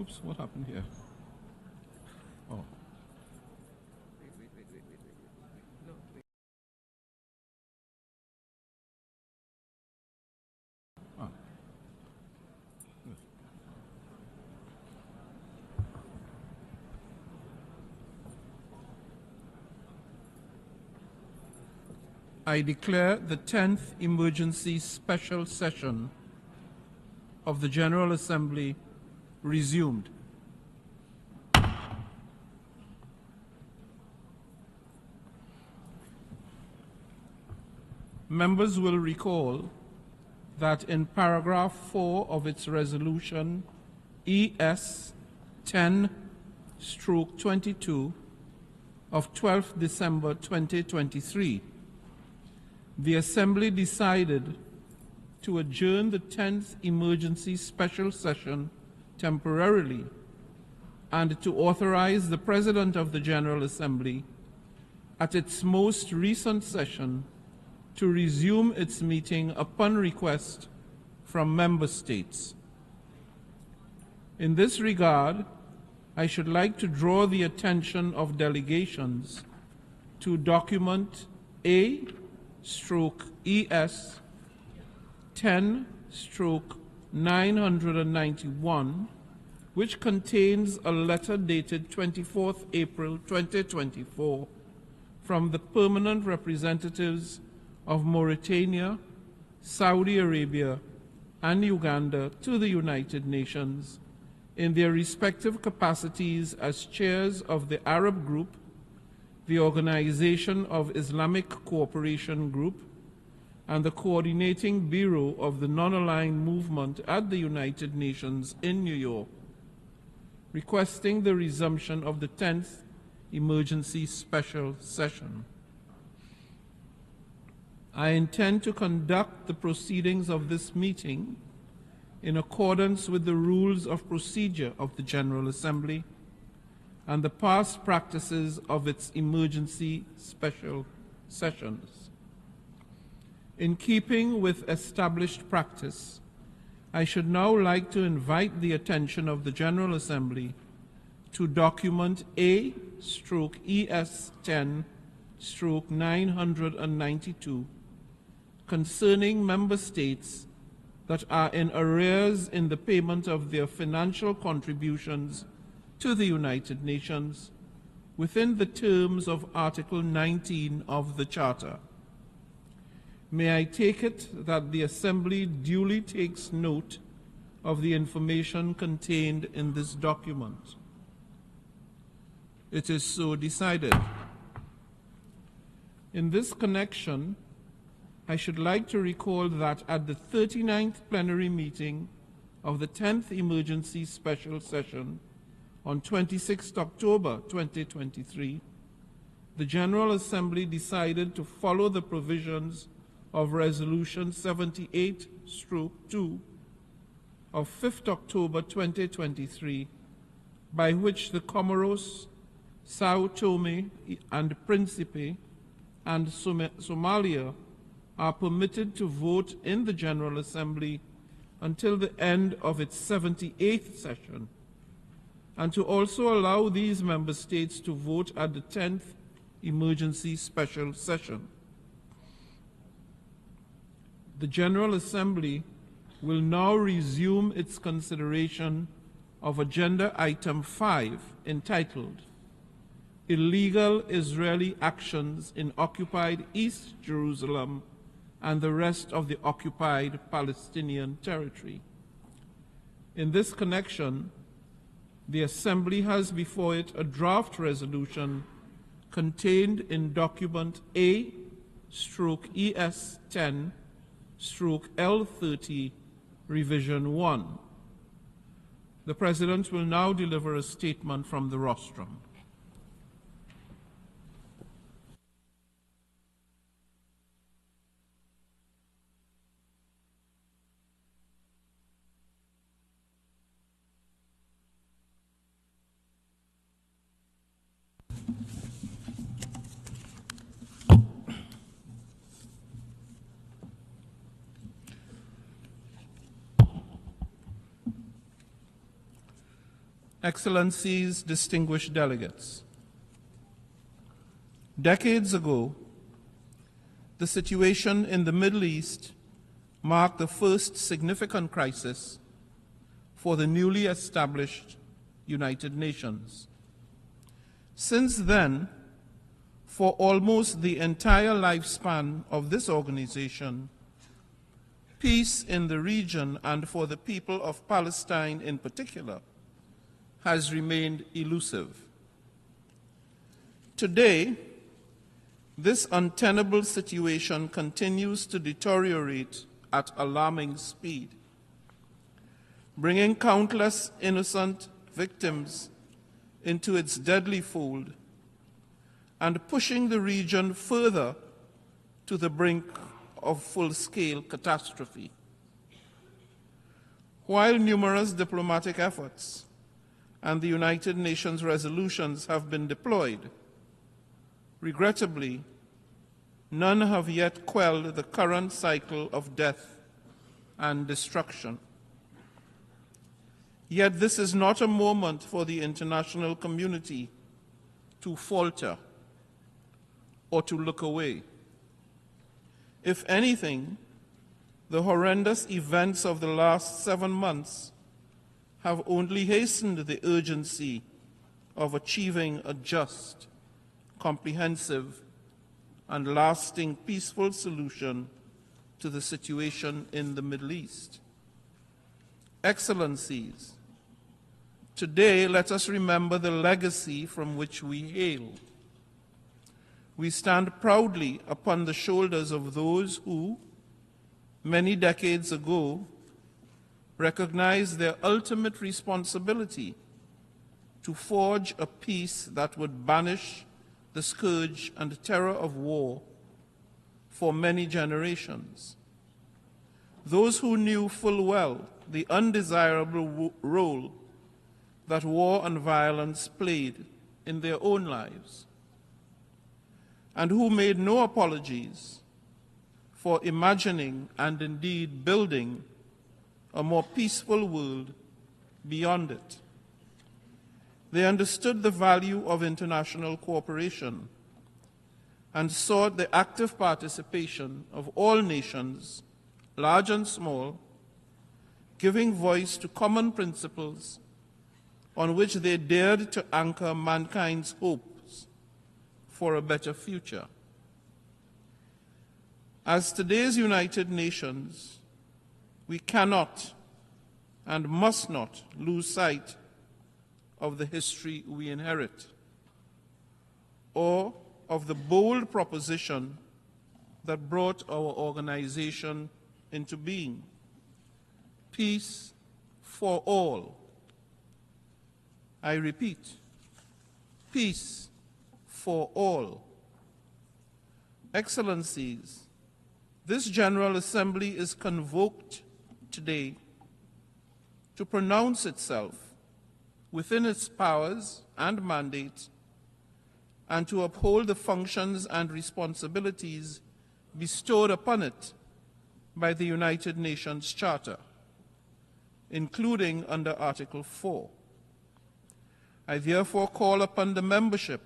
Oops, what happened here? Oh. I declare the 10th Emergency Special Session of the General Assembly resumed. Members will recall that in paragraph 4 of its resolution ES 10/22 of 12th December 2023, the Assembly decided to adjourn the 10th Emergency Special Session temporarily and to authorize the President of the General Assembly at its most recent session to resume its meeting upon request from member states. In this regard, I should like to draw the attention of delegations to document A/ES 10/991, which contains a letter dated 24th April 2024 from the permanent representatives of Mauritania, Saudi Arabia, and Uganda to the United Nations in their respective capacities as chairs of the Arab Group, the Organization of Islamic Cooperation Group, and the Coordinating Bureau of the Non-Aligned Movement at the United Nations in New York, requesting the resumption of the 10th Emergency Special Session. I intend to conduct the proceedings of this meeting in accordance with the rules of procedure of the General Assembly and the past practices of its emergency special sessions. In keeping with established practice, I should now like to invite the attention of the General Assembly to document A/ES 10/992 concerning member states that are in arrears in the payment of their financial contributions to the United Nations within the terms of Article 19 of the Charter. May I take it that the Assembly duly takes note of the information contained in this document? It is so decided. In this connection, I should like to recall that at the 39th plenary meeting of the 10th Emergency Special Session on 26 October 2023, the General Assembly decided to follow the provisions of Resolution 78/2 of 5th October 2023, by which the Comoros, Sao Tome and Principe, and Somalia are permitted to vote in the General Assembly until the end of its 78th session, and to also allow these member states to vote at the 10th Emergency Special Session. The General Assembly will now resume its consideration of Agenda Item 5, entitled Illegal Israeli Actions in Occupied East Jerusalem and the Rest of the Occupied Palestinian Territory. In this connection, the Assembly has before it a draft resolution contained in document A/ES 10/L30, Revision 1. The President will now deliver a statement from the rostrum. Excellencies, distinguished delegates, decades ago, the situation in the Middle East marked the first significant crisis for the newly established United Nations. Since then, for almost the entire lifespan of this organization, peace in the region and for the people of Palestine in particular has remained elusive. Today, this untenable situation continues to deteriorate at alarming speed, bringing countless innocent victims into its deadly fold and pushing the region further to the brink of full-scale catastrophe. While numerous diplomatic efforts and the United Nations resolutions have been deployed, regrettably, none have yet quelled the current cycle of death and destruction. Yet this is not a moment for the international community to falter or to look away. If anything, the horrendous events of the last 7 months have only hastened the urgency of achieving a just, comprehensive, and lasting peaceful solution to the situation in the Middle East. Excellencies, today let us remember the legacy from which we hail. We stand proudly upon the shoulders of those who, many decades ago, recognized their ultimate responsibility to forge a peace that would banish the scourge and terror of war for many generations. Those who knew full well the undesirable role that war and violence played in their own lives, and who made no apologies for imagining and indeed building a more peaceful world beyond it. They understood the value of international cooperation and sought the active participation of all nations, large and small, giving voice to common principles on which they dared to anchor mankind's hopes for a better future. As today's United Nations, we cannot and must not lose sight of the history we inherit, or of the bold proposition that brought our organization into being: peace for all. I repeat, peace for all. Excellencies, this General Assembly is convoked today to pronounce itself within its powers and mandate and to uphold the functions and responsibilities bestowed upon it by the United Nations Charter, including under Article 4. I therefore call upon the membership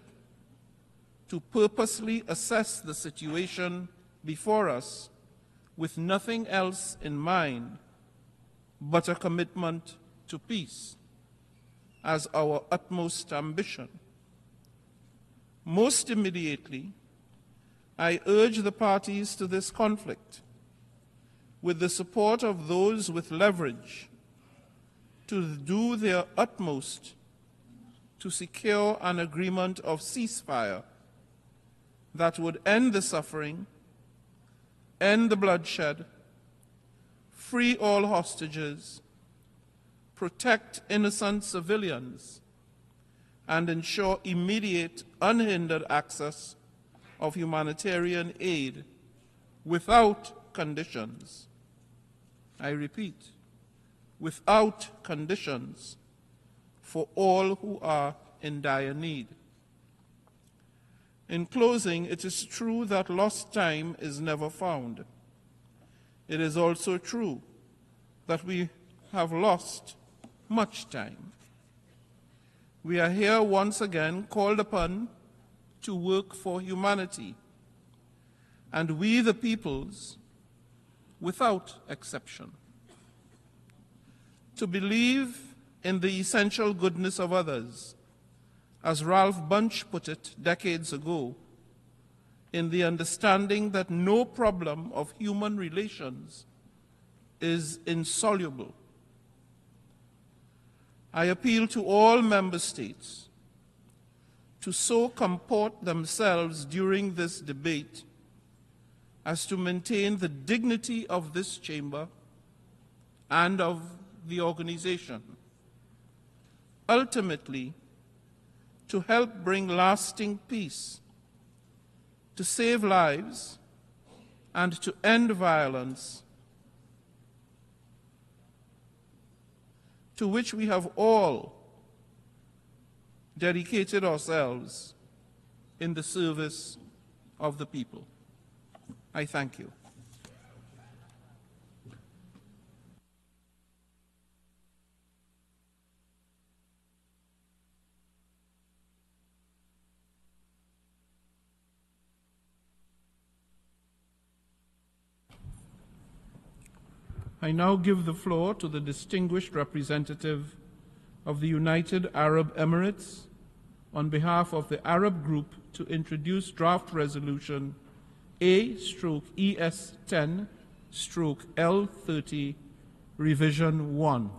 to purposely assess the situation before us with nothing else in mind but a commitment to peace as our utmost ambition. Most immediately, I urge the parties to this conflict, with the support of those with leverage, to do their utmost to secure an agreement of ceasefire that would end the suffering, end the bloodshed, free all hostages, protect innocent civilians, and ensure immediate, unhindered access of humanitarian aid without conditions. I repeat, without conditions, for all who are in dire need. In closing, it is true that lost time is never found. It is also true that we have lost much time. we are here once again called upon to work for humanity, and we the peoples, without exception, to believe in the essential goodness of others, as Ralph Bunche put it decades ago, in the understanding that no problem of human relations is insoluble. I appeal to all member states to so comport themselves during this debate as to maintain the dignity of this chamber and of the organization, ultimately to help bring lasting peace, to save lives, and to end violence, to which we have all dedicated ourselves in the service of the people. I thank you. I now give the floor to the distinguished representative of the United Arab Emirates on behalf of the Arab Group to introduce draft resolution A/ES10/L30 revision 1.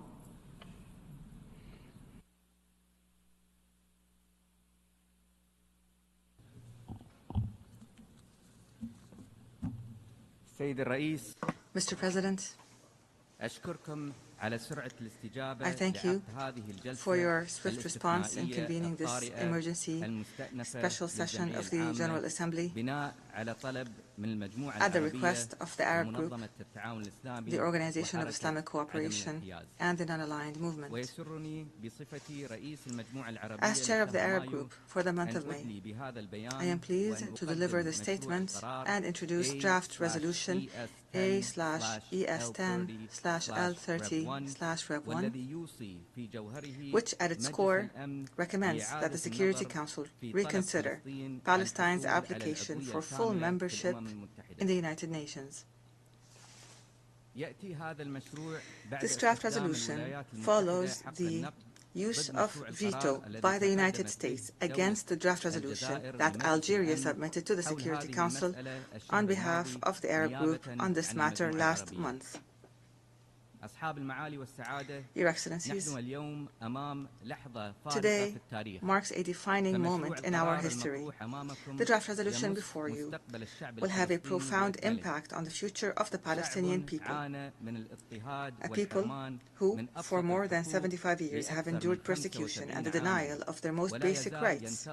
Mr. President, I thank you for your swift response in convening this emergency special session of the General Assembly at the request of the Arab Group, the Organization of Islamic Cooperation, and the Non-Aligned Movement. As chair of the Arab Group for the month of May, I am pleased to deliver the statement and introduce draft resolution A/ES10/L30/Rev1, which at its core recommends that the Security Council reconsider Palestine's application for full membership in the United Nations. This draft resolution follows the use of veto by the United States against the draft resolution that Algeria submitted to the Security Council on behalf of the Arab Group on this matter last month. Your Excellencies, today marks a defining moment in our history. The draft resolution before you will have a profound impact on the future of the Palestinian people, a people who, for more than 75 years, have endured persecution and the denial of their most basic rights,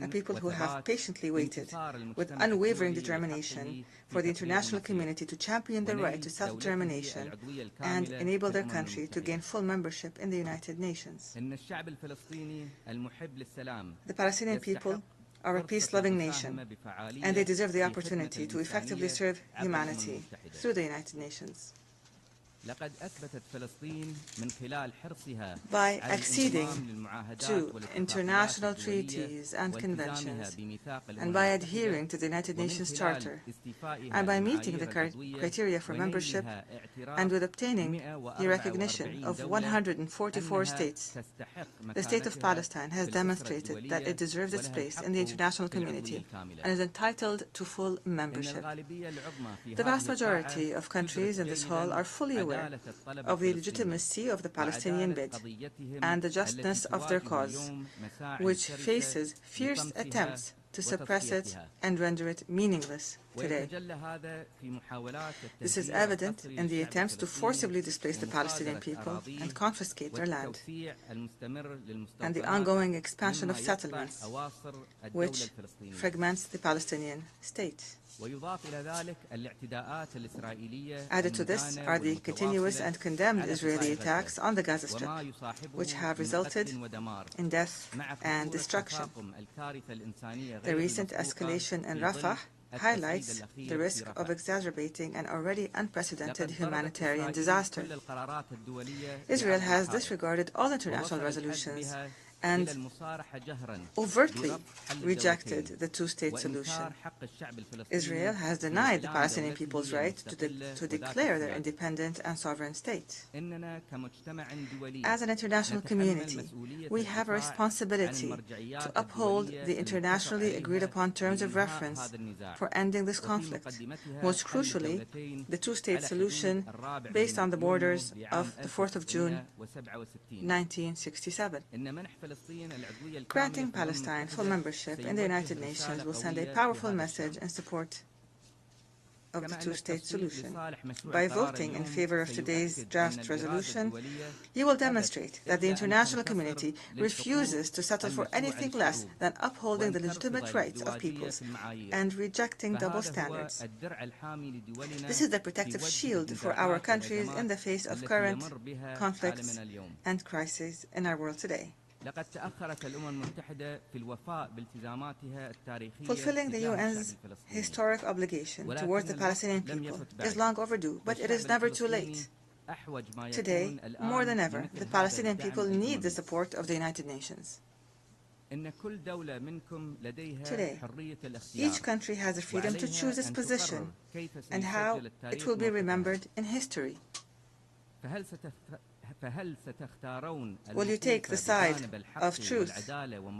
a people who have patiently waited with unwavering determination for the international community to champion their right to self-determination and enable their country to gain full membership in the United Nations. The Palestinian people are a peace-loving nation, and they deserve the opportunity to effectively serve humanity through the United Nations. By acceding to international treaties and conventions, and by adhering to the United Nations Charter, and by meeting the criteria for membership, and with obtaining the recognition of 144 states, the State of Palestine has demonstrated that it deserves its place in the international community and is entitled to full membership. The vast majority of countries in this hall are fully aware of the legitimacy of the Palestinian bid and the justness of their cause, which faces fierce attempts to suppress it and render it meaningless today. This is evident in the attempts to forcibly displace the Palestinian people and confiscate their land, and the ongoing expansion of settlements, which fragments the Palestinian state. Added to this are the continuous and condemned Israeli attacks on the Gaza Strip, which have resulted in death and destruction. The recent escalation in Rafah highlights the risk of exacerbating an already unprecedented humanitarian disaster. Israel has disregarded all international resolutions and overtly rejected the two-state solution. Israel has denied the Palestinian people's right to declare their independent and sovereign state. As an international community, we have a responsibility to uphold the internationally agreed-upon terms of reference for ending this conflict, most crucially, the two-state solution based on the borders of the 4th of June, 1967. Granting Palestine full membership in the United Nations will send a powerful message in support of the two-state solution. By voting in favor of today's draft resolution, you will demonstrate that the international community refuses to settle for anything less than upholding the legitimate rights of peoples and rejecting double standards. This is the protective shield for our countries in the face of current conflicts and crises in our world today. Fulfilling the UN's historic obligation towards the Palestinian people is long overdue, but it is never too late. Today, more than ever, the Palestinian people need the support of the United Nations. Today, each country has the freedom to choose its position and how it will be remembered in history. Will you take the side of truth,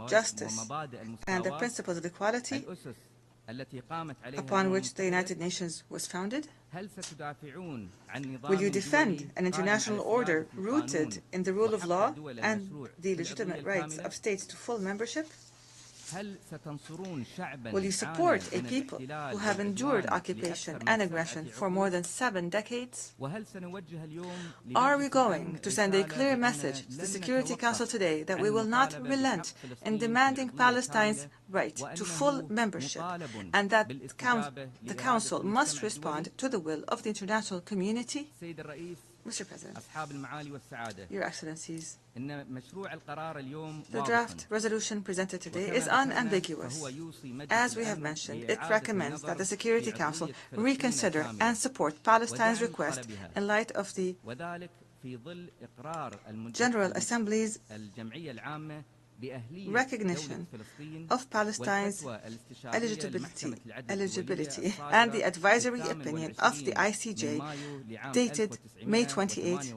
justice, and the principles of equality upon which the United Nations was founded? Will you defend an international order rooted in the rule of law and the legitimate rights of states to full membership? Will you support a people who have endured occupation and aggression for more than 7 decades? Are we going to send a clear message to the Security Council today that we will not relent in demanding Palestine's right to full membership and that the Council must respond to the will of the international community? Mr. President, Your Excellencies, the draft resolution presented today is unambiguous. As we have mentioned, it recommends that the Security Council reconsider and support Palestine's request in light of the General Assembly's recognition of Palestine's eligibility and the advisory opinion of the ICJ dated May 28,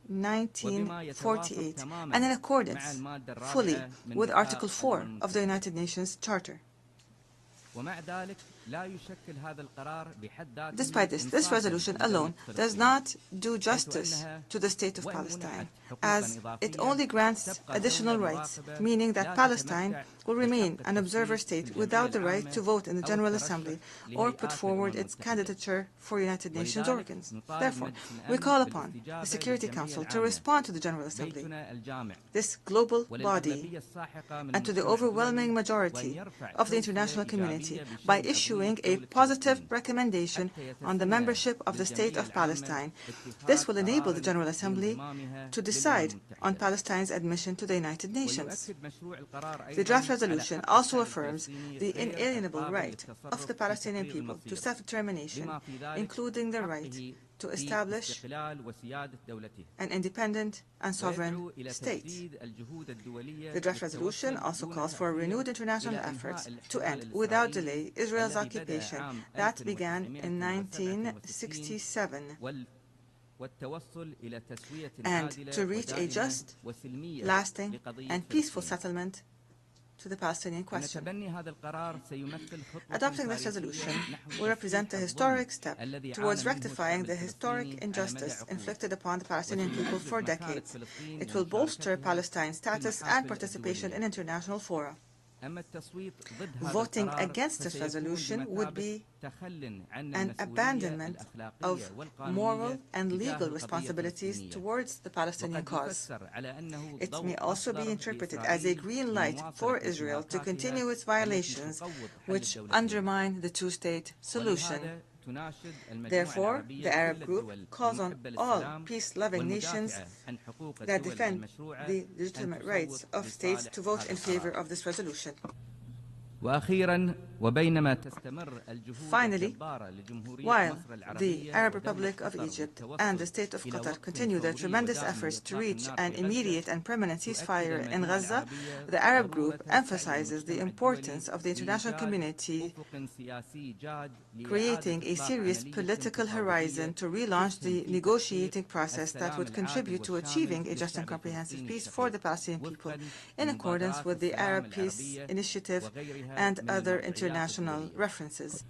1948, and in accordance fully with Article 4 of the United Nations Charter. Despite this resolution alone does not do justice to the State of Palestine, as it only grants additional rights, meaning that Palestine will remain an observer state without the right to vote in the General Assembly or put forward its candidature for United Nations organs. Therefore, we call upon the Security Council to respond to the General Assembly, this global body, and to the overwhelming majority of the international community by issuing a positive recommendation on the membership of the State of Palestine. This will enable the General Assembly to decide on Palestine's admission to the United Nations. The draft resolution also affirms the inalienable right of the Palestinian people to self-determination, including the right to establish an independent and sovereign state. The draft resolution also calls for renewed international efforts to end, without delay, Israel's occupation that began in 1967 and to reach a just, lasting, and peaceful settlement to the Palestinian question. Adopting this resolution will represent a historic step towards rectifying the historic injustice inflicted upon the Palestinian people for decades. It will bolster Palestine's status and participation in international fora. Voting against this resolution would be an abandonment of moral and legal responsibilities towards the Palestinian cause. It may also be interpreted as a green light for Israel to continue its violations which undermine the two-state solution. Therefore, the Arab group calls on all peace-loving nations that defend the legitimate rights of states to vote in favor of this resolution. وأخيراً Finally, while the Arab Republic of Egypt and the State of Qatar continue their tremendous efforts to reach an immediate and permanent ceasefire in Gaza, the Arab group emphasizes the importance of the international community creating a serious political horizon to relaunch the negotiating process that would contribute to achieving a just and comprehensive peace for the Palestinian people in accordance with the Arab Peace Initiative and other international references.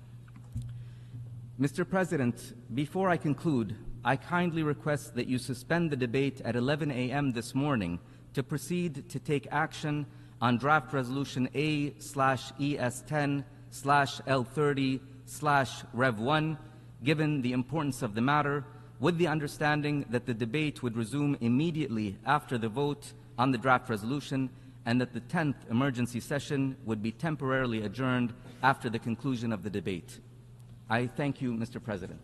Mr. President, before I conclude, I kindly request that you suspend the debate at 11 a.m. this morning to proceed to take action on draft resolution A/ES10/L30/Rev1, given the importance of the matter, with the understanding that the debate would resume immediately after the vote on the draft resolution and that the 10th emergency session would be temporarily adjourned after the conclusion of the debate. I thank you, Mr. President.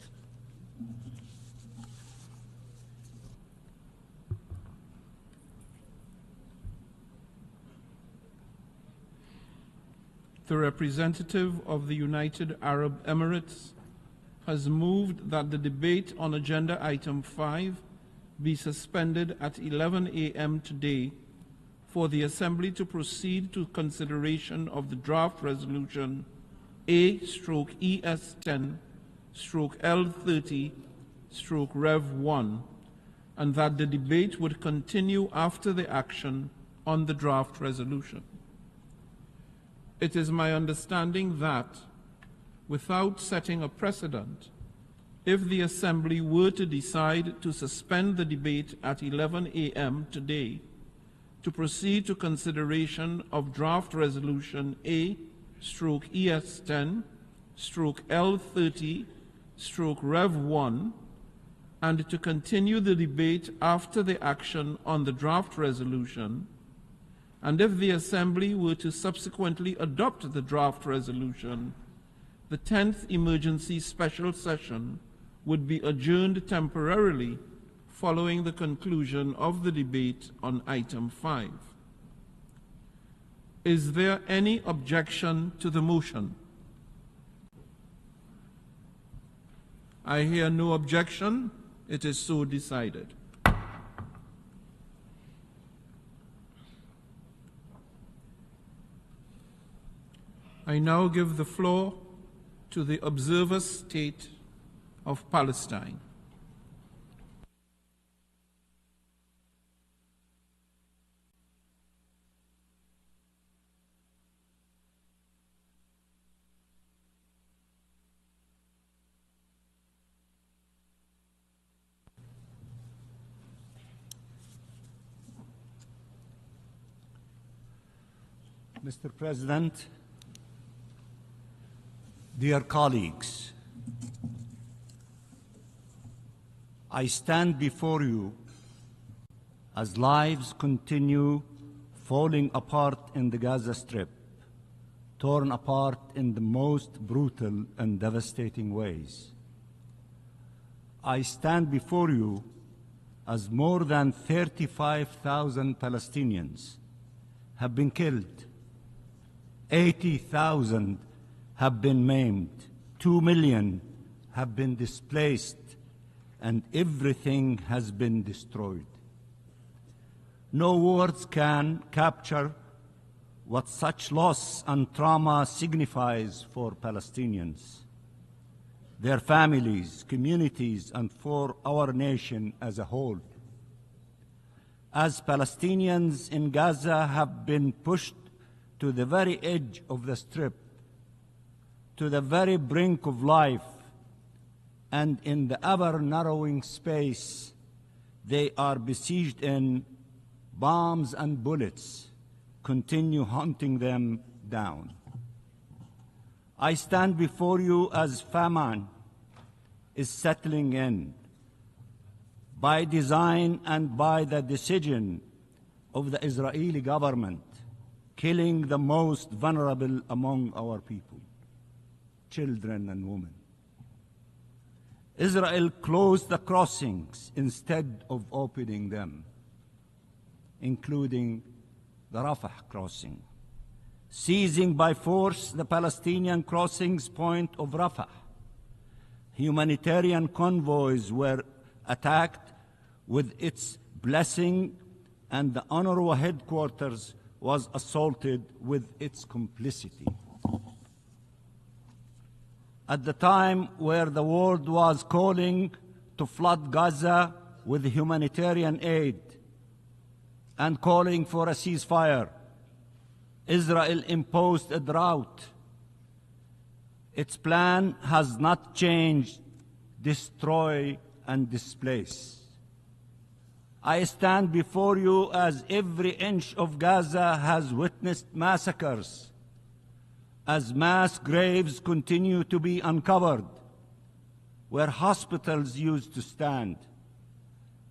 The representative of the United Arab Emirates has moved that the debate on agenda item 5 be suspended at 11 a.m. today for the Assembly to proceed to consideration of the draft resolution A/ES10/L30/Rev1, and that the debate would continue after the action on the draft resolution. It is my understanding that, without setting a precedent, if the Assembly were to decide to suspend the debate at 11 a.m. today to proceed to consideration of draft resolution A/ES10/L30/Rev1 and to continue the debate after the action on the draft resolution, and if the Assembly were to subsequently adopt the draft resolution, the 10th emergency special session would be adjourned temporarily following the conclusion of the debate on item 5. Is there any objection to the motion? I hear no objection. It is so decided. I now give the floor to the observer State of Palestine. Mr. President, dear colleagues, I stand before you as lives continue falling apart in the Gaza Strip, torn apart in the most brutal and devastating ways. I stand before you as more than 35,000 Palestinians have been killed, 80,000 have been maimed, 2 million have been displaced, and everything has been destroyed. No words can capture what such loss and trauma signifies for Palestinians, their families, communities, and for our nation as a whole. As Palestinians in Gaza have been pushed to the very edge of the Strip, to the very brink of life, and in the ever-narrowing space they are besieged in, bombs and bullets continue hunting them down. I stand before you as famine is settling in, by design and by the decision of the Israeli government, killing the most vulnerable among our people, children and women. Israel closed the crossings instead of opening them, including the Rafah crossing, seizing by force the Palestinian crossings point of Rafah. Humanitarian convoys were attacked with its blessing, and the UNRWA headquarters was assaulted with its complicity. At the time where the world was calling to flood Gaza with humanitarian aid and calling for a ceasefire, Israel imposed a drought. Its plan has not changed: destroy and displace. I stand before you as every inch of Gaza has witnessed massacres, as mass graves continue to be uncovered where hospitals used to stand,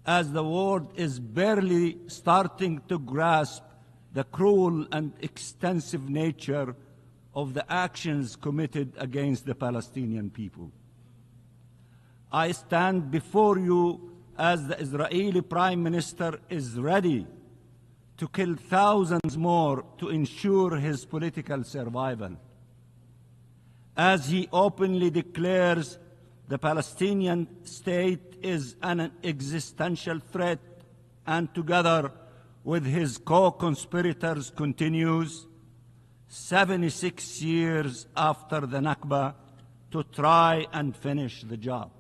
as the world is barely starting to grasp the cruel and extensive nature of the actions committed against the Palestinian people. I stand before you as the Israeli Prime Minister is ready to kill thousands more to ensure his political survival, as he openly declares the Palestinian state is an existential threat, and together with his co-conspirators continues, 76 years after the Nakba, to try and finish the job.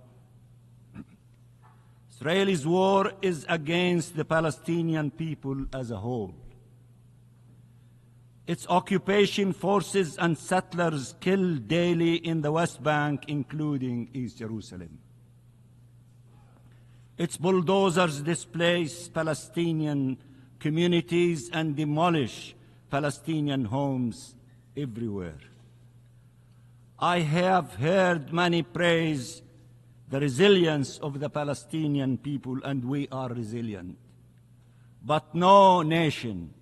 Israel's war is against the Palestinian people as a whole. Its occupation forces and settlers kill daily in the West Bank, including East Jerusalem. Its bulldozers displace Palestinian communities and demolish Palestinian homes everywhere. I have heard many praise the resilience of the Palestinian people, and we are resilient. But no nation,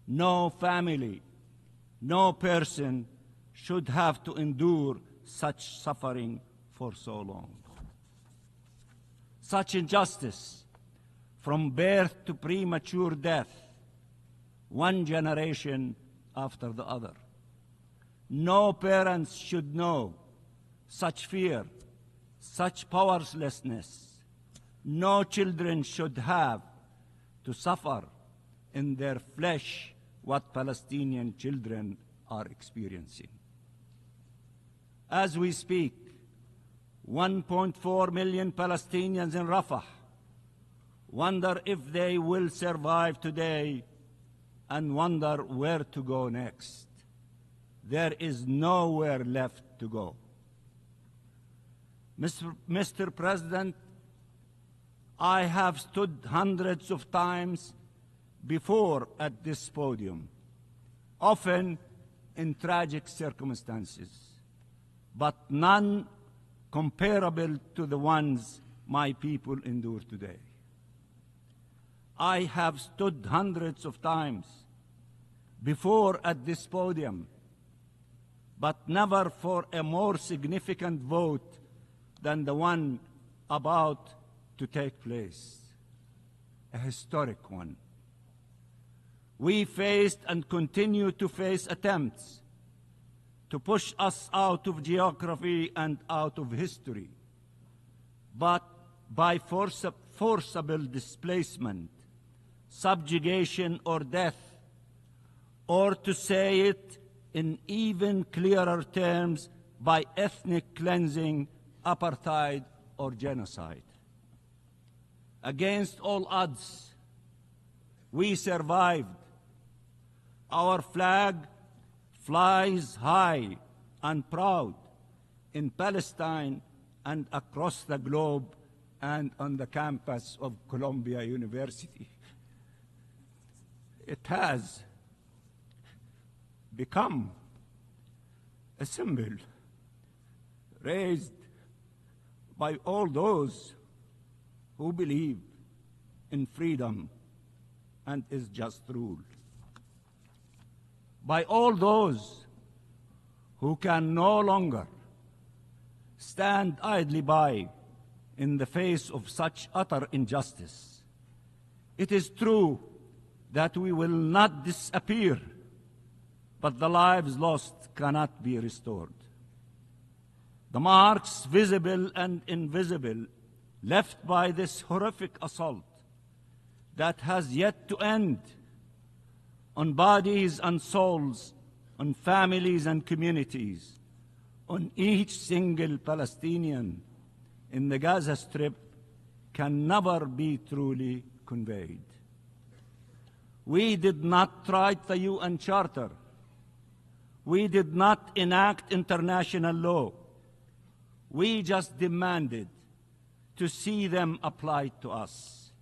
no family, no person should have to endure such suffering for so long. Such injustice, from birth to premature death, one generation after the other. No parents should know such fear, such powerlessness. No children should have to suffer in their flesh what Palestinian children are experiencing. As we speak, 1.4 million Palestinians in Rafah wonder if they will survive today and wonder where to go next. There is nowhere left to go. Mr. President, I have stood hundreds of times before at this podium, often in tragic circumstances, but none comparable to the ones my people endure today. I have stood hundreds of times before at this podium, but never for a more significant vote than the one about to take place, a historic one. We faced and continue to face attempts to push us out of geography and out of history, but by forcible displacement, subjugation, or death, or to say it in even clearer terms, by ethnic cleansing, apartheid, or genocide. Against all odds, we survived. Our flag flies high and proud in Palestine and across the globe and on the campus of Columbia University. It has become a symbol raised by all those who believe in freedom and is just rule, by all those who can no longer stand idly by in the face of such utter injustice. It is true that we will not disappear, but the lives lost cannot be restored. The marks, visible and invisible, left by this horrific assault that has yet to end on bodies and souls, on families and communities, on each single Palestinian in the Gaza Strip can never be truly conveyed. We did not write the UN Charter. We did not enact international law. We just demanded to see them applied to us,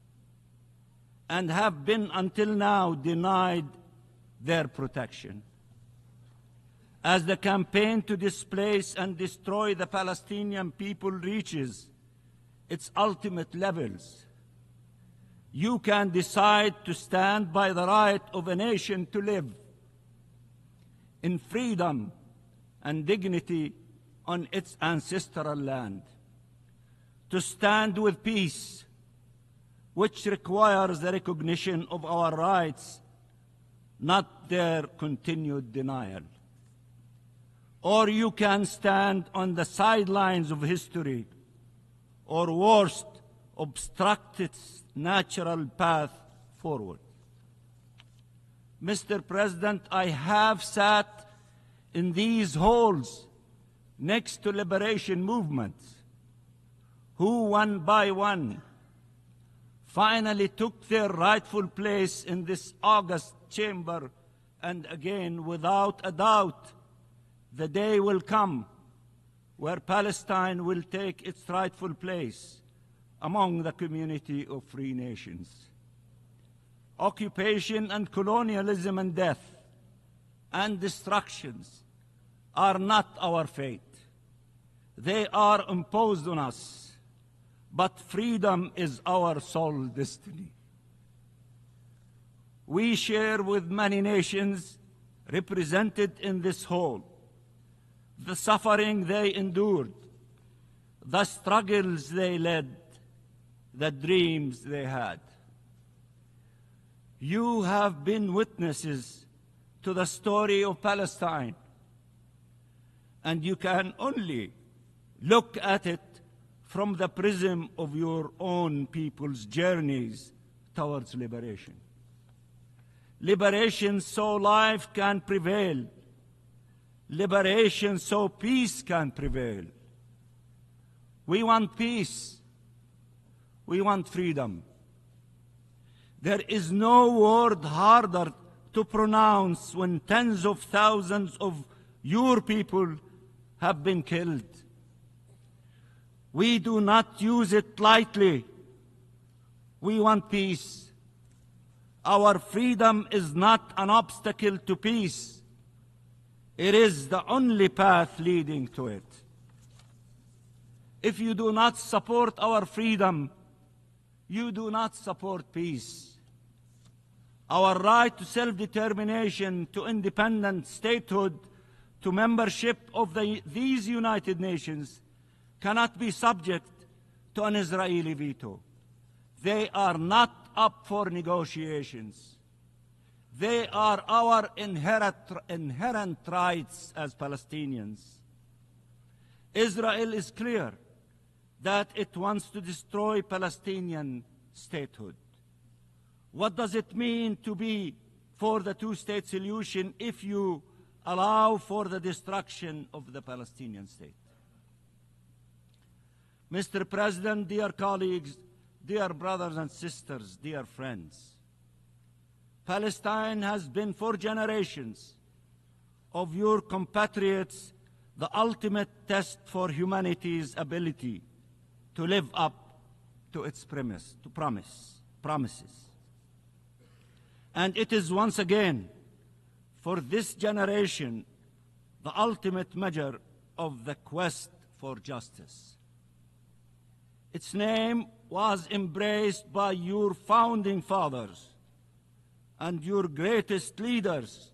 and have been until now denied their protection. As the campaign to displace and destroy the Palestinian people reaches its ultimate levels, you can decide to stand by the right of a nation to live in freedom and dignity on its ancestral land, to stand with peace, which requires the recognition of our rights, not their continued denial. Or you can stand on the sidelines of history, or worst, obstruct its natural path forward. Mr. President, I have sat in these halls next to liberation movements who, one by one, finally took their rightful place in this august chamber, and again, without a doubt, the day will come where Palestine will take its rightful place among the community of free nations. Occupation and colonialism and death and destructions are not our fate. They are imposed on us, but freedom is our sole destiny. We share with many nations represented in this hall the suffering they endured, the struggles they led, the dreams they had. You have been witnesses to the story of Palestine, and you can only look at it from the prism of your own people's journeys towards liberation. Liberation so life can prevail. Liberation so peace can prevail. We want peace. We want freedom. There is no word harder to pronounce when tens of thousands of your people have been killed. We do not use it lightly. We want peace. Our freedom is not an obstacle to peace. It is the only path leading to it. If you do not support our freedom, you do not support peace. Our right to self-determination, to independent statehood, to membership of these United Nations cannot be subject to an Israeli veto. They are not up for negotiations. They are our inherent rights as Palestinians. Israel is clear that it wants to destroy Palestinian statehood. What does it mean to be for the two-state solution if you allow for the destruction of the Palestinian state? Mr. President, dear colleagues, dear brothers and sisters, dear friends, Palestine has been for generations of your compatriots the ultimate test for humanity's ability to live up to its promises. And it is once again, for this generation, the ultimate measure of the quest for justice. Its name was embraced by your founding fathers and your greatest leaders,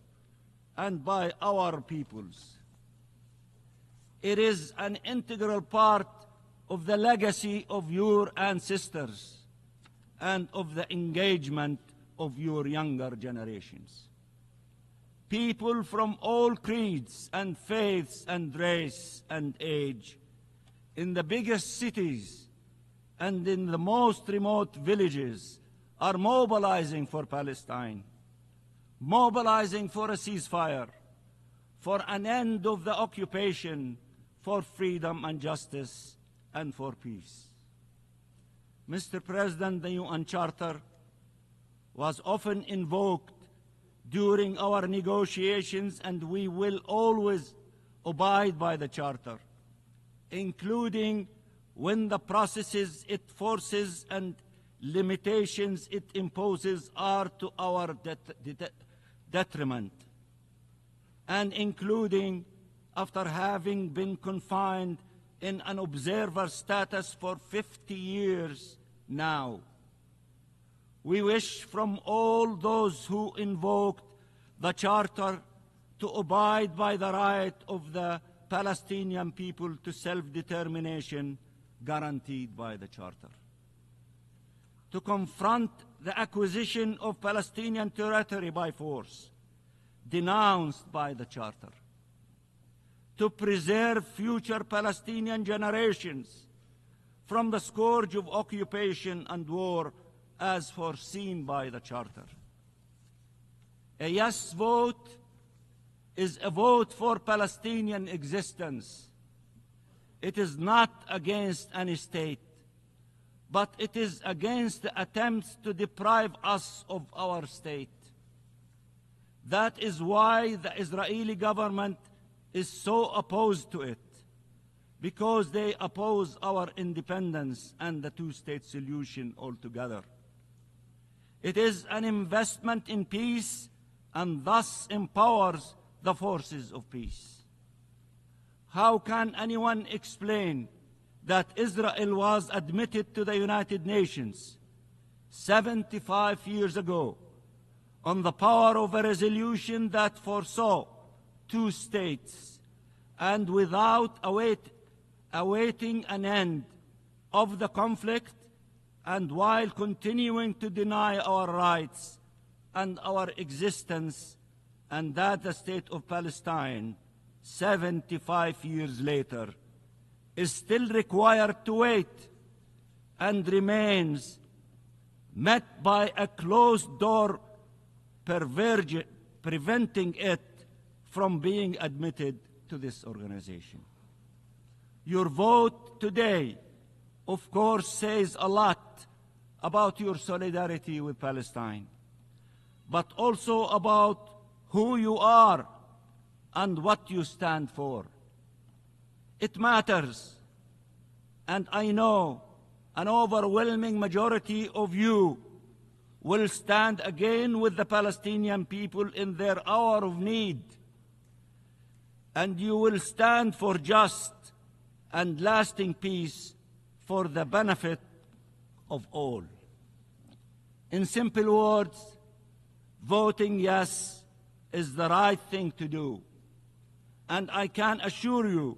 and by our peoples. It is an integral part of the legacy of your ancestors and of the engagement of your younger generations. people from all creeds and faiths and race and age, in the biggest cities and in the most remote villages, are mobilizing for Palestine, mobilizing for a ceasefire, for an end of the occupation, for freedom and justice, and for peace. Mr. President, the UN Charter was often invoked during our negotiations, and we will always abide by the Charter, including when the processes it forces and limitations it imposes are to our detriment, and including after having been confined in an observer status for 50 years now. We wish from all those who invoked the Charter to abide by the right of the Palestinian people to self-determination guaranteed by the Charter, to confront the acquisition of Palestinian territory by force, denounced by the Charter, to preserve future Palestinian generations from the scourge of occupation and war as foreseen by the Charter. A yes vote is a vote for Palestinian existence. It is not against any state, but it is against the attempts to deprive us of our state. That is why the Israeli government is so opposed to it, because they oppose our independence and the two-state solution altogether. It is an investment in peace and thus empowers the forces of peace. How can anyone explain that Israel was admitted to the United Nations 75 years ago on the power of a resolution that foresaw two states, and without awaiting an end of the conflict, and while continuing to deny our rights and our existence, and that the State of Palestine, 75 years later, is still required to wait and remains met by a closed door preventing it from being admitted to this organization. Your vote today, of course, says a lot about your solidarity with Palestine, but also about who you are and what you stand for. It matters, and I know an overwhelming majority of you will stand again with the Palestinian people in their hour of need, and you will stand for just and lasting peace for the benefit of all. In simple words, voting yes is the right thing to do, and I can assure you,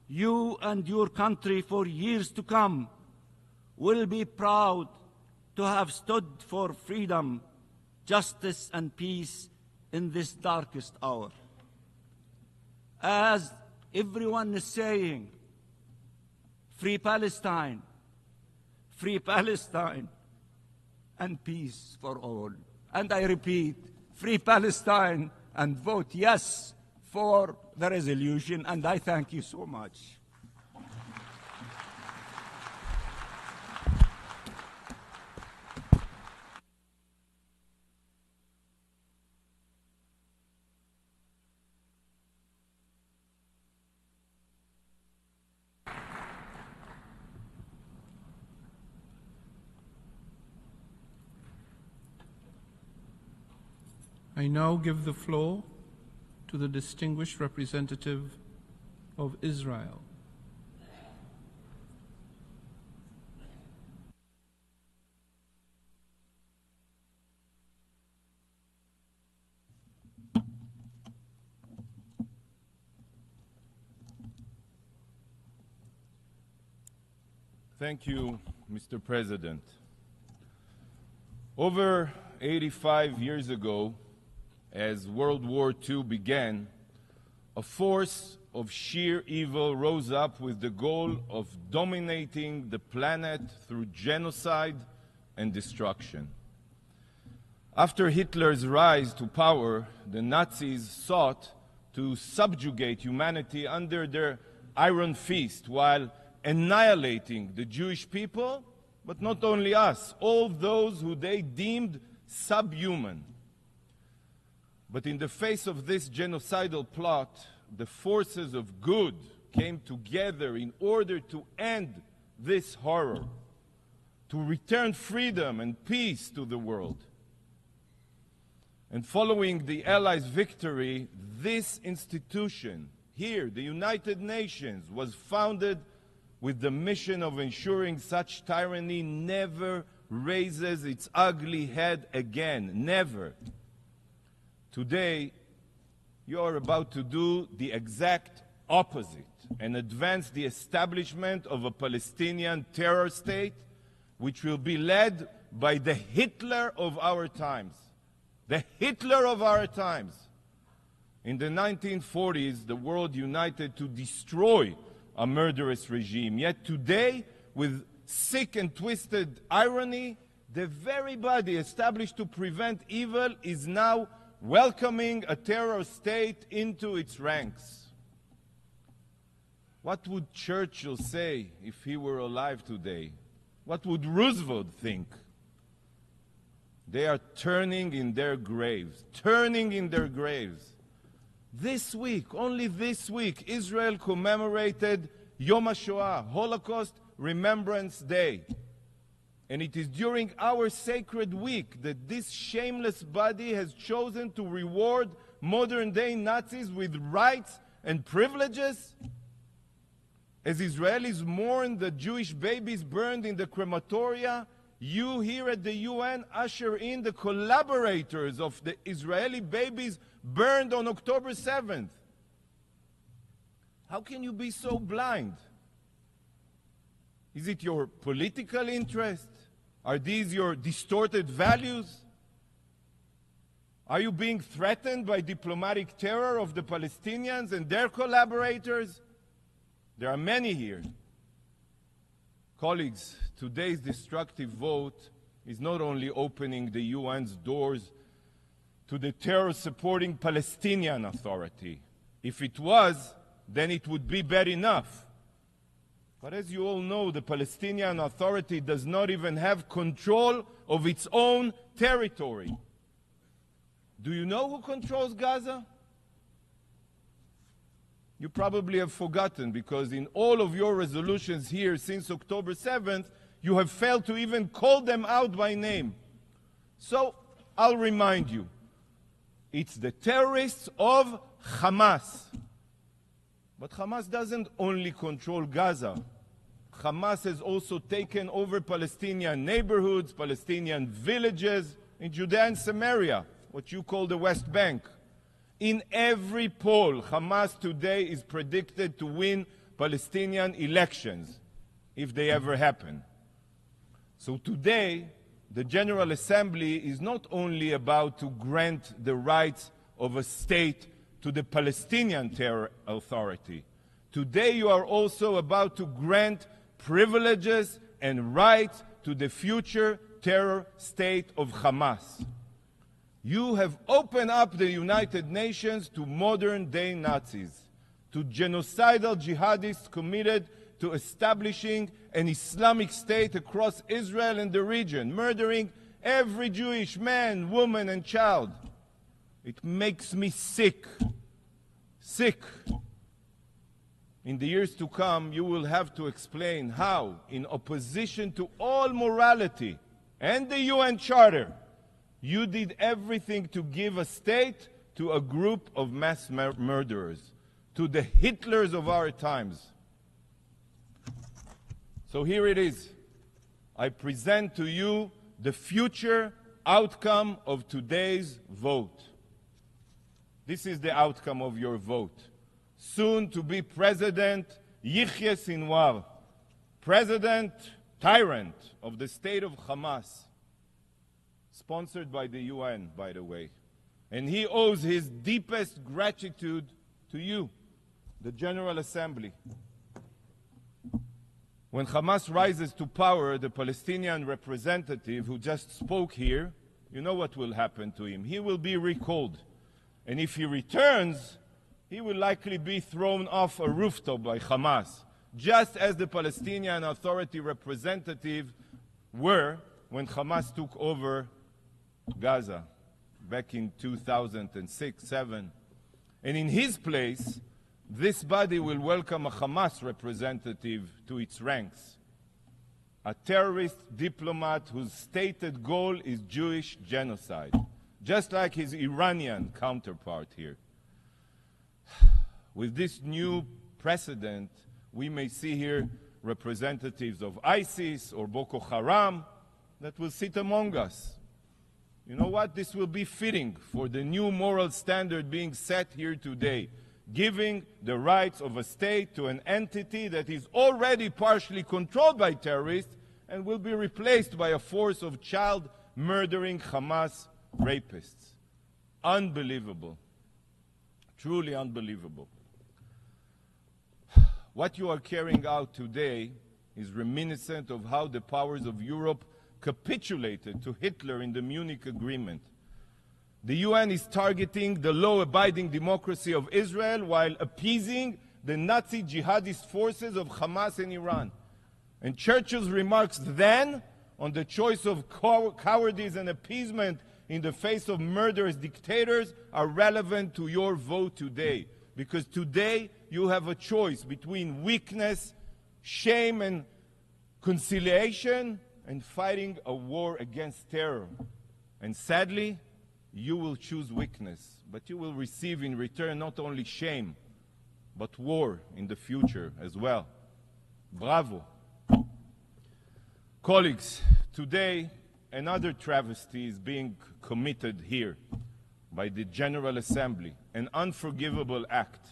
you and your country for years to come will be proud to have stood for freedom, justice, and peace in this darkest hour. As everyone is saying, free Palestine, and peace for all. And I repeat, free Palestine, and vote yes for the resolution, and I thank you so much. I now give the floor to the distinguished representative of Israel. Thank you, Mr. President. Over 85 years ago, as World War II began, a force of sheer evil rose up with the goal of dominating the planet through genocide and destruction. After Hitler's rise to power, the Nazis sought to subjugate humanity under their iron fist while annihilating the Jewish people, but not only us, all those who they deemed subhuman. But in the face of this genocidal plot, the forces of good came together in order to end this horror, to return freedom and peace to the world. And following the Allies' victory, this institution here, the United Nations, was founded with the mission of ensuring such tyranny never raises its ugly head again. Never. Today, you are about to do the exact opposite and advance the establishment of a Palestinian terror state which will be led by the Hitler of our times. The Hitler of our times. In the 1940s, the world united to destroy a murderous regime. Yet today, with sick and twisted irony, the very body established to prevent evil is now welcoming a terror state into its ranks. What would Churchill say if he were alive today? What would Roosevelt think? They are turning in their graves, turning in their graves. This week, only this week, Israel commemorated Yom HaShoah, Holocaust Remembrance Day. And it is during our sacred week that this shameless body has chosen to reward modern-day Nazis with rights and privileges. As Israelis mourn the Jewish babies burned in the crematoria, you here at the UN usher in the collaborators of the Israeli babies burned on October 7th. How can you be so blind? Is it your political interest? Are these your distorted values? Are you being threatened by diplomatic terror of the Palestinians and their collaborators? There are many here. Colleagues, today's destructive vote is not only opening the UN's doors to the terror-supporting Palestinian Authority. If it was, then it would be bad enough. But as you all know, the Palestinian Authority does not even have control of its own territory. Do you know who controls Gaza? You probably have forgotten, because in all of your resolutions here since October 7th, you have failed to even call them out by name. So I'll remind you, it's the terrorists of Hamas. But Hamas doesn't only control Gaza. Hamas has also taken over Palestinian neighborhoods, Palestinian villages in Judea and Samaria, what you call the West Bank. In every poll, Hamas today is predicted to win Palestinian elections, if they ever happen. So today, the General Assembly is not only about to grant the rights of a state to the Palestinian Terror Authority. Today you are also about to grant privileges and rights to the future terror state of Hamas. You have opened up the United Nations to modern-day Nazis, to genocidal jihadists committed to establishing an Islamic State across Israel and the region, murdering every Jewish man, woman, and child. It makes me sick. Sick. In the years to come, you will have to explain how, in opposition to all morality and the UN Charter, you did everything to give a state to a group of mass murderers, to the Hitlers of our times. So here it is. I present to you the future outcome of today's vote. This is the outcome of your vote. Soon to be President Yihya Sinwar, President Tyrant of the State of Hamas, sponsored by the UN, by the way. And he owes his deepest gratitude to you, the General Assembly. When Hamas rises to power, the Palestinian representative who just spoke here, you know what will happen to him. He will be recalled. And if he returns, he will likely be thrown off a rooftop by Hamas, just as the Palestinian Authority representative were when Hamas took over Gaza back in 2006-07. And in his place, this body will welcome a Hamas representative to its ranks, a terrorist diplomat whose stated goal is Jewish genocide, just like his Iranian counterpart here. With this new precedent, we may see here representatives of ISIS or Boko Haram that will sit among us. You know what? This will be fitting for the new moral standard being set here today, giving the rights of a state to an entity that is already partially controlled by terrorists and will be replaced by a force of child-murdering Hamas rapists. Unbelievable. Truly unbelievable. What you are carrying out today is reminiscent of how the powers of Europe capitulated to Hitler in the Munich Agreement. The UN is targeting the law-abiding democracy of Israel while appeasing the Nazi jihadist forces of Hamas in Iran. And Churchill's remarks then on the choice of cowardice and appeasement in the face of murderous dictators are relevant to your vote today. Because today you have a choice between weakness, shame, and conciliation, and fighting a war against terror. And sadly, you will choose weakness, but you will receive in return not only shame, but war in the future as well. Bravo. Colleagues, today another travesty is being committed here by the General Assembly, an unforgivable act,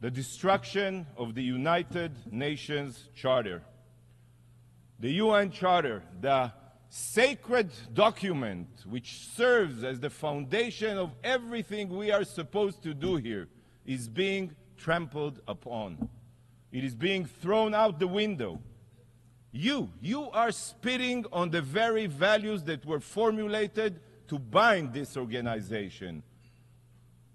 the destruction of the United Nations Charter. The UN Charter, the sacred document which serves as the foundation of everything we are supposed to do here, is being trampled upon. It is being thrown out the window. You are spitting on the very values that were formulated to bind this organization.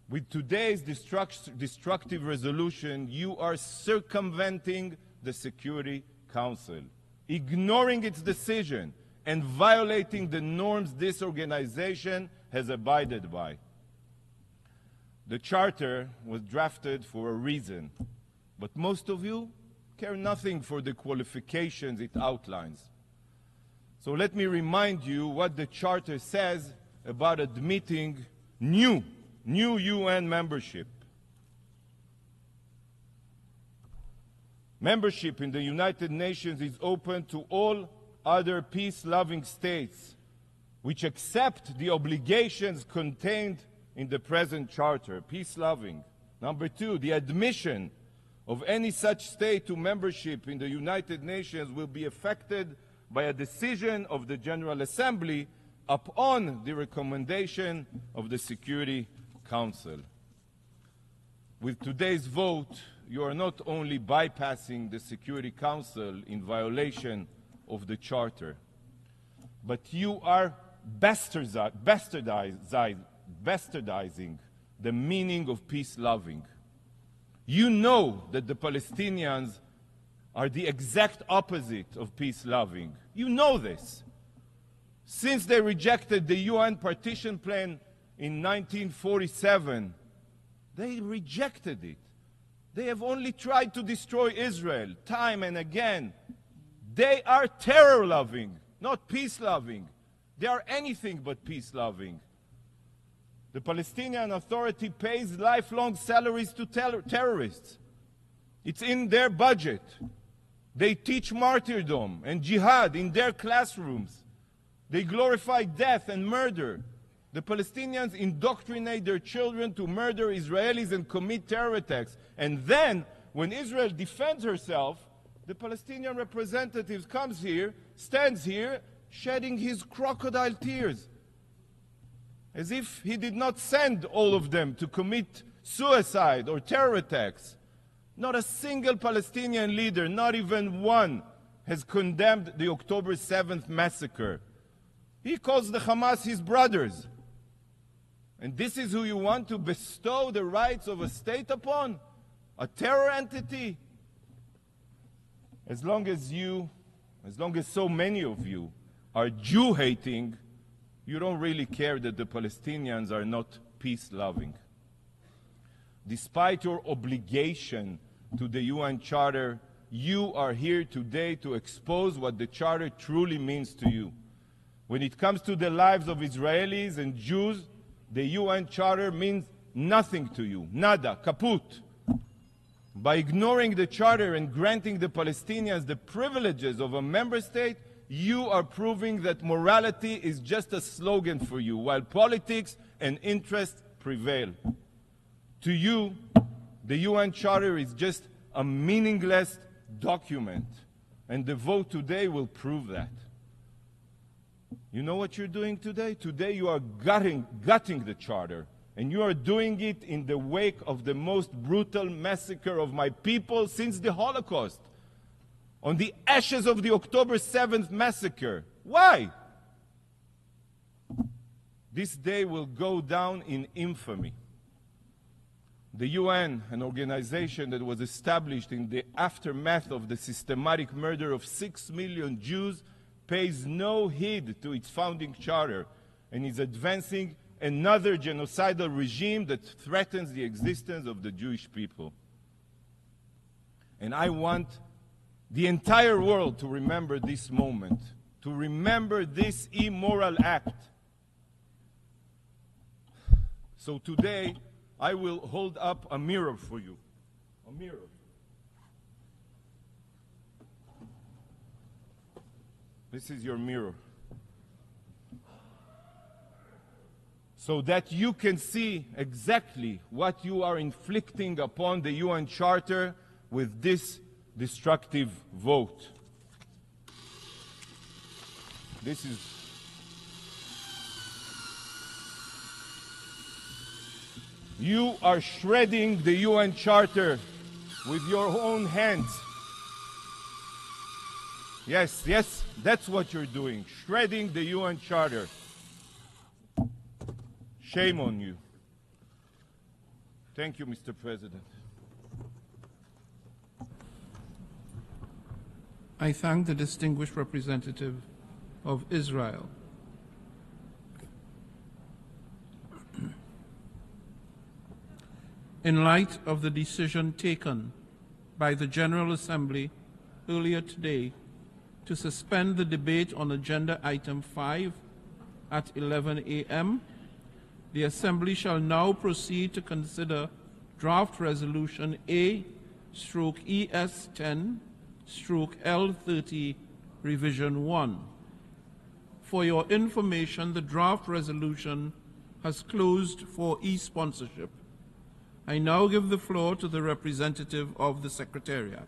With today's destructive resolution, you are circumventing the Security Council, ignoring its decision, and violating the norms this organization has abided by. The Charter was drafted for a reason, but most of you care nothing for the qualifications it outlines. So let me remind you what the Charter says about admitting new UN membership. Membership in the United Nations is open to all other peace-loving states which accept the obligations contained in the present Charter, peace-loving. Number two, the admission of any such state to membership in the United Nations will be affected by a decision of the General Assembly upon the recommendation of the Security Council. With today's vote, you are not only bypassing the Security Council in violation of the Charter, but you are bastardizing the meaning of peace-loving. You know that the Palestinians are the exact opposite of peace-loving. You know this. Since they rejected the UN partition plan in 1947, they rejected it. They have only tried to destroy Israel time and again. They are terror-loving, not peace-loving. They are anything but peace-loving. The Palestinian Authority pays lifelong salaries to terrorists. It's in their budget. They teach martyrdom and jihad in their classrooms. They glorify death and murder. The Palestinians indoctrinate their children to murder Israelis and commit terror attacks. And then, when Israel defends herself, the Palestinian representative comes here, stands here, shedding his crocodile tears. as if he did not send all of them to commit suicide or terror attacks. Not a single Palestinian leader, not even one, has condemned the October 7th massacre. He calls the Hamas his brothers. And this is who you want to bestow the rights of a state upon? A terror entity? As long as so many of you are Jew-hating, you don't really care that the Palestinians are not peace-loving. Despite your obligation to the UN Charter, you are here today to expose what the Charter truly means to you. When it comes to the lives of Israelis and Jews, the UN Charter means nothing to you. Nada, kaput. By ignoring the Charter and granting the Palestinians the privileges of a member state, you are proving that morality is just a slogan for you, while politics and interest prevail. To you, the UN Charter is just a meaningless document, and the vote today will prove that. You know what you're doing today? Today you are gutting the Charter, and you are doing it in the wake of the most brutal massacre of my people since the Holocaust, on the ashes of the October 7th massacre. Why? This day will go down in infamy. The UN, an organization that was established in the aftermath of the systematic murder of 6 million Jews, pays no heed to its founding charter and is advancing another genocidal regime that threatens the existence of the Jewish people. And I want the entire world to remember this moment, to remember this immoral act. So today, I will hold up a mirror for you. A mirror. This is your mirror. So that you can see exactly what you are inflicting upon the UN Charter with this destructive vote. This is you are shredding the UN Charter with your own hands. Yes, yes, that's what you're doing, shredding the UN Charter. Shame on you. Thank you, Mr. President. I thank the distinguished representative of Israel. In light of the decision taken by the General Assembly earlier today to suspend the debate on Agenda Item 5 at 11 a.m., the Assembly shall now proceed to consider Draft Resolution A/ES10/L30 Revision 1. For your information, the draft resolution has closed for e-sponsorship. I now give the floor to the representative of the Secretariat.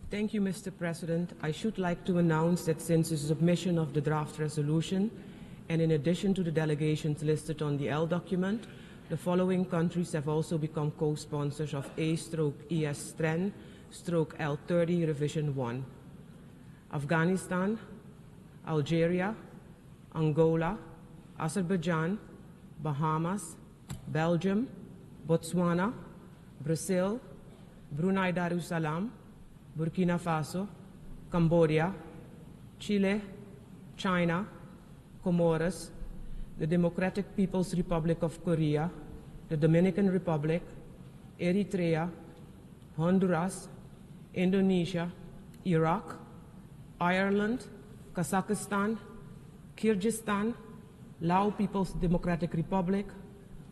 Thank you, Mr. President. I should like to announce that since the submission of the draft resolution, and in addition to the delegations listed on the L document, the following countries have also become co-sponsors of A/ES10/L30 Revision 1. Afghanistan, Algeria, Angola, Azerbaijan, Bahamas, Belgium, Botswana, Brazil, Brunei Darussalam, Burkina Faso, Cambodia, Chile, China, Comoros, the Democratic People's Republic of Korea, the Dominican Republic, Eritrea, Honduras, Indonesia, Iraq, Ireland, Kazakhstan, Kyrgyzstan, Lao People's Democratic Republic,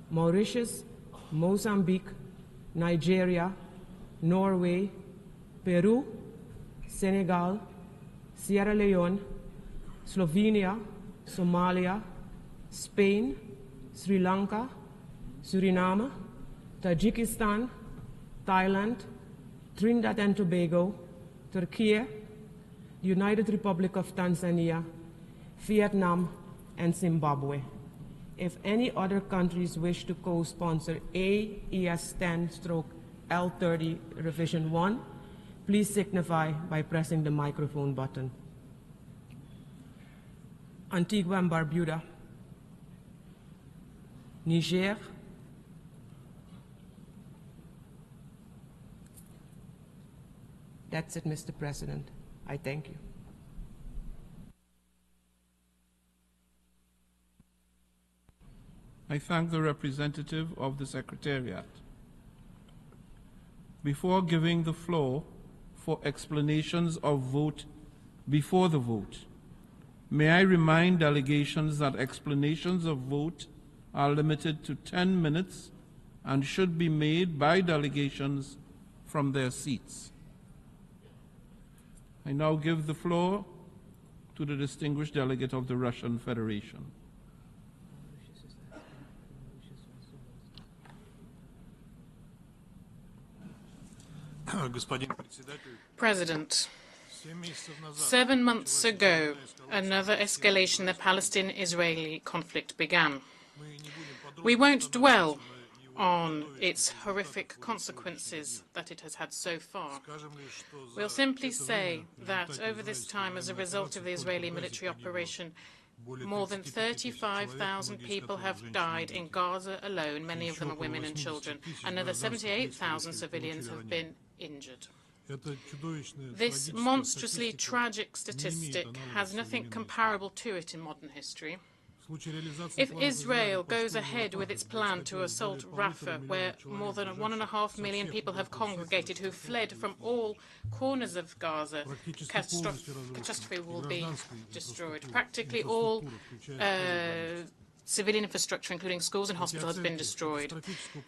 Mauritius, Mozambique, Nigeria, Norway, Peru, Senegal, Sierra Leone, Slovenia, Somalia, Spain, Sri Lanka, Suriname, Tajikistan, Thailand, Trinidad and Tobago, Turkey, United Republic of Tanzania, Vietnam, and Zimbabwe. If any other countries wish to co-sponsor AES 10/L30 Revision 1, please signify by pressing the microphone button. Antigua and Barbuda, Niger, that's it, Mr. President. I thank you. I thank the representative of the Secretariat. Before giving the floor for explanations of vote before the vote, may I remind delegations that explanations of vote are limited to 10 minutes and should be made by delegations from their seats. I now give the floor to the distinguished delegate of the Russian Federation. President, 7 months ago, another escalation in the Palestinian-Israeli conflict began. We won't dwell on its horrific consequences that it has had so far. We'll simply say that over this time, as a result of the Israeli military operation, more than 35,000 people have died in Gaza alone, many of them are women and children. Another 78,000 civilians have been injured. This monstrously tragic statistic has nothing comparable to it in modern history. If Israel goes ahead with its plan to assault Rafah, where more than 1.5 million people have congregated who fled from all corners of Gaza, catastrophe will be destroyed. Practically all civilian infrastructure, including schools and hospitals, has been destroyed.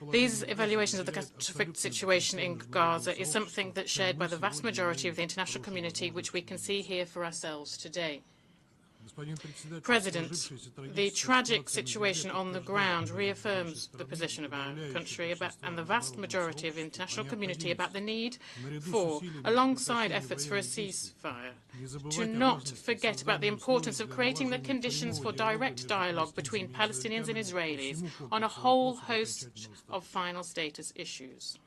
These evaluations of the catastrophic situation in Gaza is something that's shared by the vast majority of the international community, which we can see here for ourselves today. President, the tragic situation on the ground reaffirms the position of our country and the vast majority of the international community about the need for, alongside efforts for a ceasefire, to not forget about the importance of creating the conditions for direct dialogue between Palestinians and Israelis on a whole host of final status issues.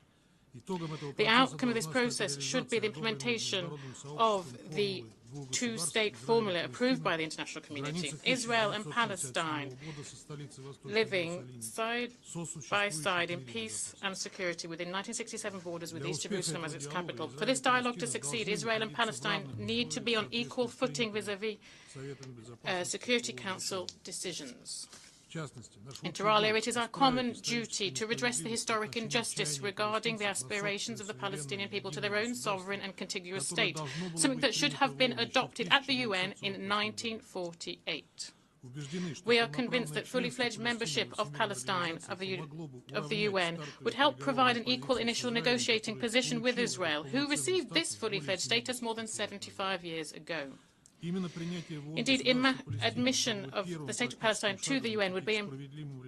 The outcome of this process should be the implementation of the two-state formula approved by the international community. Israel and Palestine living side by side in peace and security within 1967 borders with East Jerusalem as its capital. For this dialogue to succeed, Israel and Palestine need to be on equal footing vis-à-vis Security Council decisions. Inter alia, it is our common duty to redress the historic injustice regarding the aspirations of the Palestinian people to their own sovereign and contiguous state, something that should have been adopted at the UN in 1948. We are convinced that fully-fledged membership of Palestine of the UN would help provide an equal initial negotiating position with Israel, who received this fully-fledged status more than 75 years ago. Indeed, admission of the State of Palestine to the UN would be a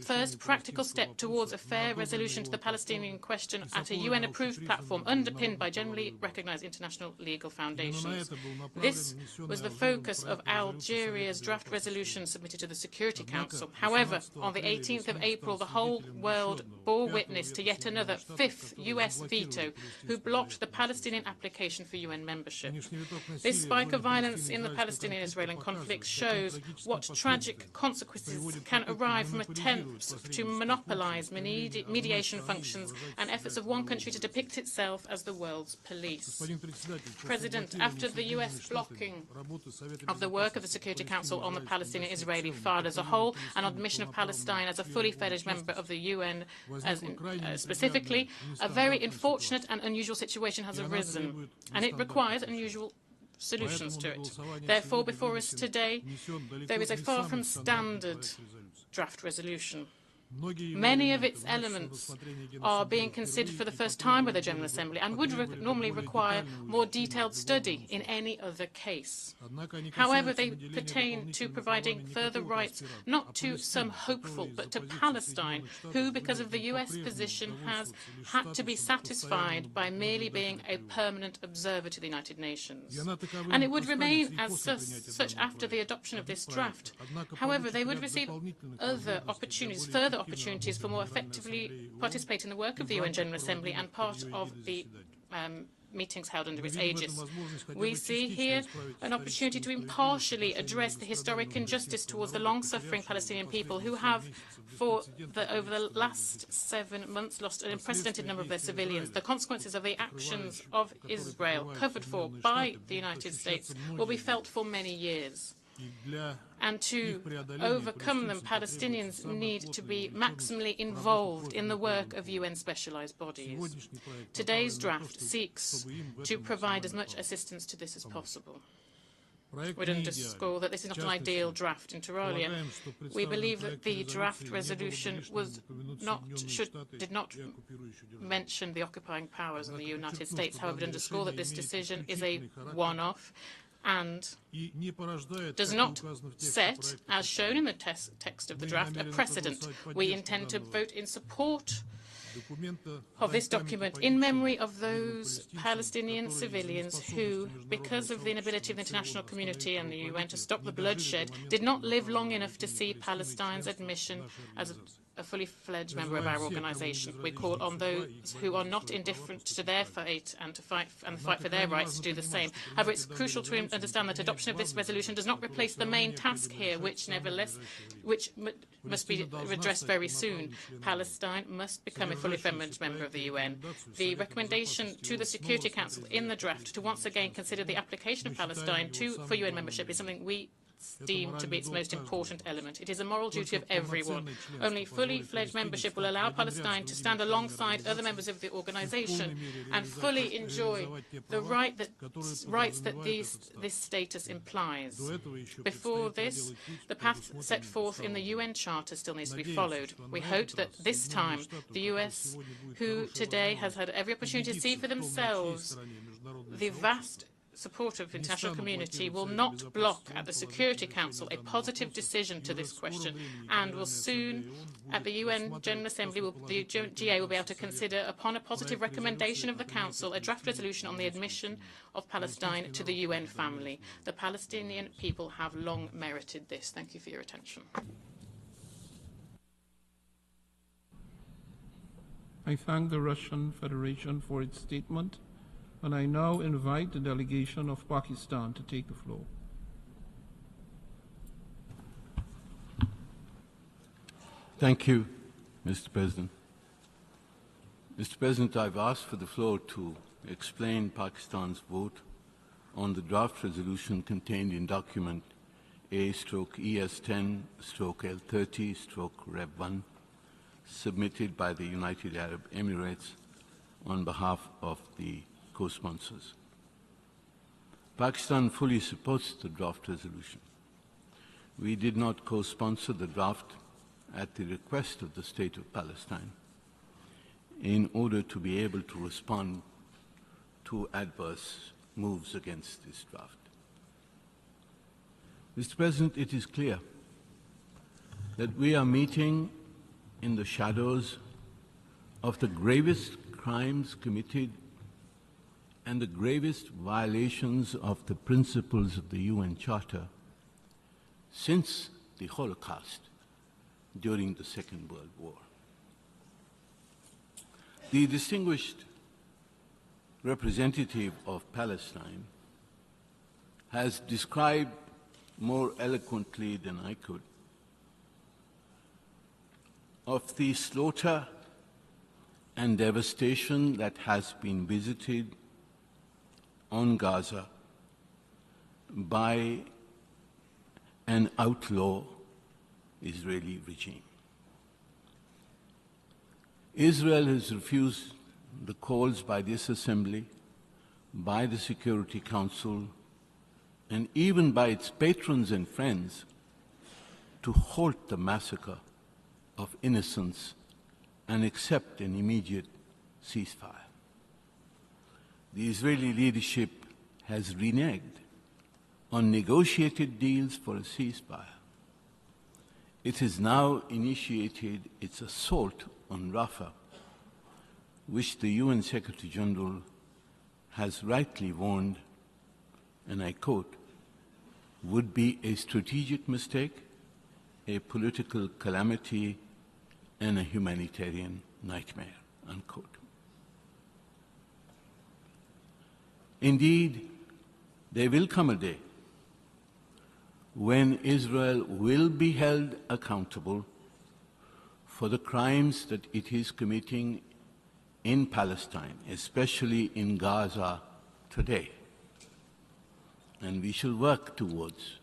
first practical step towards a fair resolution to the Palestinian question at a UN-approved platform underpinned by generally recognized international legal foundations. This was the focus of Algeria's draft resolution submitted to the Security Council. However, on the 18th of April, the whole world bore witness to yet another fifth US veto who blocked the Palestinian application for UN membership. This spike of violence in the Palestinian-Israeli conflict shows what tragic consequences can arise from attempts to monopolize mediation functions and efforts of one country to depict itself as the world's police. President, after the US blocking of the work of the Security Council on the Palestinian-Israeli file as a whole and on admission of Palestine as a fully fledged member of the UN specifically, a very unfortunate and unusual situation has arisen, and it requires unusual solutions to it. Therefore, before us today, there is a far from standard draft resolution. Many of its elements are being considered for the first time by the General Assembly and would normally require more detailed study in any other case. However, they pertain to providing further rights not to some hopeful, but to Palestine, who, because of the US position, has had to be satisfied by merely being a permanent observer to the United Nations. And it would remain as such after the adoption of this draft. However, they would receive other opportunities, further opportunities for more effectively participate in the work of the UN General Assembly and part of the meetings held under its aegis. We see here an opportunity to impartially address the historic injustice towards the long-suffering Palestinian people who have, over the last 7 months, lost an unprecedented number of their civilians. The consequences of the actions of Israel, covered for by the United States, will be felt for many years. And to overcome them, Palestinians need to be maximally involved in the work of UN specialized bodies. Today's draft seeks to provide as much assistance to this as possible. We'd underscore that this is not an ideal draft, inter alia. We believe that the draft resolution did not mention the occupying powers in the United States. However, we'd underscore that this decision is a one-off and does not set, as shown in the text of the draft, a precedent. We intend to vote in support of this document in memory of those Palestinian civilians who, because of the inability of the international community and the UN to stop the bloodshed, did not live long enough to see Palestine's admission as a fully fledged member of our organization. We call on those who are not indifferent to their fate and to fight for their rights to do the same. However, it's crucial to understand that adoption of this resolution does not replace the main task here, which must be addressed very soon. Palestine must become a fully fledged member of the UN. The recommendation to the Security Council in the draft to once again consider the application of Palestine for UN membership is something we deemed to be its most important element. It is a moral duty of everyone. Only fully fledged membership will allow Palestine to stand alongside other members of the organization and fully enjoy the rights that this status implies. Before this, the path set forth in the UN Charter still needs to be followed. We hope that this time the US, who today has had every opportunity to see for themselves the vast support of the international community, will not block at the Security Council a positive decision to this question, and will soon, at the UN General Assembly, the GA will be able to consider, upon a positive recommendation of the Council, a draft resolution on the admission of Palestine to the UN family. The Palestinian people have long merited this. Thank you for your attention. I thank the Russian Federation for its statement, and I now invite the delegation of Pakistan to take the floor. Thank you, Mr. President. Mr. President, I've asked for the floor to explain Pakistan's vote on the draft resolution contained in document A/ES10/L30/Rev1, submitted by the United Arab Emirates on behalf of the co-sponsors. Pakistan fully supports the draft resolution. We did not co-sponsor the draft at the request of the State of Palestine in order to be able to respond to adverse moves against this draft. Mr. President, it is clear that we are meeting in the shadows of the gravest crimes committed and the gravest violations of the principles of the UN Charter since the Holocaust during the Second World War. The distinguished representative of Palestine has described more eloquently than I could of the slaughter and devastation that has been visited on Gaza by an outlaw Israeli regime. Israel has refused the calls by this Assembly, by the Security Council, and even by its patrons and friends to halt the massacre of innocence and accept an immediate ceasefire. The Israeli leadership has reneged on negotiated deals for a ceasefire. It has now initiated its assault on Rafah, which the UN Secretary General has rightly warned, and I quote, would be a strategic mistake, a political calamity, and a humanitarian nightmare, unquote. Indeed, there will come a day when Israel will be held accountable for the crimes that it is committing in Palestine, especially in Gaza today. And we shall work towards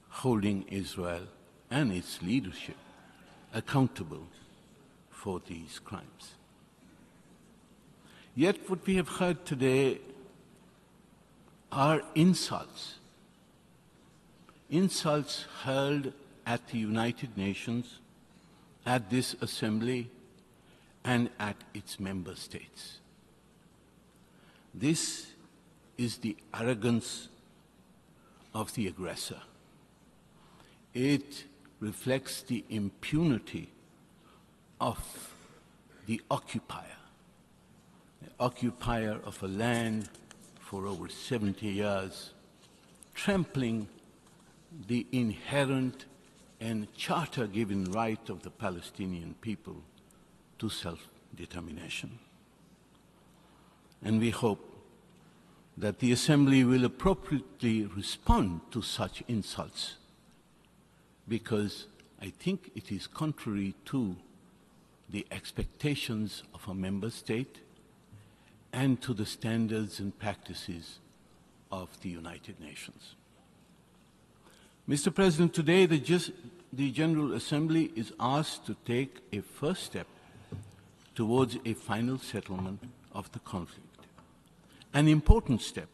holding Israel and its leadership accountable for these crimes. Yet what we have heard today are insults. Insults hurled at the United Nations, at this assembly, and at its member states. This is the arrogance of the aggressor. It reflects the impunity of the occupier of a land for over 70 years, trampling the inherent and charter-given right of the Palestinian people to self-determination. And we hope that the Assembly will appropriately respond to such insults, because I think it is contrary to the expectations of a member state and to the standards and practices of the United Nations. Mr. President, today the General Assembly is asked to take a first step towards a final settlement of the conflict, an important step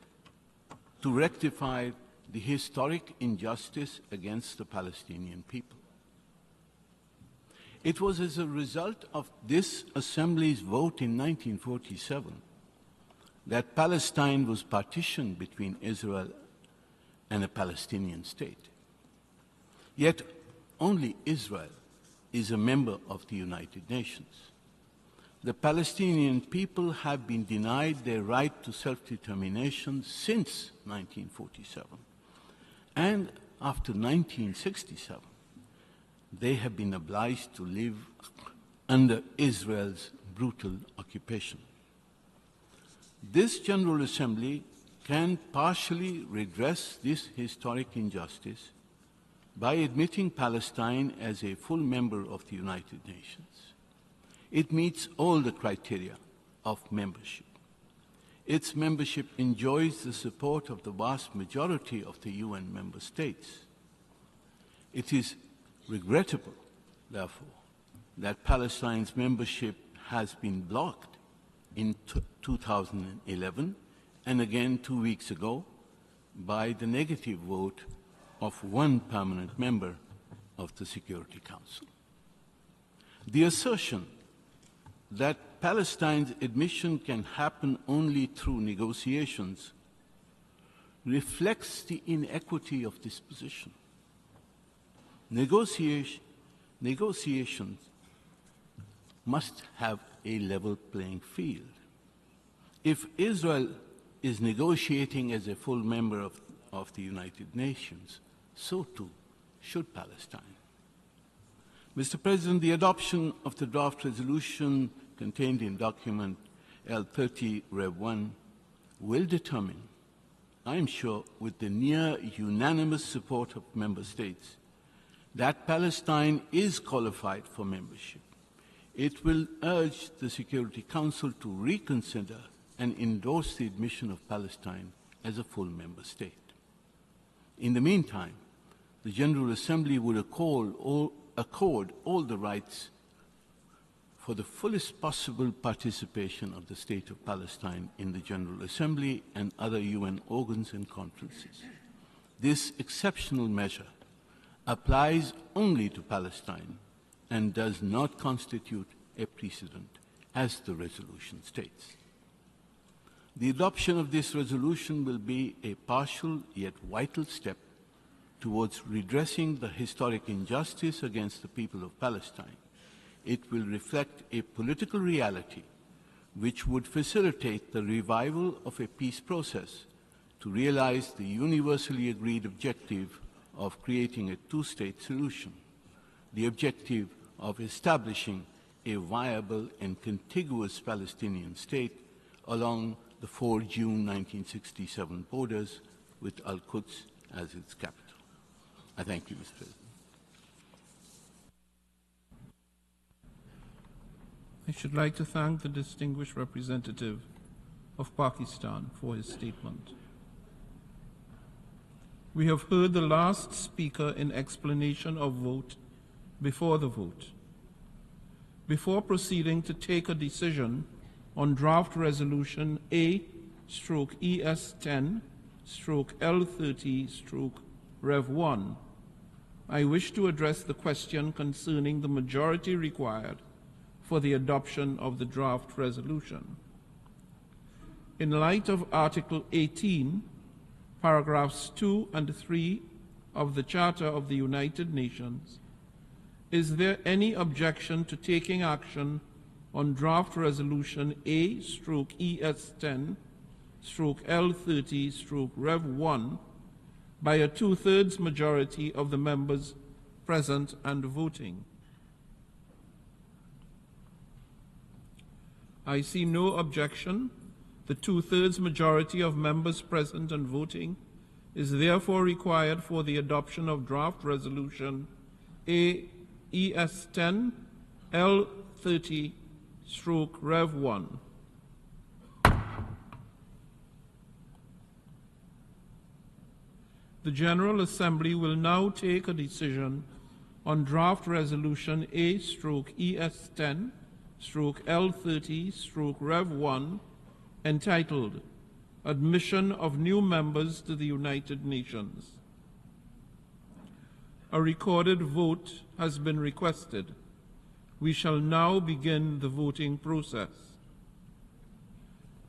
to rectify the historic injustice against the Palestinian people. It was as a result of this Assembly's vote in 1947 that Palestine was partitioned between Israel and a Palestinian state. Yet only Israel is a member of the United Nations. The Palestinian people have been denied their right to self-determination since 1947. And after 1967, they have been obliged to live under Israel's brutal occupation. This General Assembly can partially redress this historic injustice by admitting Palestine as a full member of the United Nations. It meets all the criteria of membership. Its membership enjoys the support of the vast majority of the UN member states. It is regrettable, therefore, that Palestine's membership has been blocked in 2011 and again 2 weeks ago by the negative vote of one permanent member of the Security Council. The assertion that Palestine's admission can happen only through negotiations reflects the inequity of this position. Negotiations must have a level playing field. If Israel is negotiating as a full member of the United Nations, so too should Palestine. Mr. President, the adoption of the draft resolution contained in document L30 Rev 1 will determine, I am sure with the near unanimous support of member states, that Palestine is qualified for membership. It will urge the Security Council to reconsider and endorse the admission of Palestine as a full member state. In the meantime, the General Assembly would accord all the rights for the fullest possible participation of the State of Palestine in the General Assembly and other UN organs and conferences. This exceptional measure applies only to Palestine and does not constitute a precedent, as the resolution states. The adoption of this resolution will be a partial yet vital step towards redressing the historic injustice against the people of Palestine. It will reflect a political reality which would facilitate the revival of a peace process to realize the universally agreed objective of creating a two-state solution, the objective of establishing a viable and contiguous Palestinian state along the 4 June 1967 borders with Al-Quds as its capital. I thank you, Mr. President. I should like to thank the distinguished representative of Pakistan for his statement. We have heard the last speaker in explanation of vote before the vote. Before proceeding to take a decision on draft resolution A/ES10/L30/Rev1, I wish to address the question concerning the majority required for the adoption of the draft resolution. In light of Article 18, paragraphs 2 and 3 of the Charter of the United Nations, is there any objection to taking action on draft resolution A/ES10/L30/Rev1 by a two-thirds majority of the members present and voting? I see no objection. The two-thirds majority of members present and voting is therefore required for the adoption of draft resolution A/ES10/L30/Rev1. The General Assembly will now take a decision on draft resolution A/ES10/L30/Rev1 entitled Admission of New Members to the United Nations. A recorded vote has been requested. We shall now begin the voting process.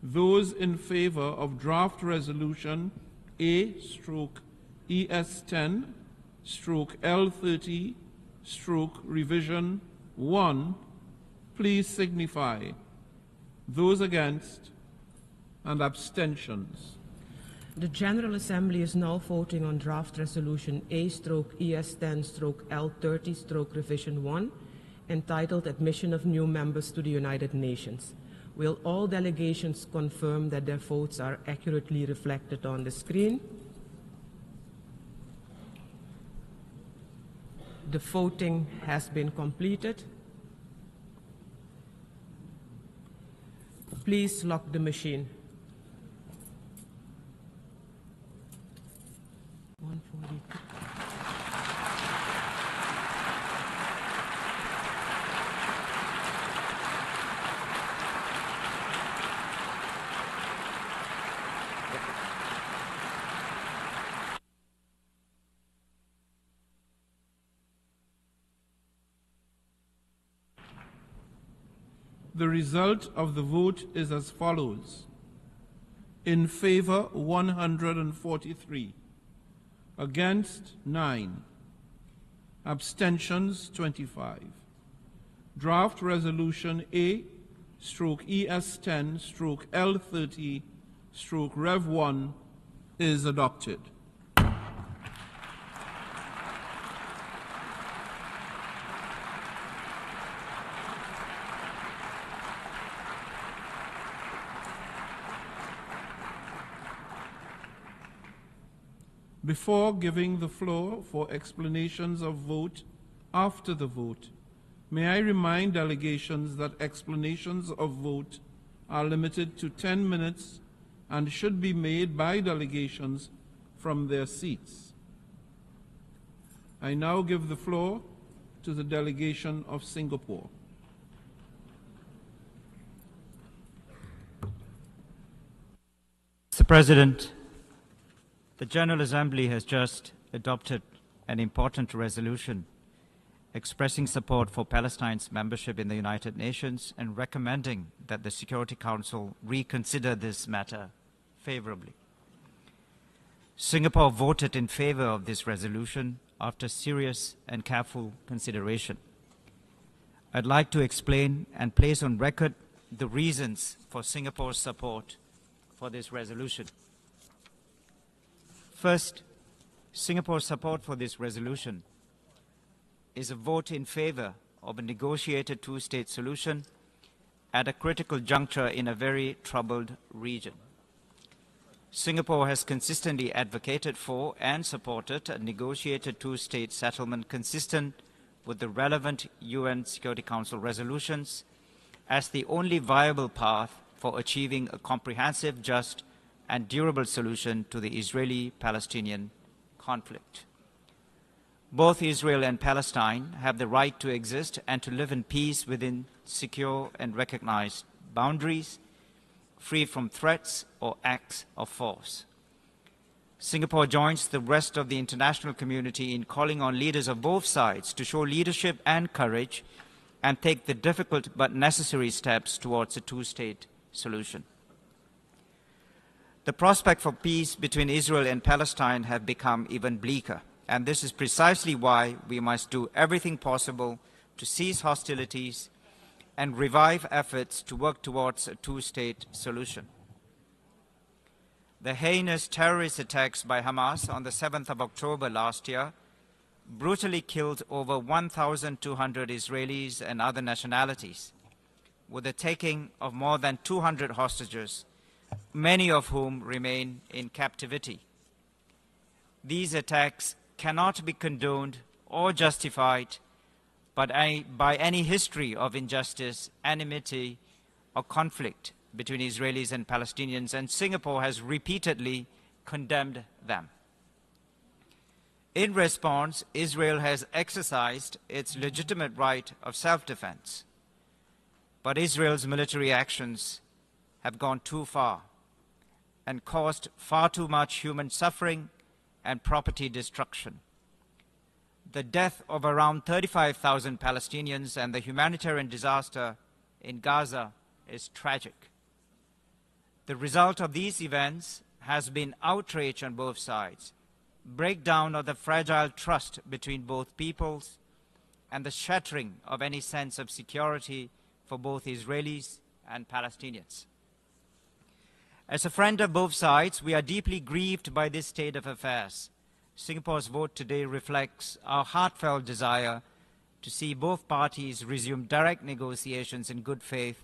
Those in favor of draft resolution A/ES10/L30/Revision 1, please signify. Those against and abstentions. The General Assembly is now voting on draft resolution A/ES10/L30/Revision 1, entitled Admission of New Members to the United Nations. Will all delegations confirm that their votes are accurately reflected on the screen? The voting has been completed. Please lock the machine. 142. The result of the vote is as follows. In favor, 143. Against, 9. Abstentions, 25. Draft resolution A/ES10/L30/Rev1 is adopted. Before giving the floor for explanations of vote after the vote, may I remind delegations that explanations of vote are limited to 10 minutes and should be made by delegations from their seats. I now give the floor to the delegation of Singapore. Mr. President, the General Assembly has just adopted an important resolution expressing support for Palestine's membership in the United Nations and recommending that the Security Council reconsider this matter favorably. Singapore voted in favor of this resolution after serious and careful consideration. I'd like to explain and place on record the reasons for Singapore's support for this resolution. First, Singapore's support for this resolution is a vote in favor of a negotiated two-state solution at a critical juncture in a very troubled region. Singapore has consistently advocated for and supported a negotiated two-state settlement consistent with the relevant UN Security Council resolutions as the only viable path for achieving a comprehensive, just, and durable solution to the Israeli-Palestinian conflict. Both Israel and Palestine have the right to exist and to live in peace within secure and recognized boundaries, free from threats or acts of force. Singapore joins the rest of the international community in calling on leaders of both sides to show leadership and courage and take the difficult but necessary steps towards a two-state solution. The prospect for peace between Israel and Palestine have become even bleaker, and this is precisely why we must do everything possible to cease hostilities and revive efforts to work towards a two-state solution. The heinous terrorist attacks by Hamas on the 7th of October last year brutally killed over 1,200 Israelis and other nationalities, with the taking of more than 200 hostages, many of whom remain in captivity. These attacks cannot be condoned or justified by any history of injustice, enmity, or conflict between Israelis and Palestinians, and Singapore has repeatedly condemned them. In response, Israel has exercised its legitimate right of self-defense, but Israel's military actions have gone too far and caused far too much human suffering and property destruction. The death of around 35,000 Palestinians and the humanitarian disaster in Gaza is tragic. The result of these events has been outrage on both sides, breakdown of the fragile trust between both peoples, and the shattering of any sense of security for both Israelis and Palestinians. As a friend of both sides, we are deeply grieved by this state of affairs. Singapore's vote today reflects our heartfelt desire to see both parties resume direct negotiations in good faith,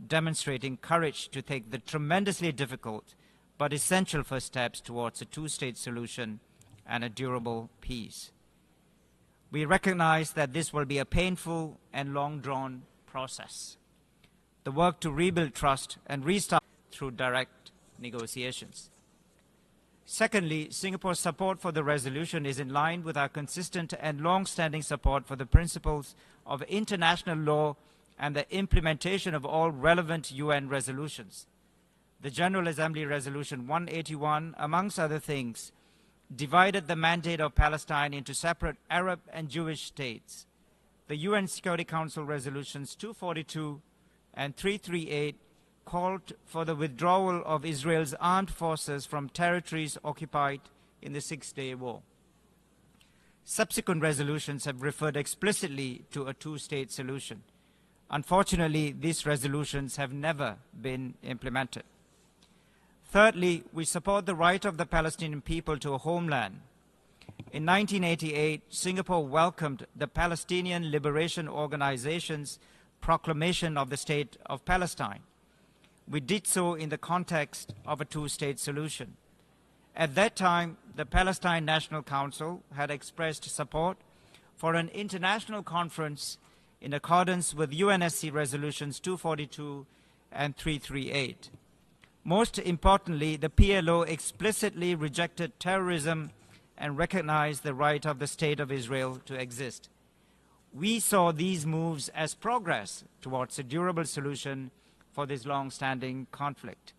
demonstrating courage to take the tremendously difficult but essential first steps towards a two-state solution and a durable peace. We recognize that this will be a painful and long-drawn process. The work to rebuild trust and restart through direct negotiations. Secondly, Singapore's support for the resolution is in line with our consistent and long-standing support for the principles of international law and the implementation of all relevant UN resolutions. The General Assembly Resolution 181, amongst other things, divided the mandate of Palestine into separate Arab and Jewish states. The UN Security Council Resolutions 242 and 338 called for the withdrawal of Israel's armed forces from territories occupied in the Six-Day War. Subsequent resolutions have referred explicitly to a two-state solution. Unfortunately, these resolutions have never been implemented. Thirdly, we support the right of the Palestinian people to a homeland. In 1988, Singapore welcomed the Palestinian Liberation Organization's proclamation of the State of Palestine. We did so in the context of a two-state solution. At that time, the Palestine National Council had expressed support for an international conference in accordance with UNSC Resolutions 242 and 338. Most importantly, the PLO explicitly rejected terrorism and recognized the right of the State of Israel to exist. We saw these moves as progress towards a durable solution for this long-standing conflict.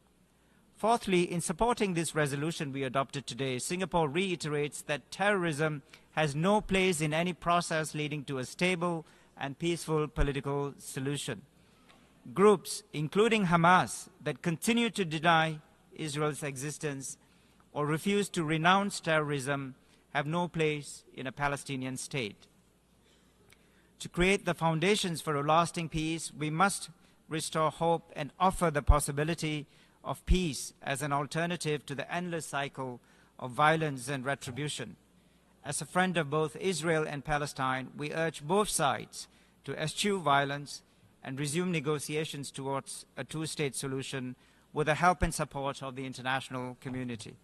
Fourthly, in supporting this resolution we adopted today, Singapore reiterates that terrorism has no place in any process leading to a stable and peaceful political solution. Groups, including Hamas, that continue to deny Israel's existence or refuse to renounce terrorism have no place in a Palestinian state. To create the foundations for a lasting peace, we must restore hope and offer the possibility of peace as an alternative to the endless cycle of violence and retribution. As a friend of both Israel and Palestine, we urge both sides to eschew violence and resume negotiations towards a two-state solution with the help and support of the international community.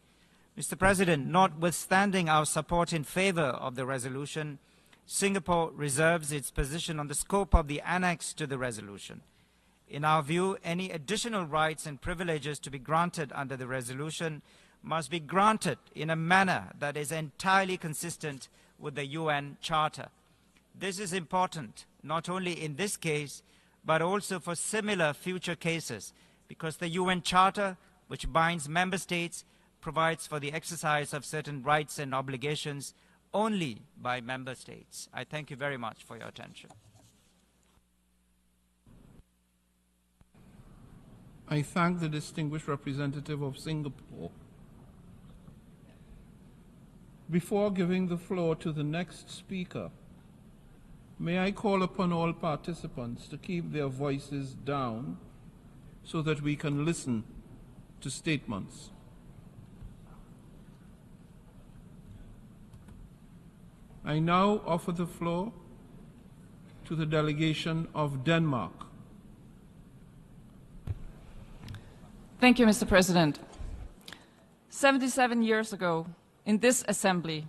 Mr. President, notwithstanding our support in favor of the resolution, Singapore reserves its position on the scope of the annex to the resolution. In our view, any additional rights and privileges to be granted under the resolution must be granted in a manner that is entirely consistent with the UN Charter. This is important, not only in this case, but also for similar future cases, because the UN Charter, which binds member states, provides for the exercise of certain rights and obligations only by member states. I thank you very much for your attention. I thank the distinguished representative of Singapore. Before giving the floor to the next speaker, may I call upon all participants to keep their voices down so that we can listen to statements. I now offer the floor to the delegation of Denmark. Thank you, Mr. President. 77 years ago, in this assembly,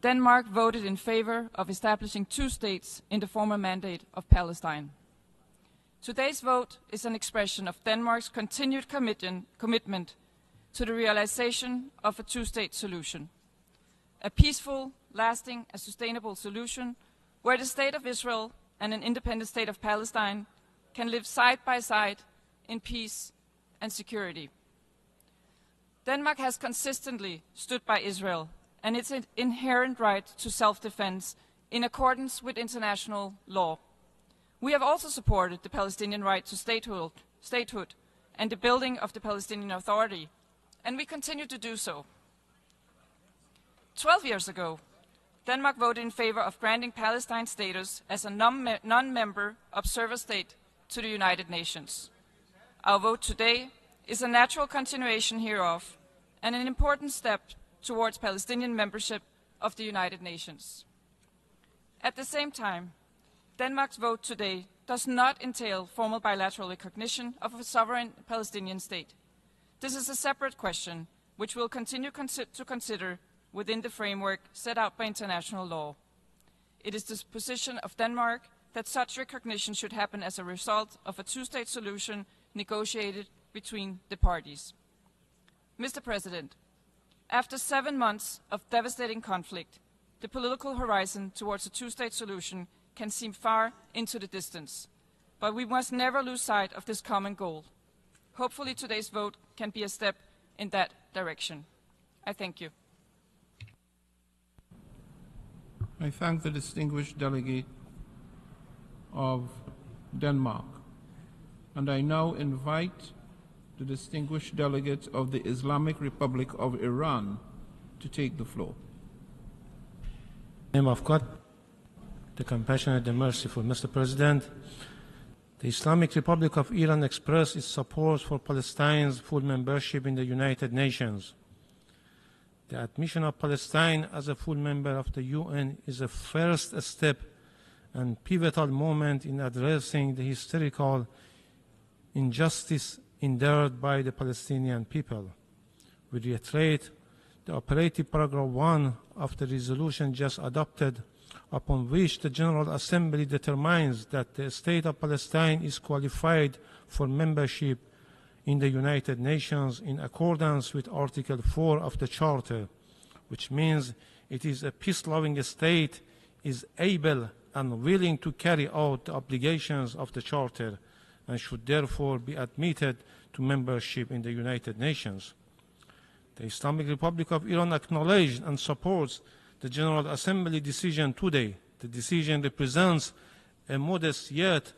Denmark voted in favor of establishing two states in the former mandate of Palestine. Today's vote is an expression of Denmark's continued commitment to the realization of a two-state solution, a peaceful, lasting, and sustainable solution where the State of Israel and an independent State of Palestine can live side by side in peace and security. Denmark has consistently stood by Israel and its inherent right to self-defense in accordance with international law. We have also supported the Palestinian right to statehood and the building of the Palestinian Authority, and we continue to do so. 12 years ago, Denmark voted in favor of granting Palestine status as a non-member observer state to the United Nations. Our vote today is a natural continuation hereof and an important step towards Palestinian membership of the United Nations. At the same time, Denmark's vote today does not entail formal bilateral recognition of a sovereign Palestinian state. This is a separate question which we'll continue to consider within the framework set out by international law. It is the position of Denmark that such recognition should happen as a result of a two-state solution negotiated between the parties. Mr. President, after 7 months of devastating conflict, the political horizon towards a two-state solution can seem far into the distance, but we must never lose sight of this common goal. Hopefully today's vote can be a step in that direction. I thank you. I thank the distinguished delegate of Denmark, and I now invite the distinguished delegate of the Islamic Republic of Iran to take the floor. In the name of God, the compassionate and merciful, Mr. President, the Islamic Republic of Iran expressed its support for Palestine's full membership in the United Nations. The admission of Palestine as a full member of the UN is a first step and pivotal moment in addressing the historical injustice endured by the Palestinian people. We reiterate the operative paragraph 1 of the resolution just adopted, upon which the General Assembly determines that the State of Palestine is qualified for membership in the United Nations in accordance with Article 4 of the Charter, which means it is a peace-loving state, is able and willing to carry out the obligations of the Charter, and should therefore be admitted to membership in the United Nations. The Islamic Republic of Iran acknowledged and supports the General Assembly decision today. The decision represents a modest yet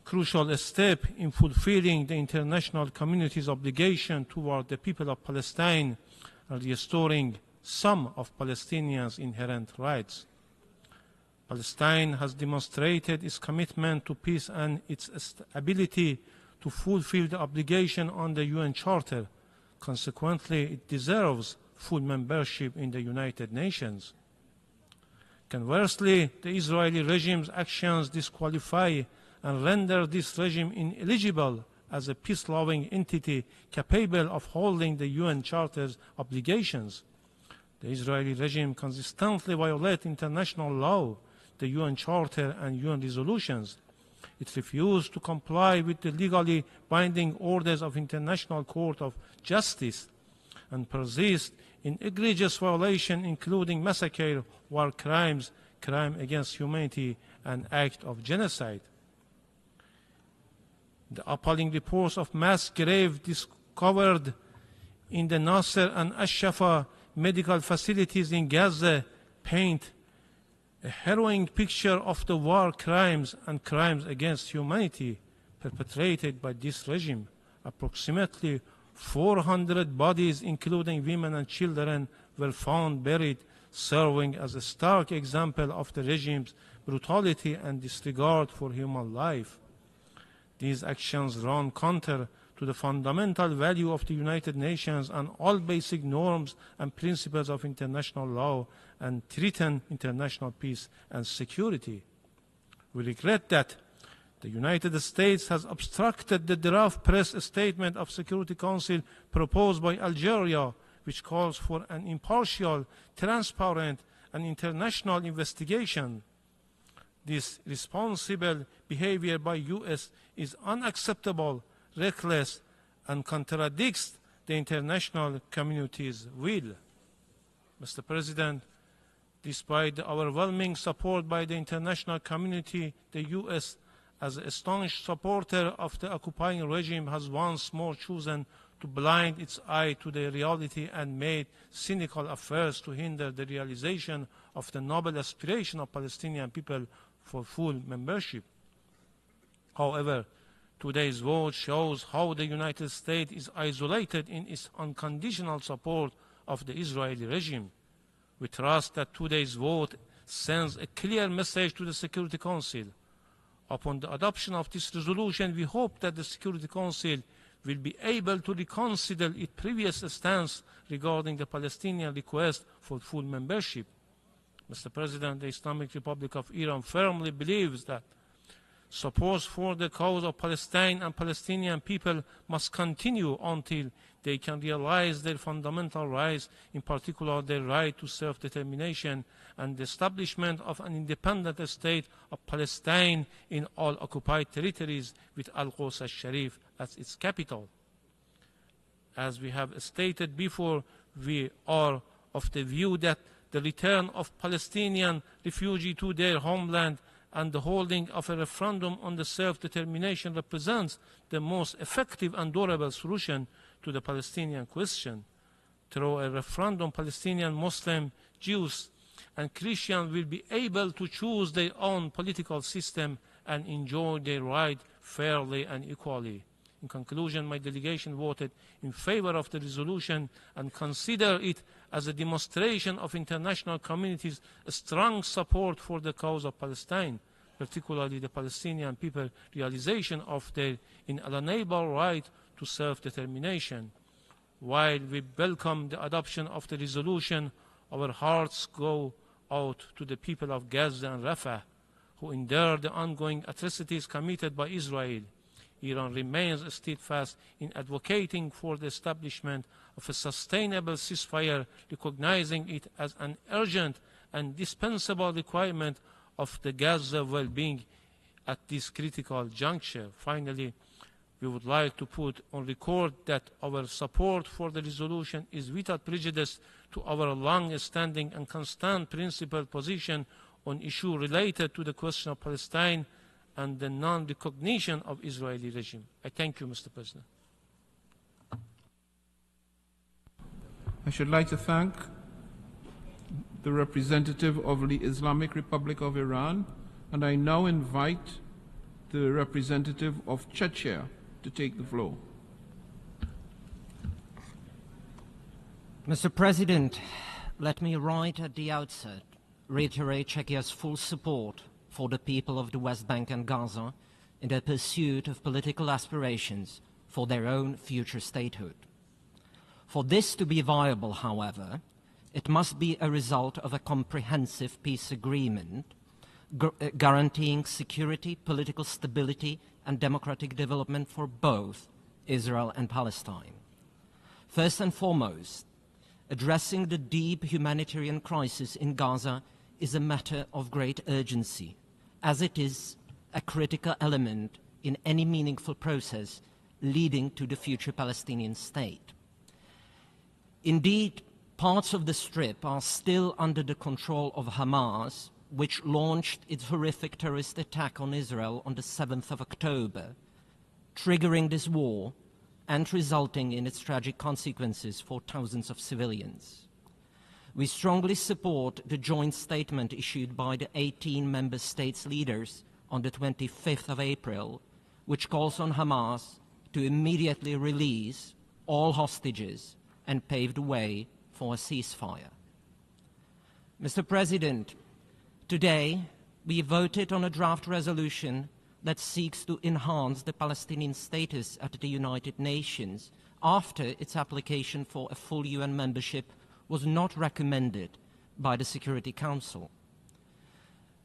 crucial step in fulfilling the international community's obligation toward the people of Palestine and restoring some of Palestinians' inherent rights. Palestine has demonstrated its commitment to peace and its ability to fulfill the obligation on the UN Charter. Consequently, it deserves full membership in the United Nations. Conversely, the Israeli regime's actions disqualify and render this regime ineligible as a peace-loving entity capable of holding the UN Charter's obligations. The Israeli regime consistently violates international law, the UN Charter and UN resolutions. It refused to comply with the legally binding orders of International Court of Justice and persists in egregious violation, including massacre, war crimes, crime against humanity, and act of genocide. The appalling reports of mass graves discovered in the Nasser and Ash-Shafa medical facilities in Gaza paint a harrowing picture of the war crimes and crimes against humanity perpetrated by this regime. Approximately 400 bodies, including women and children, were found buried, serving as a stark example of the regime's brutality and disregard for human life. These actions run counter to the fundamental value of the United Nations and all basic norms and principles of international law and threaten international peace and security. We regret that the United States has obstructed the draft press statement of Security Council proposed by Algeria, which calls for an impartial, transparent, and international investigation. This responsible behavior by U.S. is unacceptable, reckless, and contradicts the international community's will. Mr. President, despite the overwhelming support by the international community, the U.S., as a staunch supporter of the occupying regime, has once more chosen to blind its eye to the reality and made cynical efforts to hinder the realization of the noble aspiration of Palestinian people for full membership. However, today's vote shows how the United States is isolated in its unconditional support of the Israeli regime. We trust that today's vote sends a clear message to the Security Council. Upon the adoption of this resolution, we hope that the Security Council will be able to reconsider its previous stance regarding the Palestinian request for full membership. Mr. President, the Islamic Republic of Iran firmly believes that support for the cause of Palestine and Palestinian people must continue until they can realize their fundamental rights, in particular their right to self-determination and the establishment of an independent state of Palestine in all occupied territories with Al-Quds al-Sharif as its capital. As we have stated before, we are of the view that the return of Palestinian refugees to their homeland and the holding of a referendum on the self-determination represents the most effective and durable solution to the Palestinian question. Through a referendum, Palestinian Muslims, Jews, and Christians will be able to choose their own political system and enjoy their right fairly and equally. In conclusion, my delegation voted in favor of the resolution and consider it as a demonstration of international community's strong support for the cause of Palestine, particularly the Palestinian people's realization of their inalienable right to self-determination. While we welcome the adoption of the resolution, our hearts go out to the people of Gaza and Rafah, who endure the ongoing atrocities committed by Israel. Iran remains steadfast in advocating for the establishment of a sustainable ceasefire, recognizing it as an urgent and dispensable requirement of the Gaza well-being at this critical juncture. Finally, we would like to put on record that our support for the resolution is without prejudice to our long-standing and constant principled position on issues related to the question of Palestine and the non-recognition of Israeli regime. I thank you, Mr. President. I should like to thank the representative of the Islamic Republic of Iran, and I now invite the representative of Czechia to take the floor. Mr. President, let me right at the outset reiterate Czechia's full support for the people of the West Bank and Gaza in their pursuit of political aspirations for their own future statehood. For this to be viable, however, it must be a result of a comprehensive peace agreement guaranteeing security, political stability, and democratic development for both Israel and Palestine. First and foremost, addressing the deep humanitarian crisis in Gaza is a matter of great urgency, as it is a critical element in any meaningful process leading to the future Palestinian state. Indeed, parts of the Strip are still under the control of Hamas, which launched its horrific terrorist attack on Israel on the 7th of October, triggering this war and resulting in its tragic consequences for thousands of civilians. We strongly support the joint statement issued by the 18 member states' leaders on the 25th of April, which calls on Hamas to immediately release all hostages and pave the way for a ceasefire. Mr. President, today we voted on a draft resolution that seeks to enhance the Palestinian status at the United Nations after its application for a full UN membership was not recommended by the Security Council.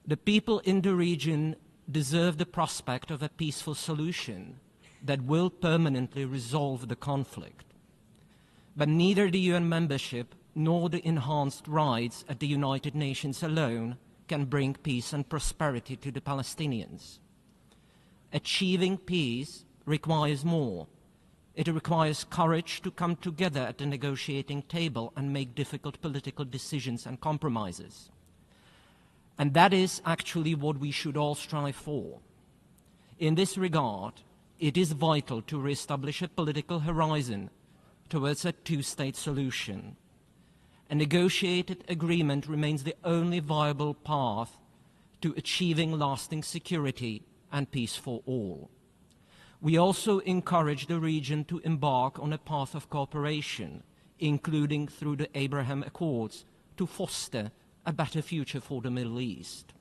The people in the region deserve the prospect of a peaceful solution that will permanently resolve the conflict. But neither the UN membership nor the enhanced rights at the United Nations alone can bring peace and prosperity to the Palestinians. Achieving peace requires more. It requires courage to come together at the negotiating table and make difficult political decisions and compromises. And that is actually what we should all strive for. In this regard, it is vital to reestablish a political horizon towards a two-state solution. A negotiated agreement remains the only viable path to achieving lasting security and peace for all. We also encourage the region to embark on a path of cooperation, including through the Abraham Accords, to foster a better future for the Middle East.